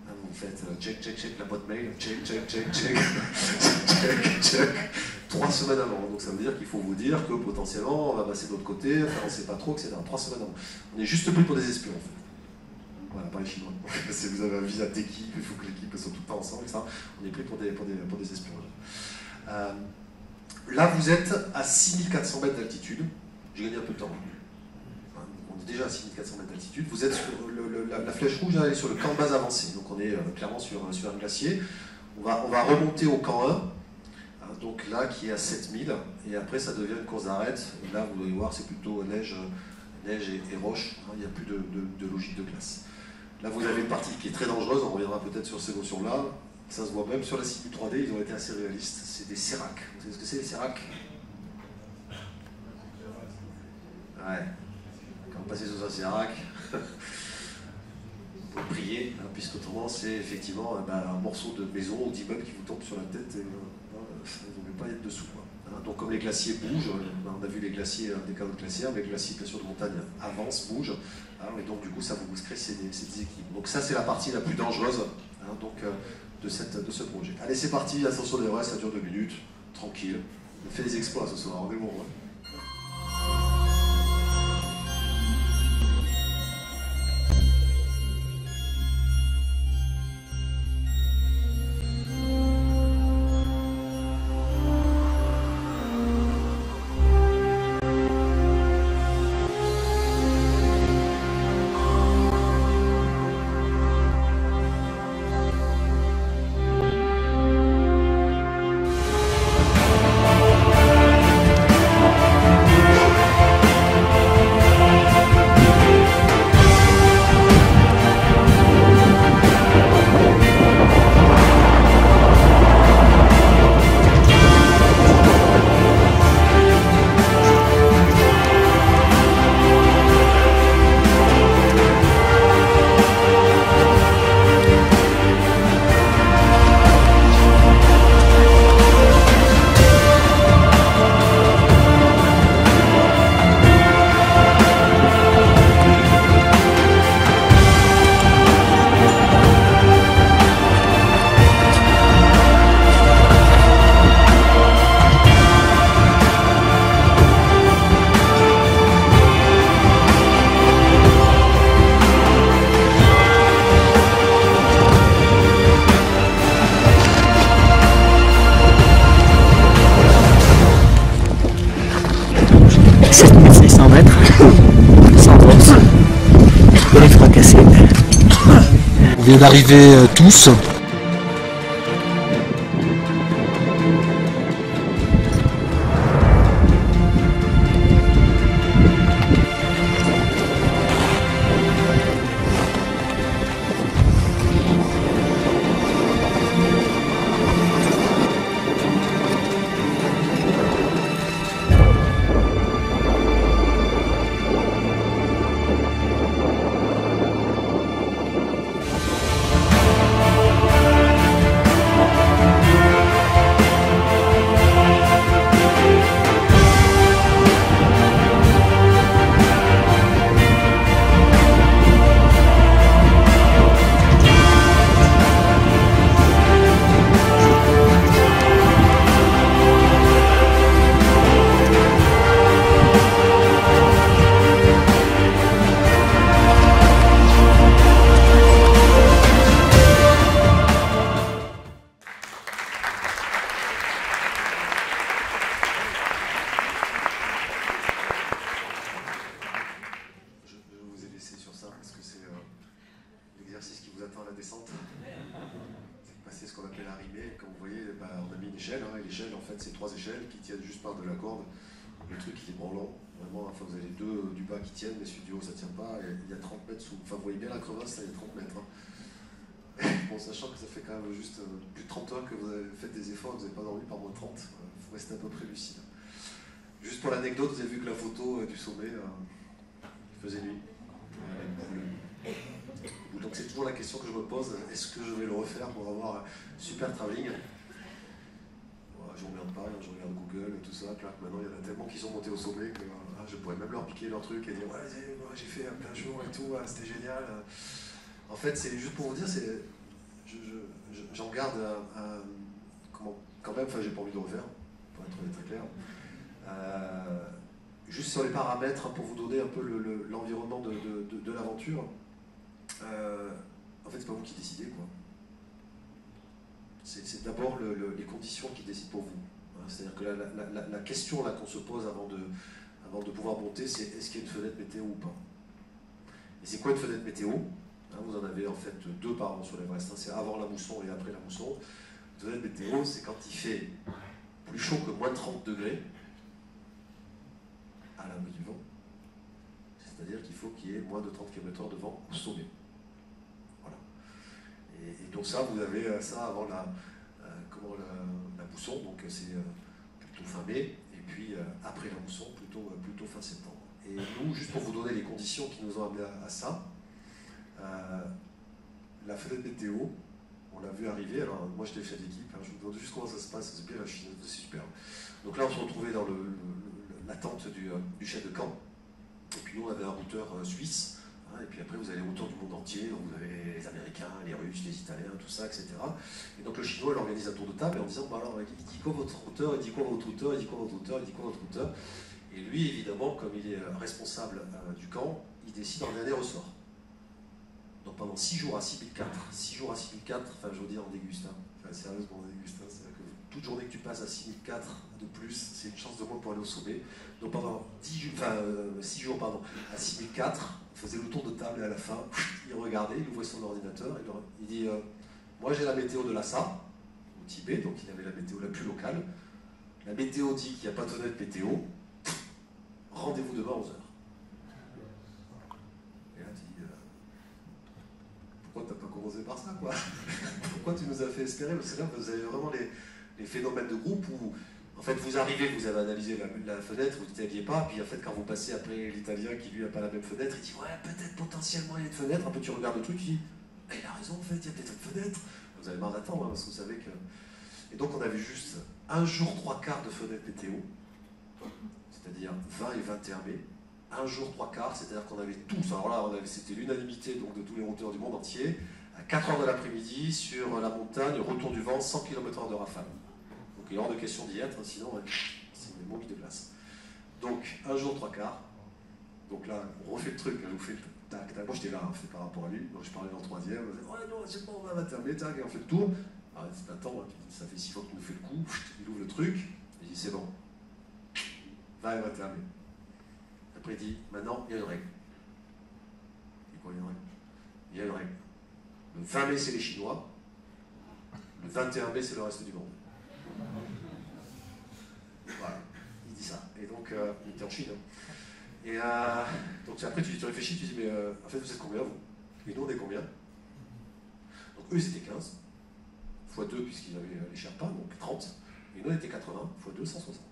Vous faites check la boîte mail, check. 3 semaines avant. Donc ça veut dire qu'il faut vous dire que potentiellement on va passer de l'autre côté, enfin, on ne sait pas trop, etc. 3 semaines avant. On est juste pris pour des espions en fait. Voilà, pas les Chinois. Si vous avez un visa d'équipe, il faut que l'équipe soit tout le temps ensemble, etc. On est pris pour des espions. Là, vous êtes à 6400 mètres d'altitude. J'ai gagné un peu de temps. On est déjà à 6400 mètres d'altitude. Vous êtes sur la flèche rouge, elle est sur le camp de base avancé. Donc on est clairement sur un glacier. On va remonter au camp 1. Donc là, qui est à 7000. Et après, ça devient une course d'arête. Là, vous allez voir, c'est plutôt neige et roche. Il n'y a plus de logique de glace. Là, vous avez une partie qui est très dangereuse. On reviendra peut-être sur ces notions-là. Ça se voit même sur la simule 3D, ils ont été assez réalistes. C'est des séracs. Vous savez ce que c'est, les séracs? Ouais. Quand vous passez sous un sérac, vous pouvez prier, hein, puisque autrement, c'est effectivement un morceau de maison ou d'immeuble qui vous tombe sur la tête et vous ne pouvez pas être dessous. Quoi. Hein, donc, comme les glaciers bougent, on a vu les glaciers, des canaux glaciaires, mais les glaciers, bien sûr, de montagne avancent, bougent. Hein, et donc, du coup, ça vous crée ces déséquilibres. Donc, ça, c'est la partie la plus dangereuse. Hein, donc, de ce projet. Allez, c'est parti, ascension des Everest, ça dure 2 minutes, tranquille. On fait des exploits ce soir, rendez-vous.
On vient d'arriver tous.
Enfin, vous voyez bien la crevasse, là, il y a 30 mètres. Hein. Bon, sachant que ça fait quand même juste plus de 30 heures que vous avez fait des efforts, vous n'avez pas dormi par moins 30. Il faut rester à peu près lucide. Juste pour l'anecdote, vous avez vu que la photo du sommet, il faisait nuit. Donc c'est toujours la question que je me pose, est-ce que je vais le refaire pour avoir un super travelling? Je ne regarde pas, je regarde Google et tout ça, clac, maintenant il y en a tellement qui sont montés au sommet que je pourrais même leur piquer leur truc et dire ouais, j'ai fait plein de jours et tout, c'était génial. En fait, c'est juste pour vous dire, j'en garde quand même, enfin j'ai pas envie de le refaire, pour être honnête très clair. Juste sur les paramètres, pour vous donner un peu l'environnement de l'aventure, en fait, c'est pas vous qui décidez, quoi. C'est d'abord les conditions qui décident pour vous. C'est-à-dire que la question qu'on se pose avant de pouvoir monter, c'est est-ce qu'il y a une fenêtre météo ou pas? Et c'est quoi une fenêtre météo? Vous en avez en fait 2 par an sur l'Everest, c'est avant la mousson et après la mousson. Une fenêtre météo, c'est quand il fait plus chaud que moins 30 degrés à l'abri du vent. C'est-à-dire qu'il faut qu'il y ait moins de 30 km/h de vent au sommet. Voilà. Et donc ça, vous avez ça avant la mousson, donc c'est plutôt fin mai, et puis après la mousson, plutôt fin septembre. Et nous, juste pour vous donner les conditions qui nous ont amenés à ça, la fenêtre météo, on l'a vu arriver. Alors moi j'étais chef d'équipe, je vous demande juste comment ça se passe, c'est bien, c'est super. Donc là on se retrouvait dans la tente du chef de camp, et puis nous on avait un routeur suisse, et puis après vous avez les routeurs du monde entier, donc vous avez les Américains, les Russes, les Italiens, tout ça, etc. Et donc le Chinois il organise un tour de table en disant, bah alors il dit quoi votre routeur, il dit quoi votre routeur, il dit quoi votre routeur, il dit quoi votre routeur. Et lui évidemment, comme il est responsable du camp, il décide en dernier ressort. Donc pendant 6 jours à 6004, 6 jours à 6004, enfin je veux dire on déguste, enfin sérieusement on déguste, c'est-à-dire que toute journée que tu passes à 6004 de plus, c'est une chance de moins pour aller au sommet. Donc pendant 6 jours à 6004, on faisait le tour de table et à la fin, il regardait, il ouvrait son ordinateur, il dit moi j'ai la météo de Lhasa, au Tibet, donc il avait la météo la plus locale. La météo dit qu'il n'y a pas de fenêtre météo, rendez-vous demain à 11h. Et là tu dis pourquoi t'as pas commencé par ça, quoi? Pourquoi tu nous as fait espérer? Parce que là, vous avez vraiment les phénomènes de groupe où, en fait, vous arrivez, vous avez analysé la fenêtre, vous ne saviez pas, puis en fait, quand vous passez après l'Italien qui, lui, n'a pas la même fenêtre, il dit, ouais, peut-être potentiellement il y a une fenêtre, un peu tu regardes le truc, tu dis, il a raison, en fait, il y a peut-être une fenêtre. Vous avez marre d'attendre, parce que vous savez que... Et donc, on avait juste 1 jour 3 quarts de fenêtre météo, c'est-à-dire 20 et 21 mai, 1 jour 3 quarts, c'est-à-dire qu'on avait tous, alors là c'était l'unanimité donc de tous les routeurs du monde entier, à 4h de l'après-midi sur la montagne, retour du vent, 100 km/h de rafale. Donc il est hors de question d'y être, sinon c'est une momie de glace. Donc 1 jour 3 quarts, donc là on refait le truc, je vous fais le tac, tac. Moi j'étais là, fait par rapport à lui, donc je parlais dans le 3e, on disait, ouais non, c'est bon, on va terminer, tac, et on fait le tour. Alors il dit, attends, ça fait 6 fois qu'il nous fait le coup, il ouvre le truc, il dit, c'est bon, va et va terminer. Après, il dit, maintenant, il y a une règle. Et quoi, il y a une règle? Il y a une règle. Le 20 mai, c'est les Chinois. Le 21 mai, c'est le reste du monde. Voilà, il dit ça. Et donc, il était en Chine. Et donc, après, tu réfléchis, tu dis, mais en fait, vous êtes combien, vous? Et nous, on est combien? Donc, eux, ils étaient 15, x 2, puisqu'ils avaient les Sherpas, donc 30. Et nous, on était 80, x 2, 160.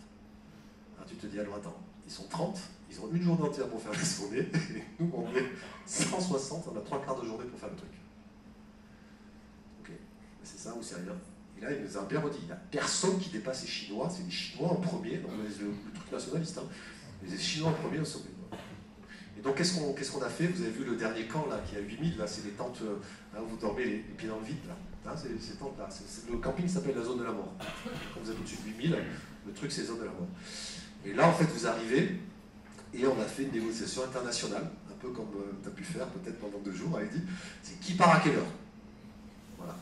Alors, tu te dis, alors attends. Ils sont 30, ils ont une journée entière pour faire la journée, et nous on est 160, on a 3 quarts de journée pour faire le truc. Ok, c'est ça ou c'est rien? Et là il nous a bien redit, il n'y a personne qui dépasse les Chinois, c'est les Chinois en premier, donc le truc nationaliste, les Chinois en premier au sommet. Et donc qu'est-ce qu'on a fait? Vous avez vu le dernier camp là, qui est à 8000, là c'est les tentes, là, où vous dormez les pieds dans le vide, là. C'est ces tentes là, le camping s'appelle la zone de la mort. Quand vous êtes au-dessus de 8000, le truc c'est la zone de la mort. Et là, en fait, vous arrivez, et on a fait une négociation internationale, un peu comme tu as pu faire peut-être pendant 2 jours, elle dit, c'est qui part à quelle heure? Voilà.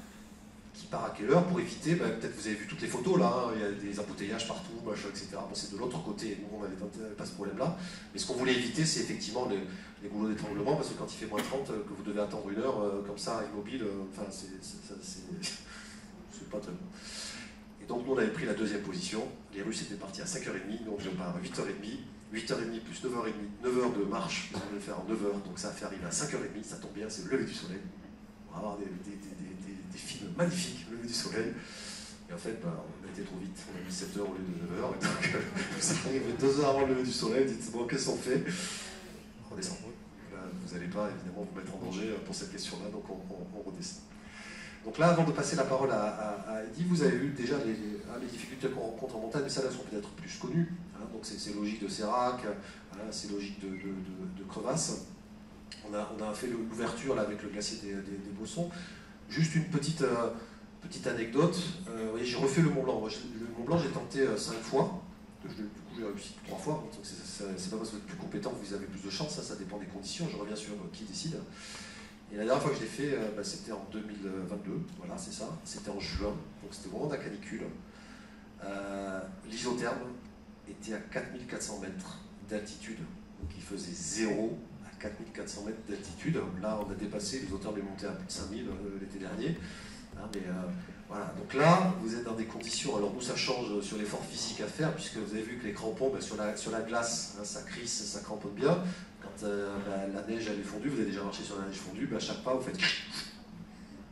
Qui part à quelle heure pour éviter, peut-être vous avez vu toutes les photos là, il y a des embouteillages partout, machin, etc. Bon, c'est de l'autre côté, nous on n'avait pas ce problème-là, mais ce qu'on voulait éviter, c'est effectivement les goulots d'étranglement, parce que quand il fait moins 30, que vous devez attendre 1 heure, comme ça, immobile, enfin, c'est pas très bon. Et donc nous on avait pris la 2e position, les Russes étaient partis à 5h30, donc je pars à 8h30, 8h30 plus 9h30, 9h de marche, on devait faire en 9h, donc ça a fait arriver à 5h30, ça tombe bien, c'est le lever du soleil. On va avoir des films magnifiques, le lever du soleil. Et en fait, on a été trop vite, on a mis 7h au lieu de 9h, et donc vous arrivez 2 heures avant le lever du soleil, dites bon, qu'est-ce qu'on fait? On redescend. Là, vous n'allez pas évidemment vous mettre en danger pour cette question-là, donc on redescend. Donc là, avant de passer la parole à Eddy, vous avez vu déjà les difficultés qu'on rencontre en montagne, mais ça, elles sont peut-être plus connues. Donc c'est logique de sérac, c'est logique de crevasses. On a fait l'ouverture avec le glacier des Bossons. Juste une petite anecdote. J'ai refait le Mont Blanc. Le Mont Blanc, j'ai tenté 5 fois. Du coup, j'ai réussi 3 fois. Donc c'est pas parce que vous êtes plus compétent que vous avez plus de chance, ça dépend des conditions. Je reviens sur qui décide. Et la dernière fois que je l'ai fait, c'était en 2022, voilà, c'est ça. C'était en juin, donc c'était vraiment de la canicule. L'isotherme était à 4400 mètres d'altitude, donc il faisait 0 à 4400 mètres d'altitude. Là, on a dépassé, l'isotherme est monté à plus de 5000 l'été dernier. Voilà. Donc là, vous êtes dans des conditions, alors nous ça change sur l'effort physique à faire, puisque vous avez vu que les crampons, sur la glace, hein, ça crisse, ça cramponne bien. Quand la neige elle est fondue, vous avez déjà marché sur la neige fondue, à chaque pas vous faites...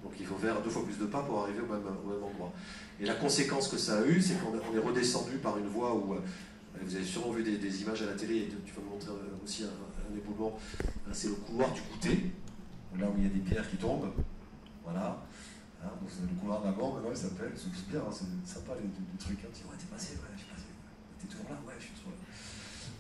Donc il faut faire 2 fois plus de pas pour arriver au même endroit. Et la conséquence que ça a eu, c'est qu'on est redescendu par une voie où, vous avez sûrement vu des images à la télé, et tu vas me montrer aussi un éboulement, c'est le couloir du goûter, là où il y a des pierres qui tombent, voilà. Hein, donc c'est le couloir de la mort, maintenant il s'appelle, c'est bien, hein, c'est sympa les trucs, hein. Tu dis, ouais, t'es passé, ouais, je suis passé, t'es toujours là, ouais, je suis toujours là.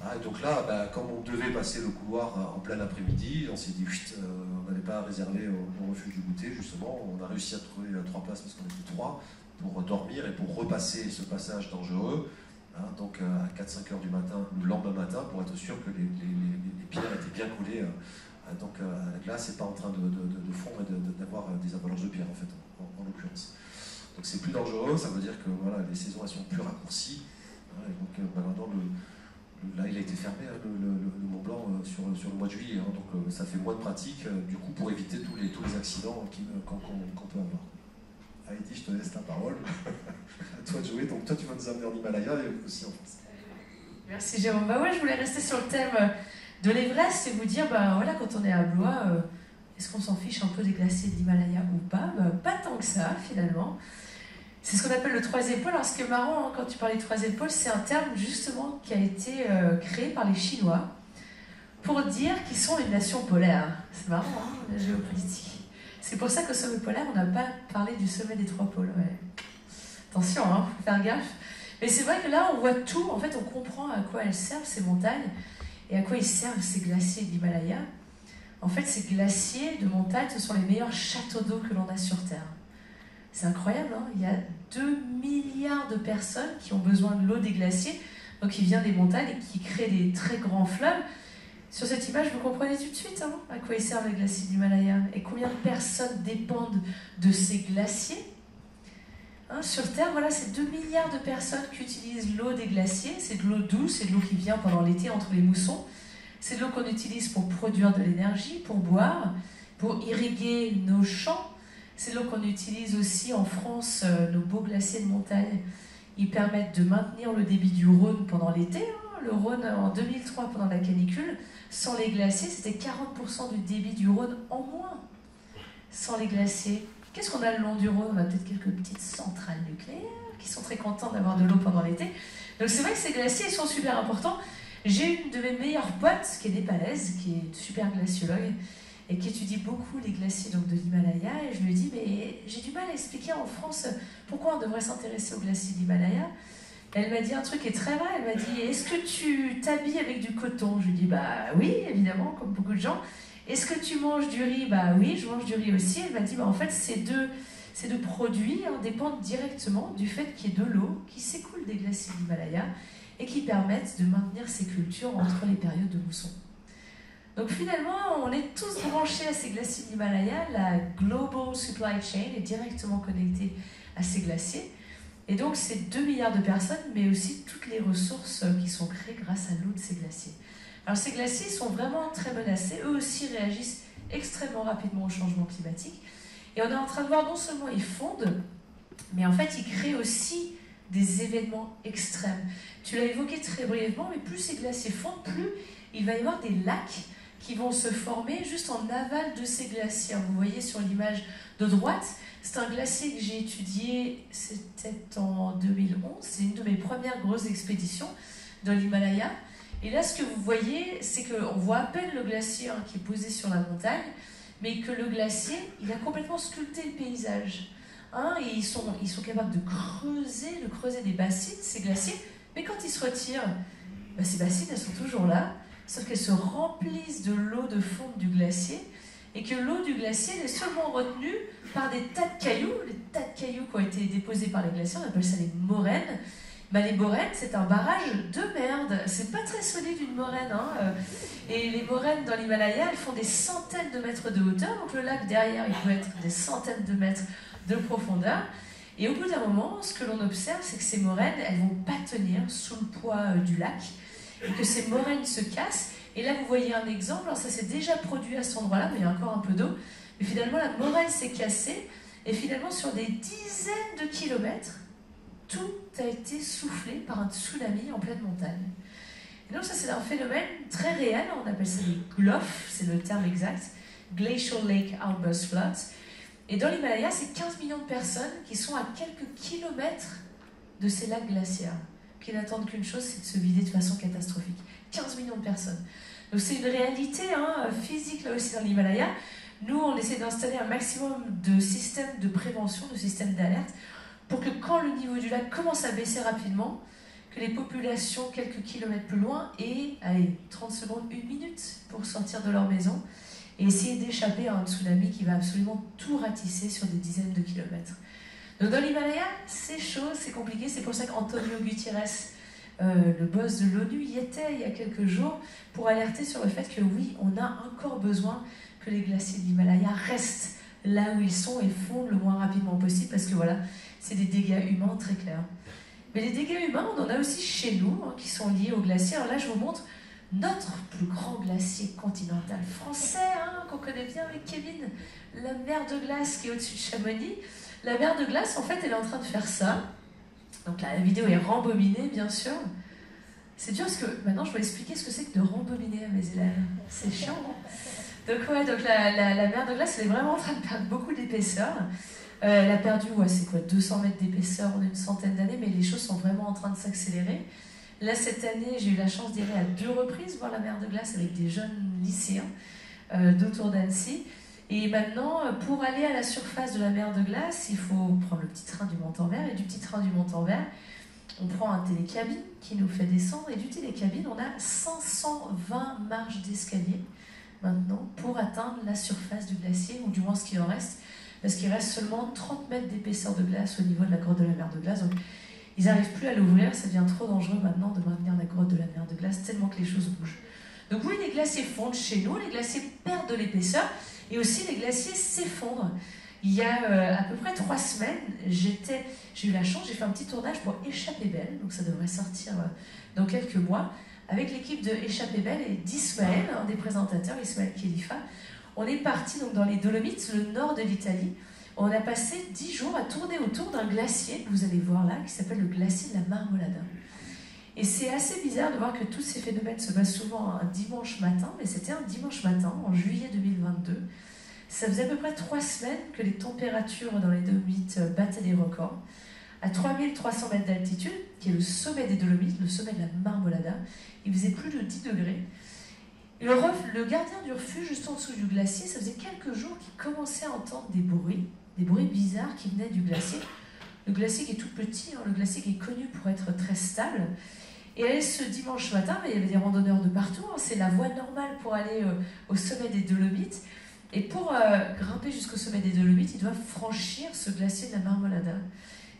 Ah, et donc là, comme on devait passer le couloir en plein après-midi, on s'est dit, on n'allait pas réserver au refuge du goûter, justement, on a réussi à trouver 3 places parce qu'on était 3 pour dormir et pour repasser ce passage dangereux, hein, donc à 4-5 heures du matin, le lendemain matin, pour être sûr que les pierres étaient bien collées donc à la glace et pas en train de fondre et d'avoir des avalanches de pierres en fait, en l'occurrence. Donc c'est plus dangereux, ça veut dire que voilà, les saisons elles sont plus raccourcies, hein, et donc maintenant là il a été fermé, hein, le Mont Blanc sur le mois de juillet, hein, donc ça fait moins de pratique du coup pour éviter tous les accidents qu'on peut avoir. Heidi, je te laisse la parole, à toi de jouer, donc toi tu vas nous amener en Himalaya et aussi en France.
Merci Jérôme. Ouais, je voulais rester sur le thème de l'Everest et vous dire, voilà, quand on est à Blois, est-ce qu'on s'en fiche un peu des glaciers de l'Himalaya ou pas? Pas tant que ça, finalement. C'est ce qu'on appelle le 3e pôle. Alors, ce qui est marrant, hein, quand tu parlais de 3e pôle, c'est un terme, justement, qui a été créé par les Chinois pour dire qu'ils sont une nation polaire. C'est marrant, hein, la géopolitique. C'est pour ça qu'au sommet polaire, on n'a pas parlé du sommet des 3 pôles. Ouais. Attention, hein, faut faire gaffe. Mais c'est vrai que là, on voit tout. En fait, on comprend à quoi elles servent, ces montagnes. Et à quoi ils servent ces glaciers de l'Himalaya? En fait, ces glaciers de montagne, ce sont les meilleurs châteaux d'eau que l'on a sur Terre. C'est incroyable, hein? Il y a 2 milliards de personnes qui ont besoin de l'eau des glaciers, donc qui vient des montagnes et qui créent des très grands fleuves. Sur cette image, vous comprenez tout de suite hein, à quoi ils servent les glaciers de l'Himalaya et combien de personnes dépendent de ces glaciers. Hein, sur Terre, voilà, c'est 2 milliards de personnes qui utilisent l'eau des glaciers. C'est de l'eau douce, c'est de l'eau qui vient pendant l'été entre les moussons. C'est de l'eau qu'on utilise pour produire de l'énergie, pour boire, pour irriguer nos champs. C'est de l'eau qu'on utilise aussi en France, nos beaux glaciers de montagne. Ils permettent de maintenir le débit du Rhône pendant l'été. Hein. Le Rhône, en 2003, pendant la canicule, sans les glaciers, c'était 40% du débit du Rhône en moins. Sans les glaciers. Qu'est-ce qu'on a le long du Rhône? On a peut-être quelques petites centrales nucléaires qui sont très contents d'avoir de l'eau pendant l'été. Donc c'est vrai que ces glaciers, ils sont super importants. J'ai une de mes meilleures potes, qui est népalaise, qui est super glaciologue, et qui étudie beaucoup les glaciers donc, de l'Himalaya. Et je lui dis, mais j'ai du mal à expliquer en France pourquoi on devrait s'intéresser aux glaciers de l'Himalaya. Elle m'a dit un truc qui est très vrai. Elle m'a dit, est-ce que tu t'habilles avec du coton? Je lui dis, bah oui, évidemment, comme beaucoup de gens. Est-ce que tu manges du riz? Bah oui, je mange du riz aussi. Elle m'a dit, en fait, ces deux produits dépendent directement du fait qu'il y ait de l'eau qui s'écoule des glaciers de l'Himalaya et qui permettent de maintenir ces cultures entre les périodes de mousson. Donc finalement, on est tous branchés à ces glaciers de l'Himalaya. La Global Supply Chain est directement connectée à ces glaciers. Et donc, c'est 2 milliards de personnes, mais aussi toutes les ressources qui sont créées grâce à l'eau de ces glaciers. Alors ces glaciers sont vraiment très menacés, eux aussi réagissent extrêmement rapidement au changement climatique. Et on est en train de voir non seulement ils fondent, mais en fait ils créent aussi des événements extrêmes. Tu l'as évoqué très brièvement, mais plus ces glaciers fondent, plus il va y avoir des lacs qui vont se former juste en aval de ces glaciers. Vous voyez sur l'image de droite, c'est un glacier que j'ai étudié, c'était en 2011, c'est une de mes premières grosses expéditions dans l'Himalaya. Et là, ce que vous voyez, c'est qu'on voit à peine le glacier qui est posé sur la montagne, mais que le glacier, il a complètement sculpté le paysage. Et ils sont capables de creuser des bassines, ces glaciers, mais quand ils se retirent, ces bassines, elles sont toujours là, sauf qu'elles se remplissent de l'eau de fonte du glacier, et que l'eau du glacier elle est seulement retenue par des tas de cailloux, les tas de cailloux qui ont été déposés par les glaciers, on appelle ça les moraines, Bah, les moraines, c'est un barrage de merde. C'est pas très solide une moraine. Hein. Et les moraines dans l'Himalaya, elles font des centaines de mètres de hauteur. Donc le lac derrière, il peut être des centaines de mètres de profondeur. Et au bout d'un moment, ce que l'on observe, c'est que ces moraines, elles vont pas tenir sous le poids du lac. Et que ces moraines se cassent. Et là, vous voyez un exemple. Alors ça s'est déjà produit à cet endroit-là, mais il y a encore un peu d'eau. Mais finalement, la moraine s'est cassée. Et finalement, sur des dizaines de kilomètres, tout a été soufflé par un tsunami en pleine montagne. Et donc ça, c'est un phénomène très réel, on appelle ça des GLOF, c'est le terme exact, Glacial Lake Outburst Floods. Et dans l'Himalaya, c'est 15 millions de personnes qui sont à quelques kilomètres de ces lacs glaciaires, qui n'attendent qu'une chose, c'est de se vider de façon catastrophique. 15 millions de personnes. Donc c'est une réalité physique là aussi dans l'Himalaya. Nous, on essaie d'installer un maximum de systèmes de prévention, de systèmes d'alerte, pour que quand le niveau du lac commence à baisser rapidement, que les populations quelques kilomètres plus loin aient 30 secondes, 1 minute pour sortir de leur maison et essayer d'échapper à un tsunami qui va absolument tout ratisser sur des dizaines de kilomètres. Donc dans l'Himalaya, c'est chaud, c'est compliqué, c'est pour ça qu'Antonio Guterres, le boss de l'ONU, y était il y a quelques jours pour alerter sur le fait que oui, on a encore besoin que les glaciers de l'Himalaya restent là où ils sont et fondent le moins rapidement possible parce que voilà, c'est des dégâts humains très clairs. Mais les dégâts humains, on en a aussi chez nous, qui sont liés aux glaciers. Alors là, je vous montre notre plus grand glacier continental français, qu'on connaît bien avec Kevin, la mer de glace qui est au-dessus de Chamonix. La mer de glace, en fait, elle est en train de faire ça. Donc là, la vidéo est rembobinée, bien sûr. C'est dur parce que maintenant, je vais expliquer ce que c'est que de rembobiner à mes élèves. C'est chiant, Donc ouais, donc la mer de glace, elle est vraiment en train de perdre beaucoup d'épaisseur. Elle a perdu, c'est quoi, 200 mètres d'épaisseur en une centaine d'années, mais les choses sont vraiment en train de s'accélérer. Là, cette année, j'ai eu la chance d'y aller à 2 reprises voir la mer de glace avec des jeunes lycéens d'autour d'Annecy. Et maintenant, pour aller à la surface de la mer de glace, il faut prendre le petit train du Montanvert. Et du petit train du Montanvert, on prend un télécabine qui nous fait descendre. Et du télécabine, on a 520 marches d'escalier maintenant pour atteindre la surface du glacier, ou du moins ce qu'il en reste. Parce qu'il reste seulement 30 mètres d'épaisseur de glace au niveau de la grotte de la mer de glace. Donc, ils n'arrivent plus à l'ouvrir, ça devient trop dangereux maintenant de maintenir la grotte de la mer de glace, tellement que les choses bougent. Donc oui, les glaciers fondent chez nous, les glaciers perdent de l'épaisseur, et aussi les glaciers s'effondrent. Il y a à peu près 3 semaines, j'ai eu la chance, j'ai fait un petit tournage pour Échappée Belle, donc ça devrait sortir dans quelques mois, avec l'équipe de Échappée Belle et d'Ismaël, un des présentateurs, Ismaël Khelifa. On est parti donc dans les Dolomites, le nord de l'Italie. On a passé 10 jours à tourner autour d'un glacier, que vous allez voir là, qui s'appelle le glacier de la Marmolada. Et c'est assez bizarre de voir que tous ces phénomènes se passent souvent un dimanche matin, mais c'était un dimanche matin, en juillet 2022. Ça faisait à peu près 3 semaines que les températures dans les Dolomites battaient des records. À 3300 mètres d'altitude, qui est le sommet des Dolomites, le sommet de la Marmolada, il faisait plus de 10 degrés. Et le gardien du refuge, juste en dessous du glacier, ça faisait quelques jours qu'il commençait à entendre des bruits bizarres qui venaient du glacier. Le glacier qui est tout petit, le glacier qui est connu pour être très stable. Et ce dimanche matin, il y avait des randonneurs de partout, c'est la voie normale pour aller au sommet des Dolomites. Et pour grimper jusqu'au sommet des Dolomites, ils doivent franchir ce glacier de la Marmolada.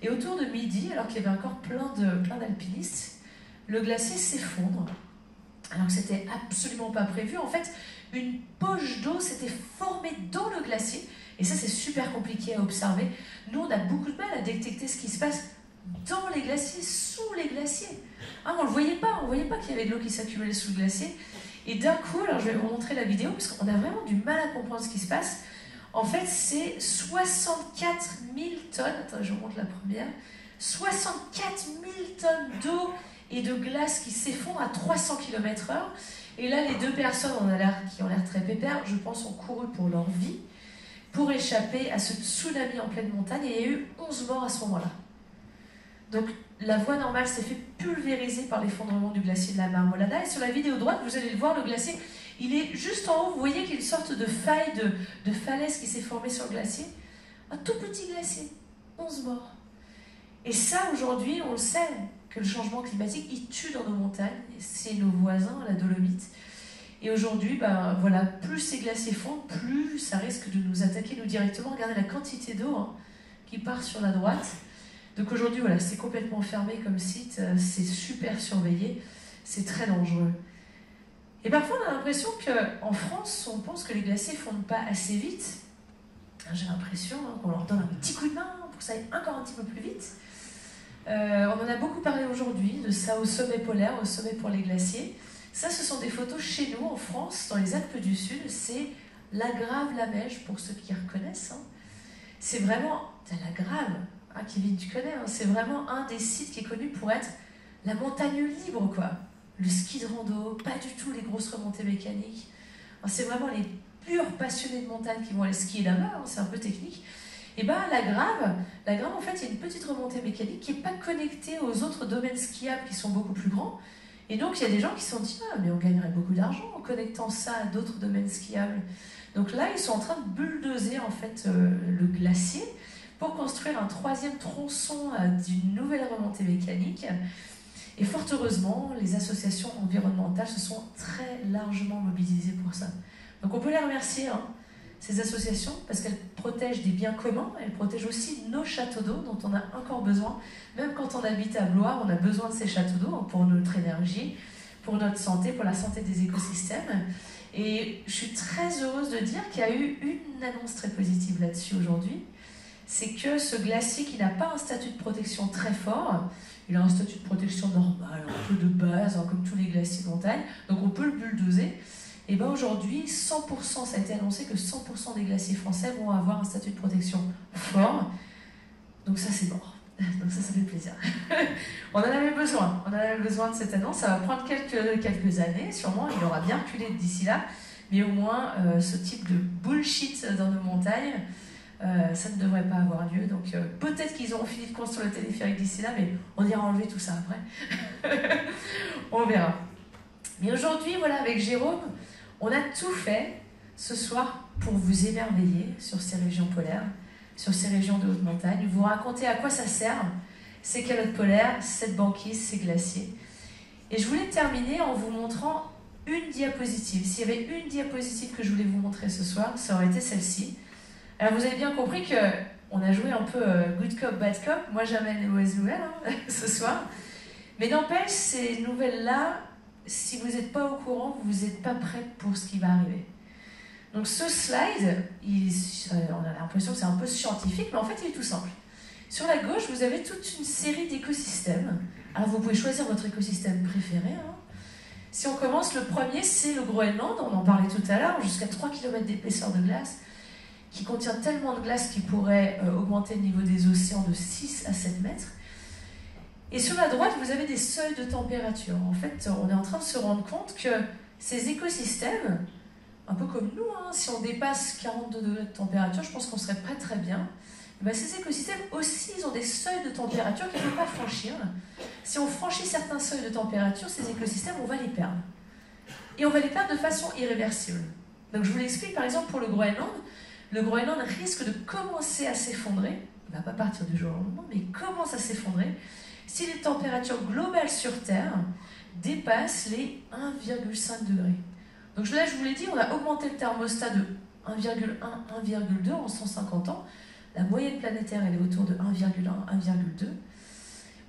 Et autour de midi, alors qu'il y avait encore plein d'alpinistes, le glacier s'effondre. Alors que c'était absolument pas prévu. En fait, une poche d'eau s'était formée dans le glacier. Et ça, c'est super compliqué à observer. Nous, on a beaucoup de mal à détecter ce qui se passe dans les glaciers, sous les glaciers. On ne voyait pas qu'il y avait de l'eau qui s'accumulait sous le glacier. Et d'un coup, alors je vais vous montrer la vidéo, parce qu'on a vraiment du mal à comprendre ce qui se passe. En fait, c'est 64 000 tonnes, attends, je vous montre la première, 64 000 tonnes d'eau et de glace qui s'effondrent à 300 km/h. Et là, les 2 personnes qui ont l'air très pépères, je pense, ont couru pour leur vie, pour échapper à ce tsunami en pleine montagne. Et il y a eu 11 morts à ce moment-là. Donc, la voie normale s'est fait pulvériser par l'effondrement du glacier de la Marmolada. Et sur la vidéo droite, vous allez le voir, le glacier, il est juste en haut. Vous voyez qu'il y a une sorte de faille, de falaise qui s'est formée sur le glacier. Un tout petit glacier, 11 morts. Et ça, aujourd'hui, on le sait, que le changement climatique, il tue dans nos montagnes. C'est nos voisins, la Dolomite. Et aujourd'hui, voilà, plus ces glaciers fondent, plus ça risque de nous attaquer nous directement. Regardez la quantité d'eau qui part sur la droite. Donc aujourd'hui, voilà, c'est complètement fermé comme site, c'est super surveillé, c'est très dangereux. Et parfois, on a l'impression qu'en France, on pense que les glaciers ne fondent pas assez vite. J'ai l'impression qu'on leur donne un petit coup de main pour que ça aille encore un petit peu plus vite. On en a beaucoup parlé aujourd'hui, de ça au sommet polaire, au sommet pour les glaciers. Ça, ce sont des photos chez nous, en France, dans les Alpes du Sud. C'est la Grave-la-Meige, pour ceux qui reconnaissent. C'est vraiment la Grave, Kevin, tu connais, c'est vraiment un des sites qui est connu pour être la montagne libre, quoi. Le ski de rando, pas du tout les grosses remontées mécaniques. C'est vraiment les purs passionnés de montagne qui vont aller skier là-bas, c'est un peu technique. Et bien la Grave, en fait, il y a une petite remontée mécanique qui n'est pas connectée aux autres domaines skiables qui sont beaucoup plus grands. Et donc, il y a des gens qui se sont dit « Ah, mais on gagnerait beaucoup d'argent en connectant ça à d'autres domaines skiables. » Donc là, ils sont en train de bulldozer, en fait, le glacier pour construire un troisième tronçon d'une nouvelle remontée mécanique. Et fort heureusement, les associations environnementales se sont très largement mobilisées pour ça. Donc on peut les remercier, ces associations, parce qu'elles protègent des biens communs, elles protègent aussi nos châteaux d'eau dont on a encore besoin. Même quand on habite à Blois, on a besoin de ces châteaux d'eau pour notre énergie, pour notre santé, pour la santé des écosystèmes. Et je suis très heureuse de dire qu'il y a eu une annonce très positive là-dessus aujourd'hui. C'est que ce glacier qui n'a pas un statut de protection très fort, il a un statut de protection normal, un peu de base, comme tous les glaciers de montagne, donc on peut le bulldozer. Et bien aujourd'hui, 100%, ça a été annoncé que 100% des glaciers français vont avoir un statut de protection fort. Donc ça, c'est mort. Donc ça fait plaisir. On en avait besoin de cette annonce. Ça va prendre quelques années, sûrement. Il aura bien reculé d'ici là. Mais au moins, ce type de bullshit dans nos montagnes, ça ne devrait pas avoir lieu. Donc peut-être qu'ils auront fini de construire le téléphérique d'ici là, mais on ira enlever tout ça après. On verra. Mais aujourd'hui, voilà, avec Jérôme, on a tout fait ce soir pour vous émerveiller sur ces régions polaires, sur ces régions de haute montagne, vous raconter à quoi ça sert, ces calottes polaires, cette banquise, ces glaciers. Et je voulais terminer en vous montrant une diapositive. S'il y avait une diapositive que je voulais vous montrer ce soir, ça aurait été celle-ci. Alors vous avez bien compris qu'on a joué un peu good cop, bad cop. Moi j'amène les mauvaises nouvelles ce soir. Mais n'empêche, ces nouvelles-là, si vous n'êtes pas au courant, vous n'êtes pas prêt pour ce qui va arriver. Donc ce slide, on a l'impression que c'est un peu scientifique, mais en fait il est tout simple. Sur la gauche, vous avez toute une série d'écosystèmes. Alors vous pouvez choisir votre écosystème préféré. Si on commence, le premier c'est le Groenland, on en parlait tout à l'heure, jusqu'à 3 km d'épaisseur de glace, qui contient tellement de glace qu'il pourrait augmenter le niveau des océans de 6 à 7 mètres. Et sur la droite, vous avez des seuils de température. En fait, on est en train de se rendre compte que ces écosystèmes, un peu comme nous, si on dépasse 42 degrés de température, je pense qu'on serait pas très bien. Ben, ces écosystèmes aussi, ils ont des seuils de température qu'ils ne peuvent pas franchir. Si on franchit certains seuils de température, ces écosystèmes, on va les perdre. Et on va les perdre de façon irréversible. Donc je vous l'explique, par exemple, pour le Groenland risque de commencer à s'effondrer. Il ne va pas partir du jour au lendemain, mais il commence à s'effondrer si les températures globales sur Terre dépassent les 1,5 degrés. Donc là, je vous l'ai dit, on a augmenté le thermostat de 1,1, 1,2 en 150 ans. La moyenne planétaire, elle est autour de 1,1, 1,2.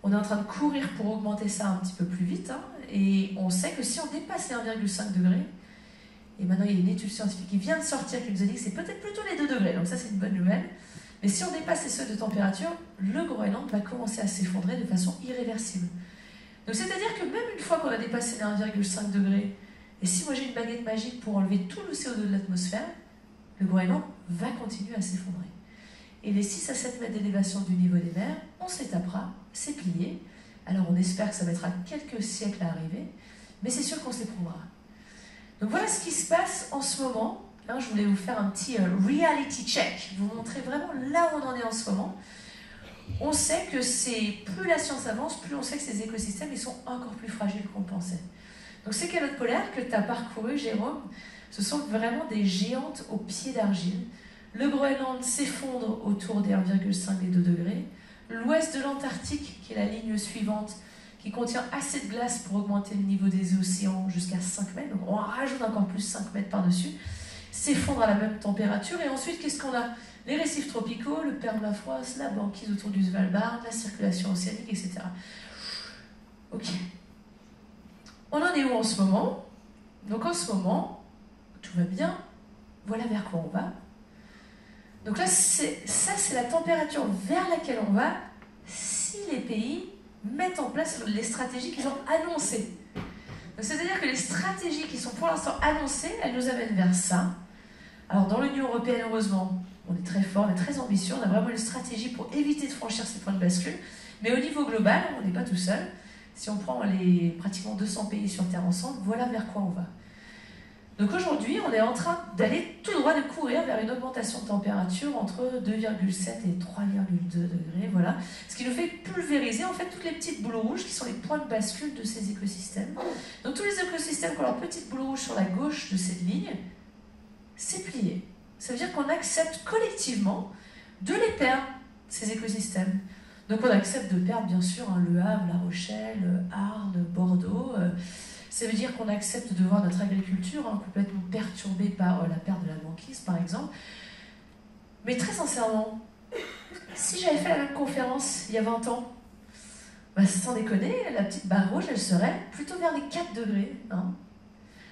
On est en train de courir pour augmenter ça un petit peu plus vite. Et on sait que si on dépasse les 1,5 degrés, et maintenant il y a une étude scientifique qui vient de sortir qui nous a dit que c'est peut-être plutôt les 2 degrés. Donc ça, c'est une bonne nouvelle. Mais si on dépasse les seuils de température, le Groenland va commencer à s'effondrer de façon irréversible. Donc c'est-à-dire que même une fois qu'on a dépassé les 1,5 degrés, et si moi j'ai une baguette magique pour enlever tout le CO2 de l'atmosphère, le Groenland va continuer à s'effondrer. Et les 6 à 7 mètres d'élévation du niveau des mers, on s'y tapera, c'est plié. Alors on espère que ça mettra quelques siècles à arriver, mais c'est sûr qu'on se les prendra. Donc voilà ce qui se passe en ce moment. Je voulais vous faire un petit reality check, vous montrer vraiment là où on en est en ce moment. On sait que plus la science avance, plus on sait que ces écosystèmes ils sont encore plus fragiles qu'on pensait. Donc ces calottes polaires que tu as parcourues, Jérôme, ce sont vraiment des géantes aux pieds d'argile. Le Groenland s'effondre autour des 1,5 et 2 degrés. L'ouest de l'Antarctique, qui est la ligne suivante, qui contient assez de glace pour augmenter le niveau des océans jusqu'à 5 mètres, donc on rajoute encore plus 5 mètres par-dessus, s'effondre à la même température. Et ensuite, qu'est-ce qu'on a? les récifs tropicaux, le permafrost, la banquise autour du Svalbard, la circulation océanique, etc. Ok. On en est où en ce moment? Donc en ce moment, tout va bien, voilà vers quoi on va. Donc là, c'est la température vers laquelle on va si les pays mettent en place les stratégies qu'ils ont annoncées. C'est-à-dire que les stratégies qui sont pour l'instant annoncées, elles nous amènent vers ça. Alors dans l'Union européenne, heureusement, on est très fort, on est très ambitieux, on a vraiment une stratégie pour éviter de franchir ces points de bascule. Mais au niveau global, on n'est pas tout seul. Si on prend les pratiquement 200 pays sur Terre ensemble, voilà vers quoi on va. Donc aujourd'hui, on est en train d'aller tout droit, de courir vers une augmentation de température entre 2,7 et 3,2 degrés, voilà. Ce qui nous fait pulvériser en fait toutes les petites boules rouges qui sont les points de bascule de ces écosystèmes. Donc tous les écosystèmes qui ont leur petite boule rouge sur la gauche de cette ligne, c'est plié. Ça veut dire qu'on accepte collectivement de les perdre, ces écosystèmes. Donc on accepte de perdre bien sûr Le Havre, La Rochelle, Arles, Bordeaux. Ça veut dire qu'on accepte de voir notre agriculture complètement perturbée par la perte de la banquise, par exemple. Mais très sincèrement, si j'avais fait la même conférence il y a 20 ans, bah, sans déconner, la petite barre rouge, elle serait plutôt vers les 4 degrés. Hein.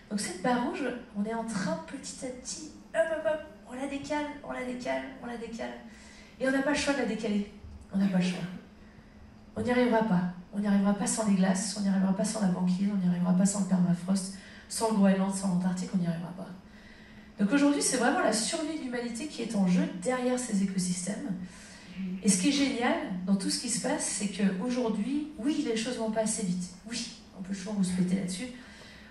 Donc cette barre rouge, on est en train petit à petit, hop, on la décale, on la décale, on la décale. Et on n'a pas le choix de la décaler. On n'a pas le choix. On n'y arrivera pas. On n'y arrivera pas sans les glaces, on n'y arrivera pas sans la banquise, on n'y arrivera pas sans le permafrost, sans le Groenland, sans l'Antarctique, on n'y arrivera pas. Donc aujourd'hui, c'est vraiment la survie de l'humanité qui est en jeu derrière ces écosystèmes. Et ce qui est génial dans tout ce qui se passe, c'est qu'aujourd'hui, oui, les choses vont pas assez vite. Oui, on peut toujours vous se péter là-dessus.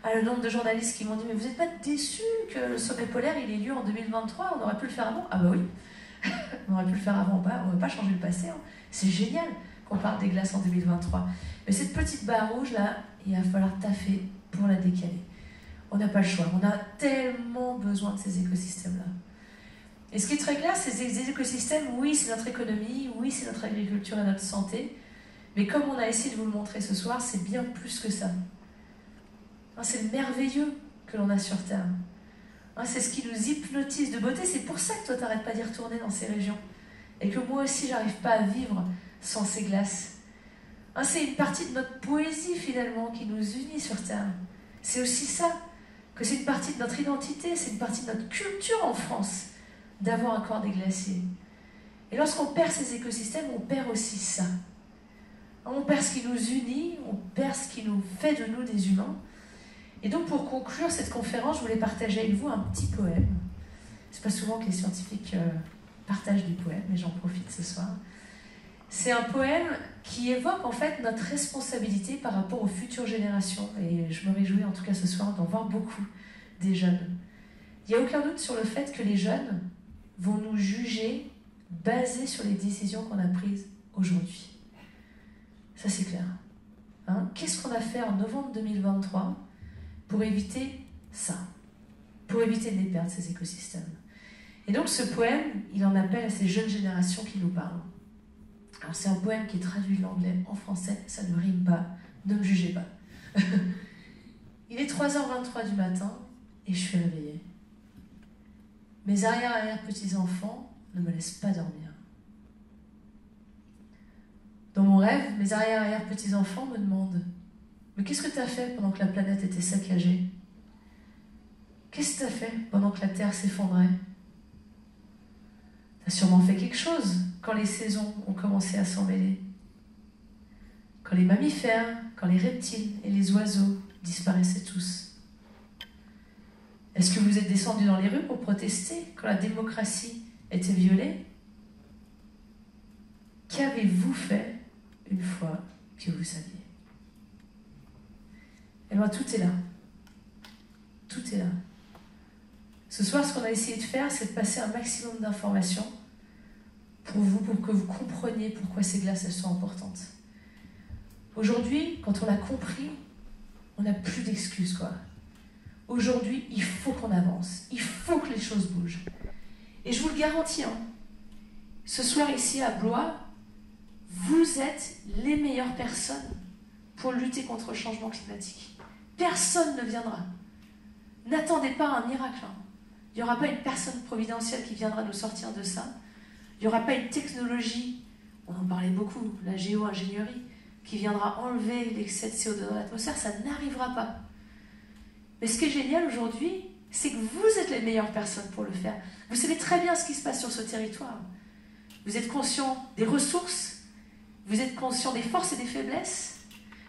Ah, le nombre de journalistes qui m'ont dit « Mais vous n'êtes pas déçus que le sommet polaire il ait lieu en 2023 On aurait pu le faire avant ?» Ah bah oui, on aurait pu le faire avant, on n'aurait pas changé le passé. Hein. C'est génial qu'on parle des glaces en 2023. Mais cette petite barre rouge là, il va falloir taffer pour la décaler. On n'a pas le choix, on a tellement besoin de ces écosystèmes-là. Et ce qui est très clair, c'est que ces écosystèmes, oui, c'est notre économie, oui, c'est notre agriculture et notre santé, mais comme on a essayé de vous le montrer ce soir, c'est bien plus que ça. C'est le merveilleux que l'on a sur Terre. C'est ce qui nous hypnotise de beauté, c'est pour ça que toi, t'arrêtes pas d'y retourner dans ces régions. Et que moi aussi, j'arrive pas à vivre sans ces glaces. C'est une partie de notre poésie, finalement, qui nous unit sur Terre. C'est aussi ça, que c'est une partie de notre identité, c'est une partie de notre culture en France, d'avoir encore des glaciers. Et lorsqu'on perd ces écosystèmes, on perd aussi ça. On perd ce qui nous unit, on perd ce qui nous fait de nous des humains. Et donc, pour conclure cette conférence, je voulais partager avec vous un petit poème. C'est pas souvent que les scientifiques partagent des poèmes, mais j'en profite ce soir. C'est un poème qui évoque en fait notre responsabilité par rapport aux futures générations. Et je me réjouis en tout cas ce soir d'en voir beaucoup des jeunes. Il n'y a aucun doute sur le fait que les jeunes vont nous juger basés sur les décisions qu'on a prises aujourd'hui. Ça c'est clair. Qu'est-ce qu'on a fait en novembre 2023 pour éviter ça, pour éviter de les perdre, ces écosystèmes. Et donc ce poème, il en appelle à ces jeunes générations qui nous parlent. Alors c'est un poème qui est traduit de l'anglais en français, ça ne rime pas, ne me jugez pas. Il est 3h23 du matin et je suis réveillée. Mes arrière-petits-enfants ne me laissent pas dormir. Dans mon rêve, mes arrière-petits-enfants me demandent « Mais qu'est-ce que tu as fait pendant que la planète était saccagée? Qu'est-ce que tu as fait pendant que la Terre s'effondrait? Tu as sûrement fait quelque chose quand les saisons ont commencé à s'emmêler. Quand les mammifères, quand les reptiles et les oiseaux disparaissaient tous. Est-ce que vous êtes descendus dans les rues pour protester quand la démocratie était violée? Qu'avez-vous fait une fois que vous saviez? Et bien, tout est là. Tout est là. Ce soir, ce qu'on a essayé de faire, c'est de passer un maximum d'informations pour vous, pour que vous compreniez pourquoi ces glaces, elles sont importantes. Aujourd'hui, quand on l'a compris, on n'a plus d'excuses, quoi. Aujourd'hui, il faut qu'on avance. Il faut que les choses bougent. Et je vous le garantis, ce soir ici à Blois, vous êtes les meilleures personnes pour lutter contre le changement climatique. Personne ne viendra. N'attendez pas un miracle. Il n'y aura pas une personne providentielle qui viendra nous sortir de ça. Il n'y aura pas une technologie, on en parlait beaucoup, la géo-ingénierie, qui viendra enlever l'excès de CO2 dans l'atmosphère, ça n'arrivera pas. Mais ce qui est génial aujourd'hui, c'est que vous êtes les meilleures personnes pour le faire. Vous savez très bien ce qui se passe sur ce territoire. Vous êtes conscient des ressources, vous êtes conscient des forces et des faiblesses,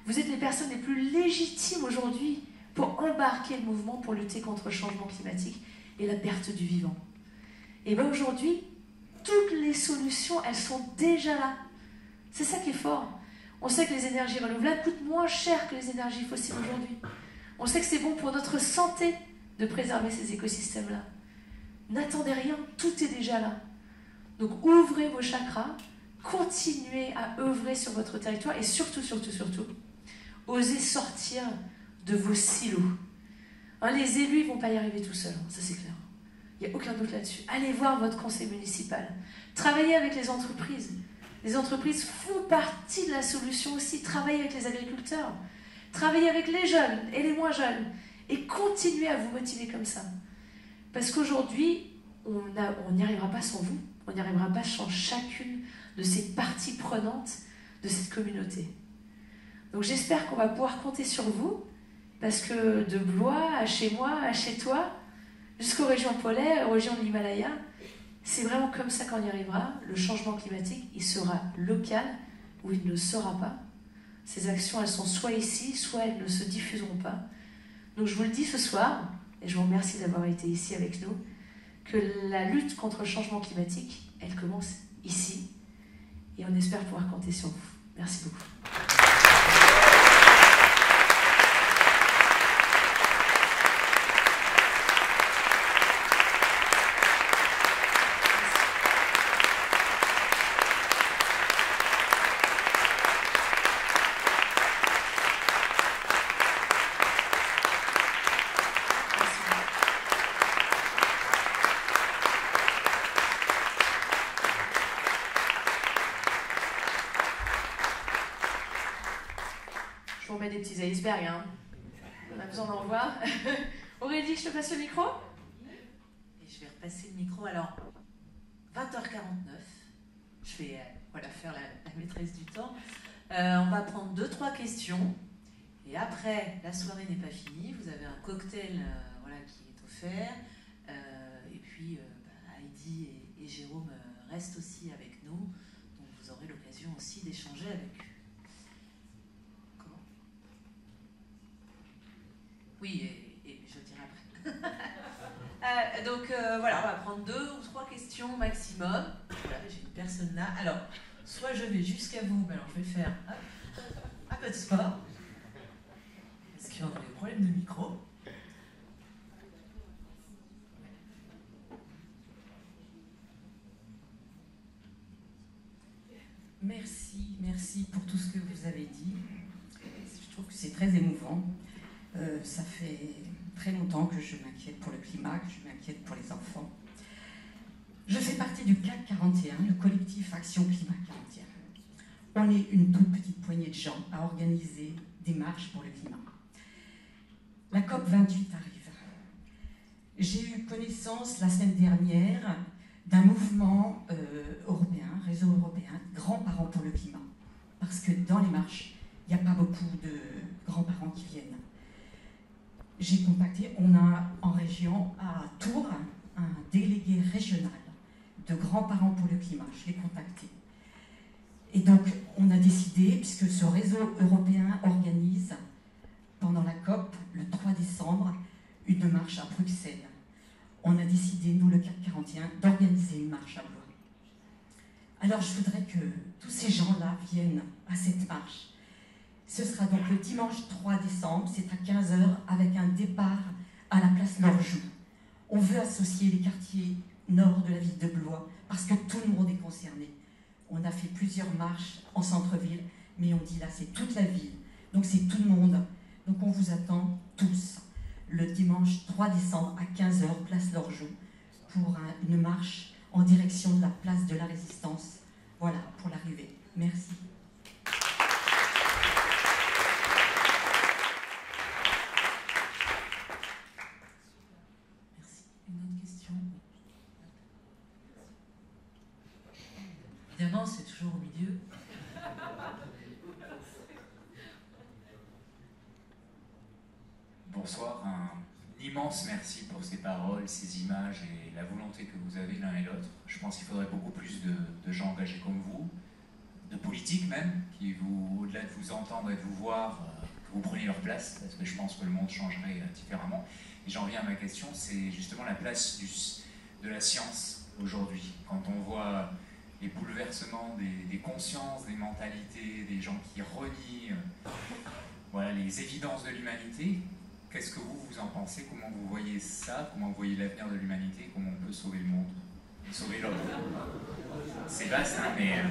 vous êtes les personnes les plus légitimes aujourd'hui pour embarquer le mouvement pour lutter contre le changement climatique et la perte du vivant. Et bien aujourd'hui, toutes les solutions, elles sont déjà là. C'est ça qui est fort. On sait que les énergies renouvelables coûtent moins cher que les énergies fossiles aujourd'hui. On sait que c'est bon pour notre santé de préserver ces écosystèmes-là. N'attendez rien, tout est déjà là. Donc ouvrez vos chakras, continuez à œuvrer sur votre territoire et surtout, osez sortir de vos silos. Hein, les élus ne vont pas y arriver tout seuls, ça c'est clair. Il n'y a aucun doute là-dessus. Allez voir votre conseil municipal. Travaillez avec les entreprises. Les entreprises font partie de la solution aussi. Travaillez avec les agriculteurs. Travaillez avec les jeunes et les moins jeunes. Et continuez à vous motiver comme ça. Parce qu'aujourd'hui, on n'y arrivera pas sans vous. On n'y arrivera pas sans chacune de ces parties prenantes de cette communauté. Donc j'espère qu'on va pouvoir compter sur vous. Parce que de Blois à chez moi, à chez toi, jusqu'aux régions polaires, aux régions de l'Himalaya, c'est vraiment comme ça qu'on y arrivera. Le changement climatique, il sera local ou il ne sera pas. Ces actions, elles sont soit ici, soit elles ne se diffuseront pas. Donc je vous le dis ce soir, et je vous remercie d'avoir été ici avec nous, que la lutte contre le changement climatique, elle commence ici, et on espère pouvoir compter sur vous. Merci beaucoup. Je vous remets des petits icebergs, hein. On a besoin d'en voir. Aurélie, je te passe le micro.
Et je vais repasser le micro. Alors, 20h49, je vais faire la maîtresse du temps. On va prendre 2-3 questions. Et après, la soirée n'est pas finie. Vous avez un cocktail qui est offert. Et puis, Heidi et Jérôme restent aussi avec nous. Donc, vous aurez l'occasion aussi d'échanger avec eux. Oui, et je le dirai après. Donc voilà, on va prendre 2 ou 3 questions maximum. Voilà, j'ai une personne là. Alors, soit je vais jusqu'à vous, mais alors je vais faire un peu de sport. Parce qu'on a des problèmes de micro.
Merci pour tout ce que vous avez dit. Je trouve que c'est très émouvant. Ça fait très longtemps que je m'inquiète pour le climat, que je m'inquiète pour les enfants. Je fais partie du CAC 41, le collectif Action Climat 41. On est une toute petite poignée de gens à organiser des marches pour le climat. La COP 28 arrive. J'ai eu connaissance la semaine dernière d'un mouvement européen, réseau européen, grands-parents pour le climat. Parce que dans les marches, il n'y a pas beaucoup de grands-parents qui viennent. J'ai contacté, on a en région à Tours un délégué régional de grands-parents pour le climat. Je l'ai contacté. Et donc, on a décidé, puisque ce réseau européen organise, pendant la COP, le 3 décembre, une marche à Bruxelles. On a décidé, nous, le CAC 41, d'organiser une marche à Blois. Alors, je voudrais que tous ces gens-là viennent à cette marche. Ce sera donc le dimanche 3 décembre, c'est à 15h, avec un départ à la place Lorjou. On veut associer les quartiers nord de la ville de Blois, parce que tout le monde est concerné. On a fait plusieurs marches en centre-ville, mais on dit là, c'est toute la ville. Donc c'est tout le monde. Donc on vous attend tous, le dimanche 3 décembre à 15h, place Lorjou, pour une marche en direction de la place de la Résistance. Voilà, pour l'arrivée. Merci.
c'est toujours au milieu.
Bonsoir, un immense merci pour ces paroles, ces images et la volonté que vous avez l'un et l'autre. Je pense qu'il faudrait beaucoup plus de gens engagés comme vous, de politiques même, qui, au-delà de vous entendre et de vous voir, que vous preniez leur place, parce que je pense que le monde changerait différemment. Et j'en viens à ma question, c'est justement la place de la science aujourd'hui. Quand on voit les bouleversements des consciences, des mentalités, des gens qui renient voilà, les évidences de l'humanité, qu'est-ce que vous en pensez? Comment vous voyez ça? Comment vous voyez l'avenir de l'humanité? Comment on peut sauver le monde? Sauver l'homme? C'est vaste, hein, mais...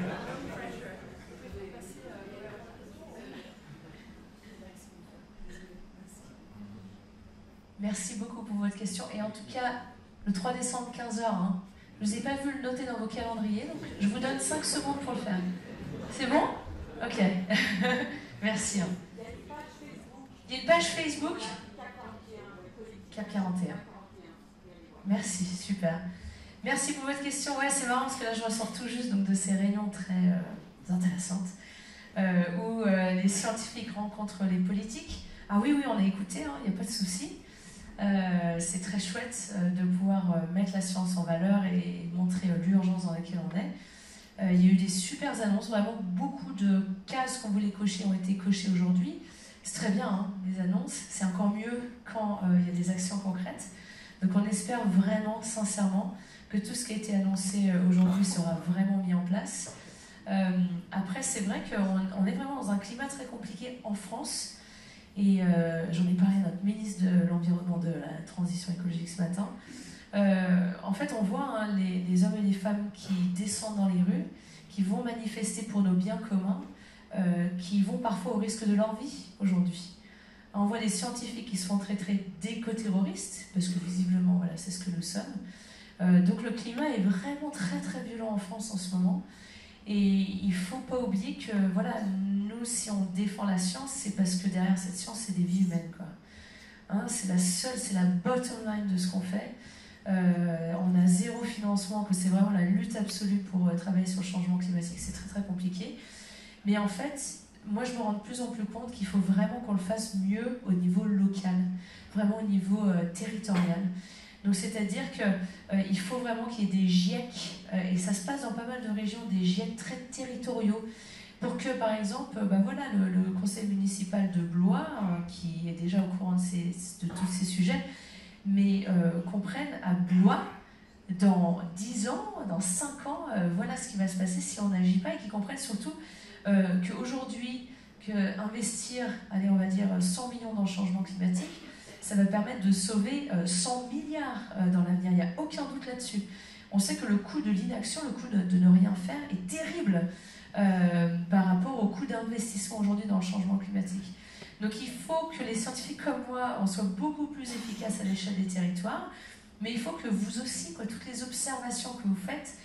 Merci beaucoup pour votre question. Et en tout cas, le 3 décembre, 15h, hein, je ne vous ai pas vu le noter dans vos calendriers, donc je vous donne 5 secondes pour le faire. C'est bon? Ok. Merci. Hein. Il y a une page Facebook CAP 41. Merci, super. Merci pour votre question. Ouais, c'est marrant parce que là, je ressors tout juste donc, de ces réunions très intéressantes où les scientifiques rencontrent les politiques. Ah oui, on a écouté, il n'y a pas de souci. C'est très chouette de pouvoir mettre la science en valeur et montrer l'urgence dans laquelle on est. Il y a eu des super annonces, vraiment beaucoup de cases qu'on voulait cocher ont été cochées aujourd'hui. C'est très bien, hein, les annonces, c'est encore mieux quand il y a des actions concrètes. Donc on espère vraiment, sincèrement, que tout ce qui a été annoncé aujourd'hui sera vraiment mis en place. Après, c'est vrai qu'on est vraiment dans un climat très compliqué en France. Et j'en ai parlé à notre ministre de l'Environnement, de la Transition écologique ce matin. En fait, on voit les hommes et les femmes qui descendent dans les rues, qui vont manifester pour nos biens communs, qui vont parfois au risque de leur vie aujourd'hui. On voit des scientifiques qui se font traiter d'éco-terroristes, parce que visiblement, voilà, c'est ce que nous sommes. Donc le climat est vraiment très très violent en France en ce moment. Et il ne faut pas oublier que, voilà, nous, si on défend la science, c'est parce que derrière cette science, c'est des vies humaines, quoi. Hein, c'est la bottom line de ce qu'on fait. On a zéro financement, que c'est vraiment la lutte absolue pour travailler sur le changement climatique, c'est très très compliqué. Mais en fait, moi je me rends de plus en plus compte qu'il faut vraiment qu'on le fasse mieux au niveau local, vraiment au niveau territorial. Donc c'est-à-dire qu'il faut vraiment qu'il y ait des GIEC, et ça se passe dans pas mal de régions, des GIEC très territoriaux, pour que par exemple, voilà, le conseil municipal de Blois, qui est déjà au courant de tous ces sujets, mais comprenne à Blois, dans 10 ans, dans 5 ans, voilà ce qui va se passer si on n'agit pas, et qu'ils comprennent surtout qu'aujourd'hui, investir, allez, on va dire 100 millions dans le changement climatique, ça va permettre de sauver 100 milliards dans l'avenir, il n'y a aucun doute là-dessus. On sait que le coût de l'inaction, le coût de ne rien faire est terrible par rapport au coût d'investissement aujourd'hui dans le changement climatique. Donc il faut que les scientifiques comme moi, on soit beaucoup plus efficaces à l'échelle des territoires, mais il faut que vous aussi, toutes les observations que vous faites,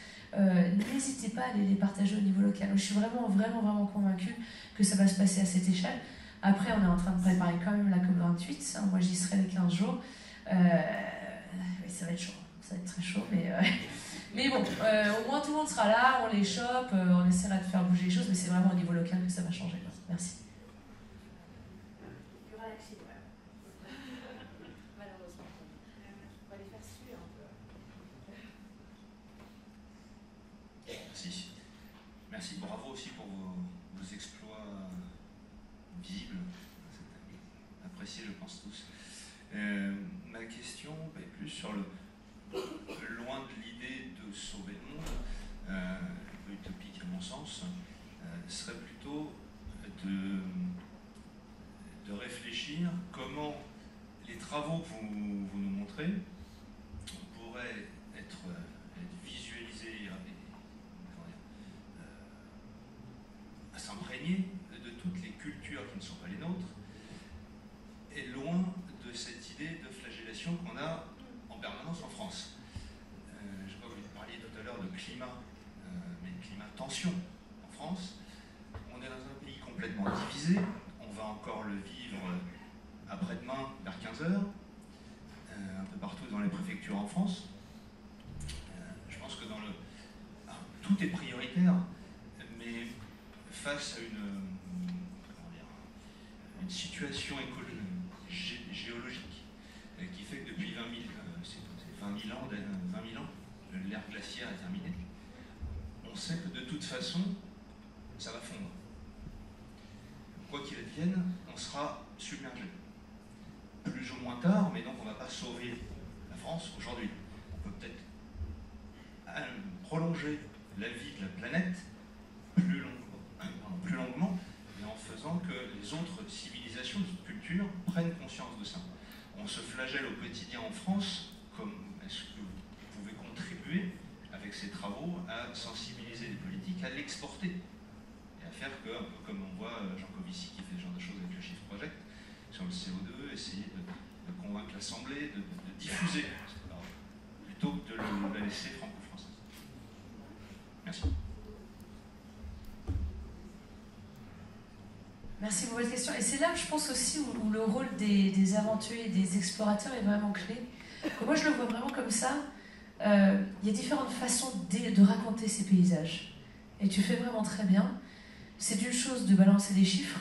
n'hésitez pas à aller les partager au niveau local. Je suis vraiment convaincue que ça va se passer à cette échelle. Après, on est en train de préparer quand même la COP28. Moi, j'y serai les 15 jours. Oui, ça va être chaud. Ça va être très chaud. Mais bon, au moins tout le monde sera là, on les chope, on essaiera de faire bouger les choses, mais c'est vraiment au niveau local que ça va changer. Merci. Il y aura la clé, malheureusement. On va les faire suer un peu.
Merci. Merci. Bravo aussi pour vos exploits visibles. Appréciés, je pense tous. Ma question est plus sur loin de l'idée de sauver le monde, un peu utopique à mon sens, serait plutôt de réfléchir comment les travaux que vous nous montrez pourraient être visualisés, à s'imprégner de toutes les cultures qui ne sont pas les nôtres, et loin de cette idée de flagellation qu'on a en permanence en France. Je crois que vous parliez tout à l'heure de climat, mais de climat tension en France. On est dans un pays complètement divisé, on va encore le vivre après-demain vers 15h, un peu partout dans les préfectures en France. Je pense que tout est prioritaire. géologique qui fait que depuis 20 000 ans, l'ère glaciaire est terminée. On sait que de toute façon, ça va fondre. Quoi qu'il advienne, on sera submergé. Plus ou moins tard, mais donc on ne va pas sauver la France aujourd'hui. On peut peut-être prolonger la vie de la planète plus longuement, et en faisant que les autres civilisations, les autres cultures prennent conscience de ça. On se flagelle au quotidien en France. Est-ce que vous pouvez contribuer avec ces travaux à sensibiliser les politiques, à l'exporter et à faire que, un peu comme on voit Jean Covici qui fait ce genre de choses avec le Shift Project sur le CO2, essayer de convaincre l'Assemblée, de diffuser cette parole, plutôt que de la laisser franco-française. Merci.
Merci pour votre question. Et c'est là, je pense aussi, où le rôle des aventuriers et des explorateurs est vraiment clé. Moi, je le vois vraiment comme ça. Il y a différentes façons de raconter ces paysages. Et tu fais vraiment très bien. C'est d'une chose de balancer des chiffres,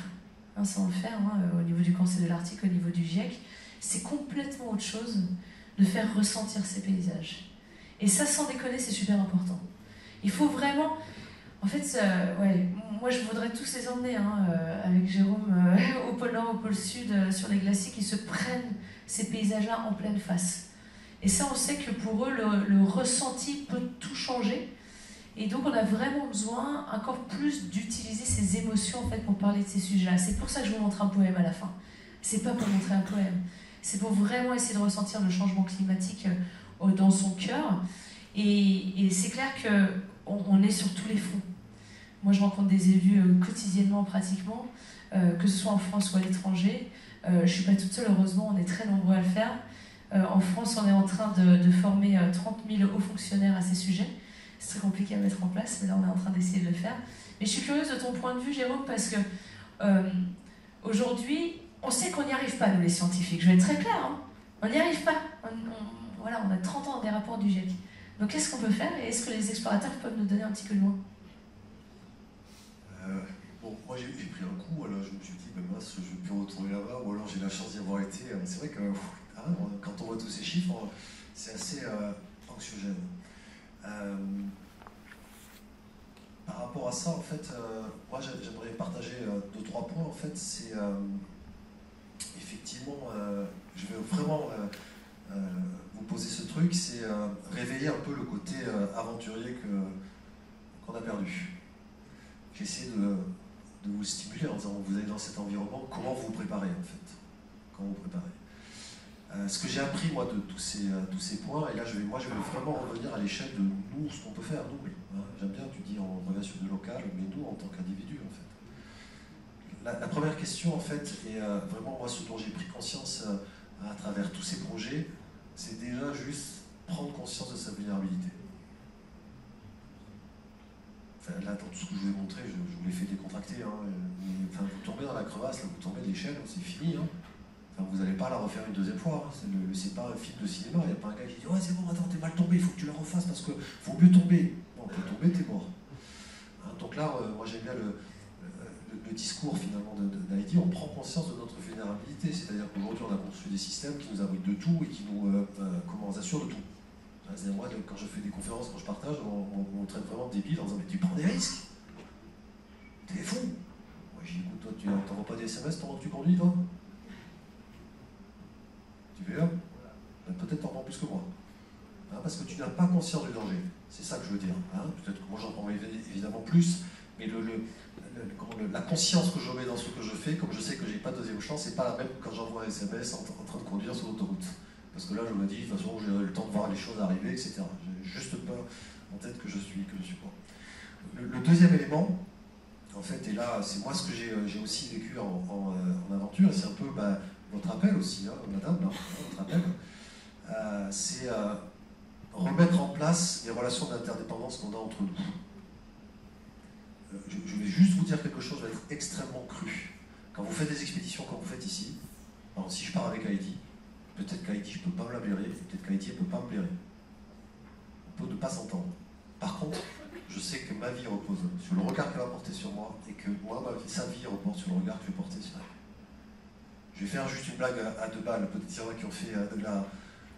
hein, sans le faire, hein, au niveau du Conseil de l'Arctique, au niveau du GIEC. C'est complètement autre chose de faire ressentir ces paysages. Et ça, sans déconner, c'est super important. Il faut vraiment... En fait, ouais, moi je voudrais tous les emmener avec Jérôme au pôle Nord, au pôle Sud, sur les glaciers qui se prennent ces paysages-là en pleine face. Et ça, on sait que pour eux, le ressenti peut tout changer. Et donc, on a vraiment besoin encore plus d'utiliser ces émotions en fait, pour parler de ces sujets-là. C'est pour ça que je vous montre un poème à la fin. C'est pas pour montrer un poème. C'est pour vraiment essayer de ressentir le changement climatique dans son cœur. Et c'est clair qu'on est sur tous les fronts. Moi, je rencontre des élus quotidiennement, pratiquement, que ce soit en France ou à l'étranger. Je ne suis pas toute seule, heureusement, on est très nombreux à le faire. En France, on est en train de former 30 000 hauts fonctionnaires à ces sujets. C'est très compliqué à mettre en place, mais là, on est en train d'essayer de le faire. Mais je suis curieuse de ton point de vue, Jérôme, parce que aujourd'hui, on sait qu'on n'y arrive pas, nous, les scientifiques. Je vais être très claire, hein. On n'y arrive pas. Voilà, on a 30 ans des rapports du GIEC. Donc, qu'est-ce qu'on peut faire et est-ce que les explorateurs peuvent nous donner un petit coup de main?
Bon, moi j'ai pris un coup, alors je me suis dit, ben mince, je vais plus retourner là-bas, ou alors j'ai la chance d'y avoir été. C'est vrai que quand on voit tous ces chiffres, c'est assez anxiogène. Par rapport à ça, en fait, moi j'aimerais partager 2-3 points. En fait, c'est effectivement, je vais vraiment vous poser ce truc, c'est réveiller un peu le côté aventurier qu'on a perdu. J'essaie de vous stimuler en disant vous allez dans cet environnement, comment vous vous préparez en fait. Comment vous préparez. Ce que j'ai appris moi de tous ces points, et là je vais vraiment revenir à l'échelle de nous, ce qu'on peut faire, nous. Hein, j'aime bien, tu dis on revient sur le local, mais nous en tant qu'individus en fait. La première question en fait, et vraiment moi ce dont j'ai pris conscience à travers tous ces projets, c'est déjà juste prendre conscience de sa vulnérabilité. Enfin, là, dans tout ce que je vous ai montré, je vous l'ai fait décontracter. Hein, mais, enfin, vous tombez dans la crevasse, là, vous tombez de l'échelle, c'est fini. Hein. Enfin, vous n'allez pas la refaire une deuxième fois. Hein. C'est pas un film de cinéma. Il n'y a pas un gars qui dit ouais, c'est bon, attends, t'es mal tombé, il faut que tu la refasses parce qu'il faut mieux tomber. Non, t'es tombé, t'es mort. Hein, donc là, moi j'aime bien le discours finalement d'Heidi. On prend conscience de notre vulnérabilité. C'est-à-dire qu'aujourd'hui, on a construit des systèmes qui nous abritent de tout et qui nous assurent de tout. C'est-à-dire moi, quand je fais des conférences, quand je partage, on me traite vraiment de débile en disant mais tu prends des risques. T'es fou. Moi j'ai dit écoute, toi tu n'envoies pas des SMS pendant que tu conduis, toi. Tu verras. Peut-être t'en prends plus que moi. Hein, parce que tu n'as pas conscience du danger. C'est ça que je veux dire. Hein. Peut-être que moi j'en prends évidemment plus, mais la conscience que je mets dans ce que je fais, comme je sais que j'ai pas de deuxième chance, c'est pas la même que quand j'envoie un SMS en train de conduire sur l'autoroute. Parce que là, je me dis, de toute façon, j'ai le temps de voir les choses arriver, etc. J'ai juste pas en tête que je suis pas. Le deuxième élément, en fait, et là, c'est moi ce que j'ai aussi vécu en aventure, et c'est un peu votre appel aussi, hein, madame, votre appel, c'est remettre en place les relations d'interdépendance qu'on a entre nous. Je vais juste vous dire quelque chose, je vais être extrêmement cru. Quand vous faites des expéditions comme vous faites ici, alors, si je pars avec Heidi, peut-être qu'Heidi, je ne peux pas me la blairer, peut-être qu'Heidi, elle ne peut pas me blairer. On peut ne pas s'entendre. Par contre, je sais que ma vie repose sur le regard qu'elle va porter sur moi et que moi, sa vie repose sur le regard que je vais porter sur elle. Je vais faire juste une blague à 2 balles. Peut-être qu'il y en a qui ont fait de la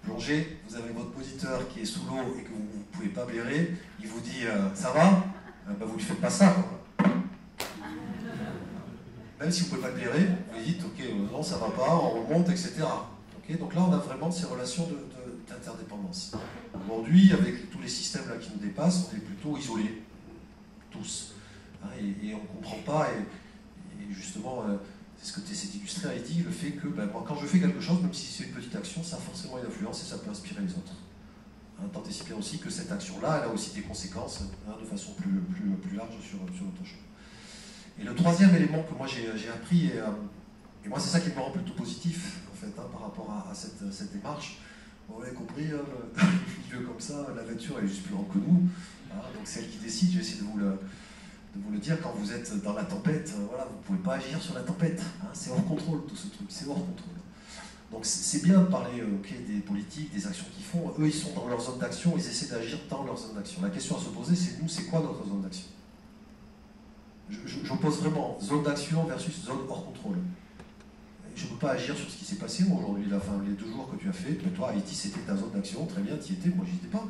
plongée. Vous avez votre moniteur qui est sous l'eau et que vous ne pouvez pas blairer. Il vous dit ça va, bah, vous ne lui faites pas ça, quoi. Même si vous ne pouvez pas le blairer, vous lui dites ok, non, ça va pas, on remonte, etc. Okay, donc là, on a vraiment ces relations d'interdépendance. Aujourd'hui, avec tous les systèmes là qui nous dépassent, on est plutôt isolés, tous. Hein, et on ne comprend pas, et justement, c'est ce que tu essaies d'illustrer, Heidi, le fait que ben, moi, quand je fais quelque chose, même si c'est une petite action, ça a forcément une influence et ça peut inspirer les autres. Hein, tant et si bien aussi que cette action-là, elle a aussi des conséquences de façon plus large sur notre chose. Et le troisième élément que moi j'ai appris, et moi c'est ça qui me rend plutôt positif en fait, par rapport à cette démarche. Bon, vous l'avez compris, le milieu comme ça, la nature elle est juste plus grande que nous, hein, donc c'est elle qui décide. Je vais essayer de vous le dire, quand vous êtes dans la tempête, voilà, vous ne pouvez pas agir sur la tempête, hein, c'est hors contrôle tout ce truc, c'est hors contrôle. Donc c'est bien de parler des politiques, des actions qu'ils font, eux ils sont dans leur zone d'action, ils essaient d'agir dans leur zone d'action. La question à se poser c'est nous, c'est quoi notre zone d'action? J'oppose vraiment zone d'action versus zone hors contrôle. Je ne peux pas agir sur ce qui s'est passé aujourd'hui, les 2 jours que tu as fait. Mais toi, Haïti, c'était ta zone d'action, très bien, tu y étais, moi j'y étais pas.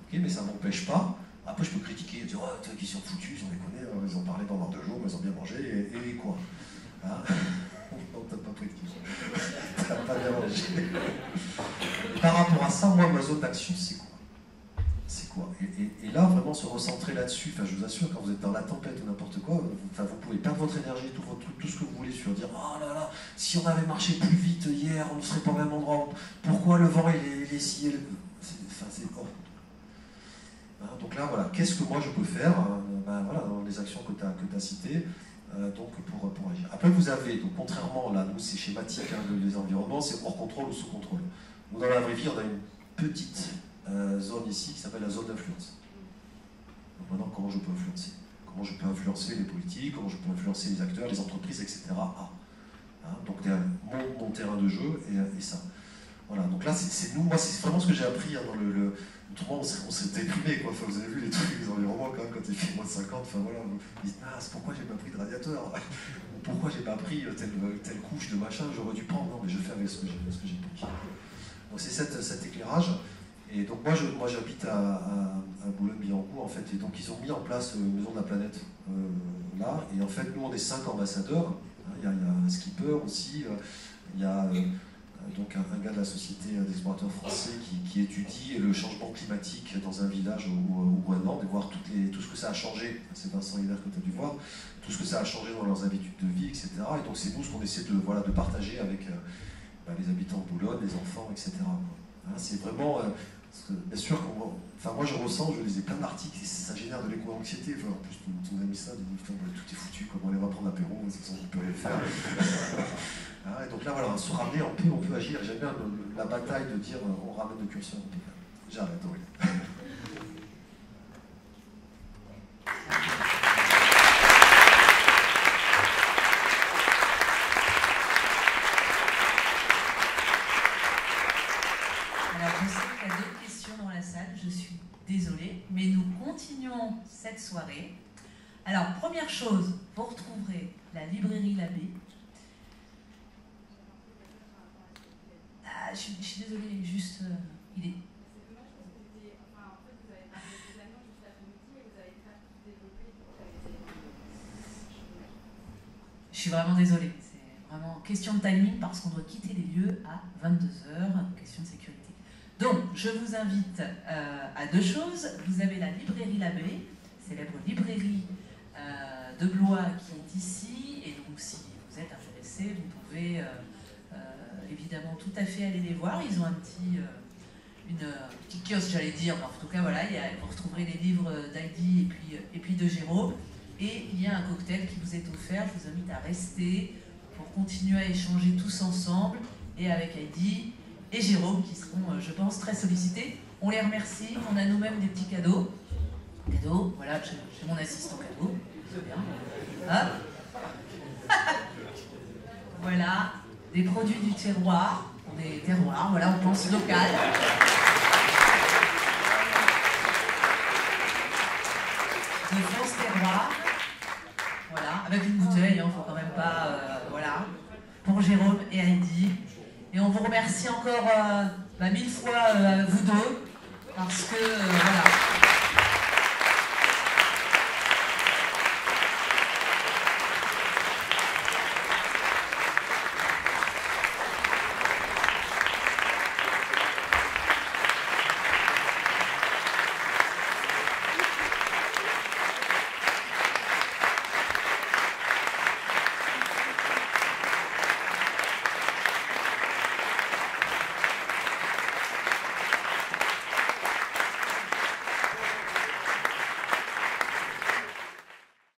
Okay, mais ça ne m'empêche pas. Après, je peux critiquer, dire, oh, qui sont foutus, ils ont déconné, ils ont parlé pendant 2 jours, mais ils ont bien mangé, et quoi, hein? Non, t'as pas pris de kiff. T'as pas bien mangé. Par rapport à ça, moi, ma zone d'action, c'est quoi? C'est quoi? Et là, vraiment se recentrer là-dessus, je vous assure, quand vous êtes dans la tempête ou n'importe quoi, vous pouvez perdre votre énergie, tout ce que vous voulez sur dire oh là là, si on avait marché plus vite hier, on ne serait pas au même endroit, pourquoi le vent il est si élevé? C'est hors. Hein, donc là, voilà, qu'est-ce que moi je peux faire voilà, dans les actions que tu as citées, donc pour agir. Après, vous avez, donc contrairement, là, nous c'est schématique, hein, les environnements, c'est hors contrôle ou sous contrôle. Nous, dans la vraie vie, on a une petite zone ici qui s'appelle la zone d'influence. Donc maintenant, comment je peux influencer? Comment je peux influencer les politiques, comment je peux influencer les acteurs, les entreprises, etc. Hein, donc mon terrain de jeu et ça. Voilà, donc là, c'est nous, moi c'est vraiment ce que j'ai appris hein, dans autrement, on s'est déprimé, quoi. Enfin, vous avez vu les trucs, les environnements, quand il fait moins de 50, enfin voilà, vous dites, c'est pourquoi j'ai pas pris de radiateur? Pourquoi j'ai pas pris telle couche de machin, j'aurais dû prendre, non, mais je fais avec ce que j'ai pris. Donc c'est cet éclairage. Et donc moi j'habite à Boulogne-Billancourt en fait, et donc ils ont mis en place Maison de la Planète là, et en fait nous on est 5 ambassadeurs, hein, il y a un skipper aussi, il y a donc un gars de la Société d'explorateurs français qui étudie le changement climatique dans un village au Groenland, et voir tout ce que ça a changé, c'est Vincent Hilaire que tu as dû voir, tout ce que ça a changé dans leurs habitudes de vie, etc. Et donc c'est nous ce qu'on essaie de partager avec les habitants de Boulogne, les enfants, etc. Hein, c'est vraiment... bien sûr, moi je ressens, je lisais plein d'articles et ça génère de l'éco-anxiété. En plus, tu nous as mis ça, tout est foutu, comment on va prendre l'apéro, de toute façon, on peut rien faire. Hein, et donc là, voilà, se ramener, on peut agir. J'aime bien la bataille de dire on ramène le curseur. J'arrête, oui.
Je suis désolée, mais nous continuons cette soirée. Alors, première chose, vous retrouverez la librairie Labbé. Je suis désolée, juste, il est... Je suis vraiment désolée, c'est vraiment question de timing parce qu'on doit quitter les lieux à 22h, question de sécurité. Donc, je vous invite à 2 choses. Vous avez la librairie Labbé, célèbre librairie de Blois qui est ici. Et donc, si vous êtes intéressé, vous pouvez évidemment tout à fait aller les voir. Ils ont un petit kiosque, j'allais dire. Mais en tout cas, voilà, vous retrouverez les livres d'Heidi et puis de Jérôme. Et il y a un cocktail qui vous est offert. Je vous invite à rester pour continuer à échanger tous ensemble. Et avec Heidi et Jérôme, qui seront, je pense, très sollicités. On les remercie, on a nous-mêmes des petits cadeaux. Voilà, j'ai mon assistant cadeau, c'est bien. Hop. Voilà, des produits du terroir, des terroirs, voilà, on pense local. De France Terroir, voilà, avec une bouteille, il ne faut quand même pas, voilà. Pour pour Jérôme et Heidi. Et on vous remercie encore 1000 fois, vous deux, parce que, voilà.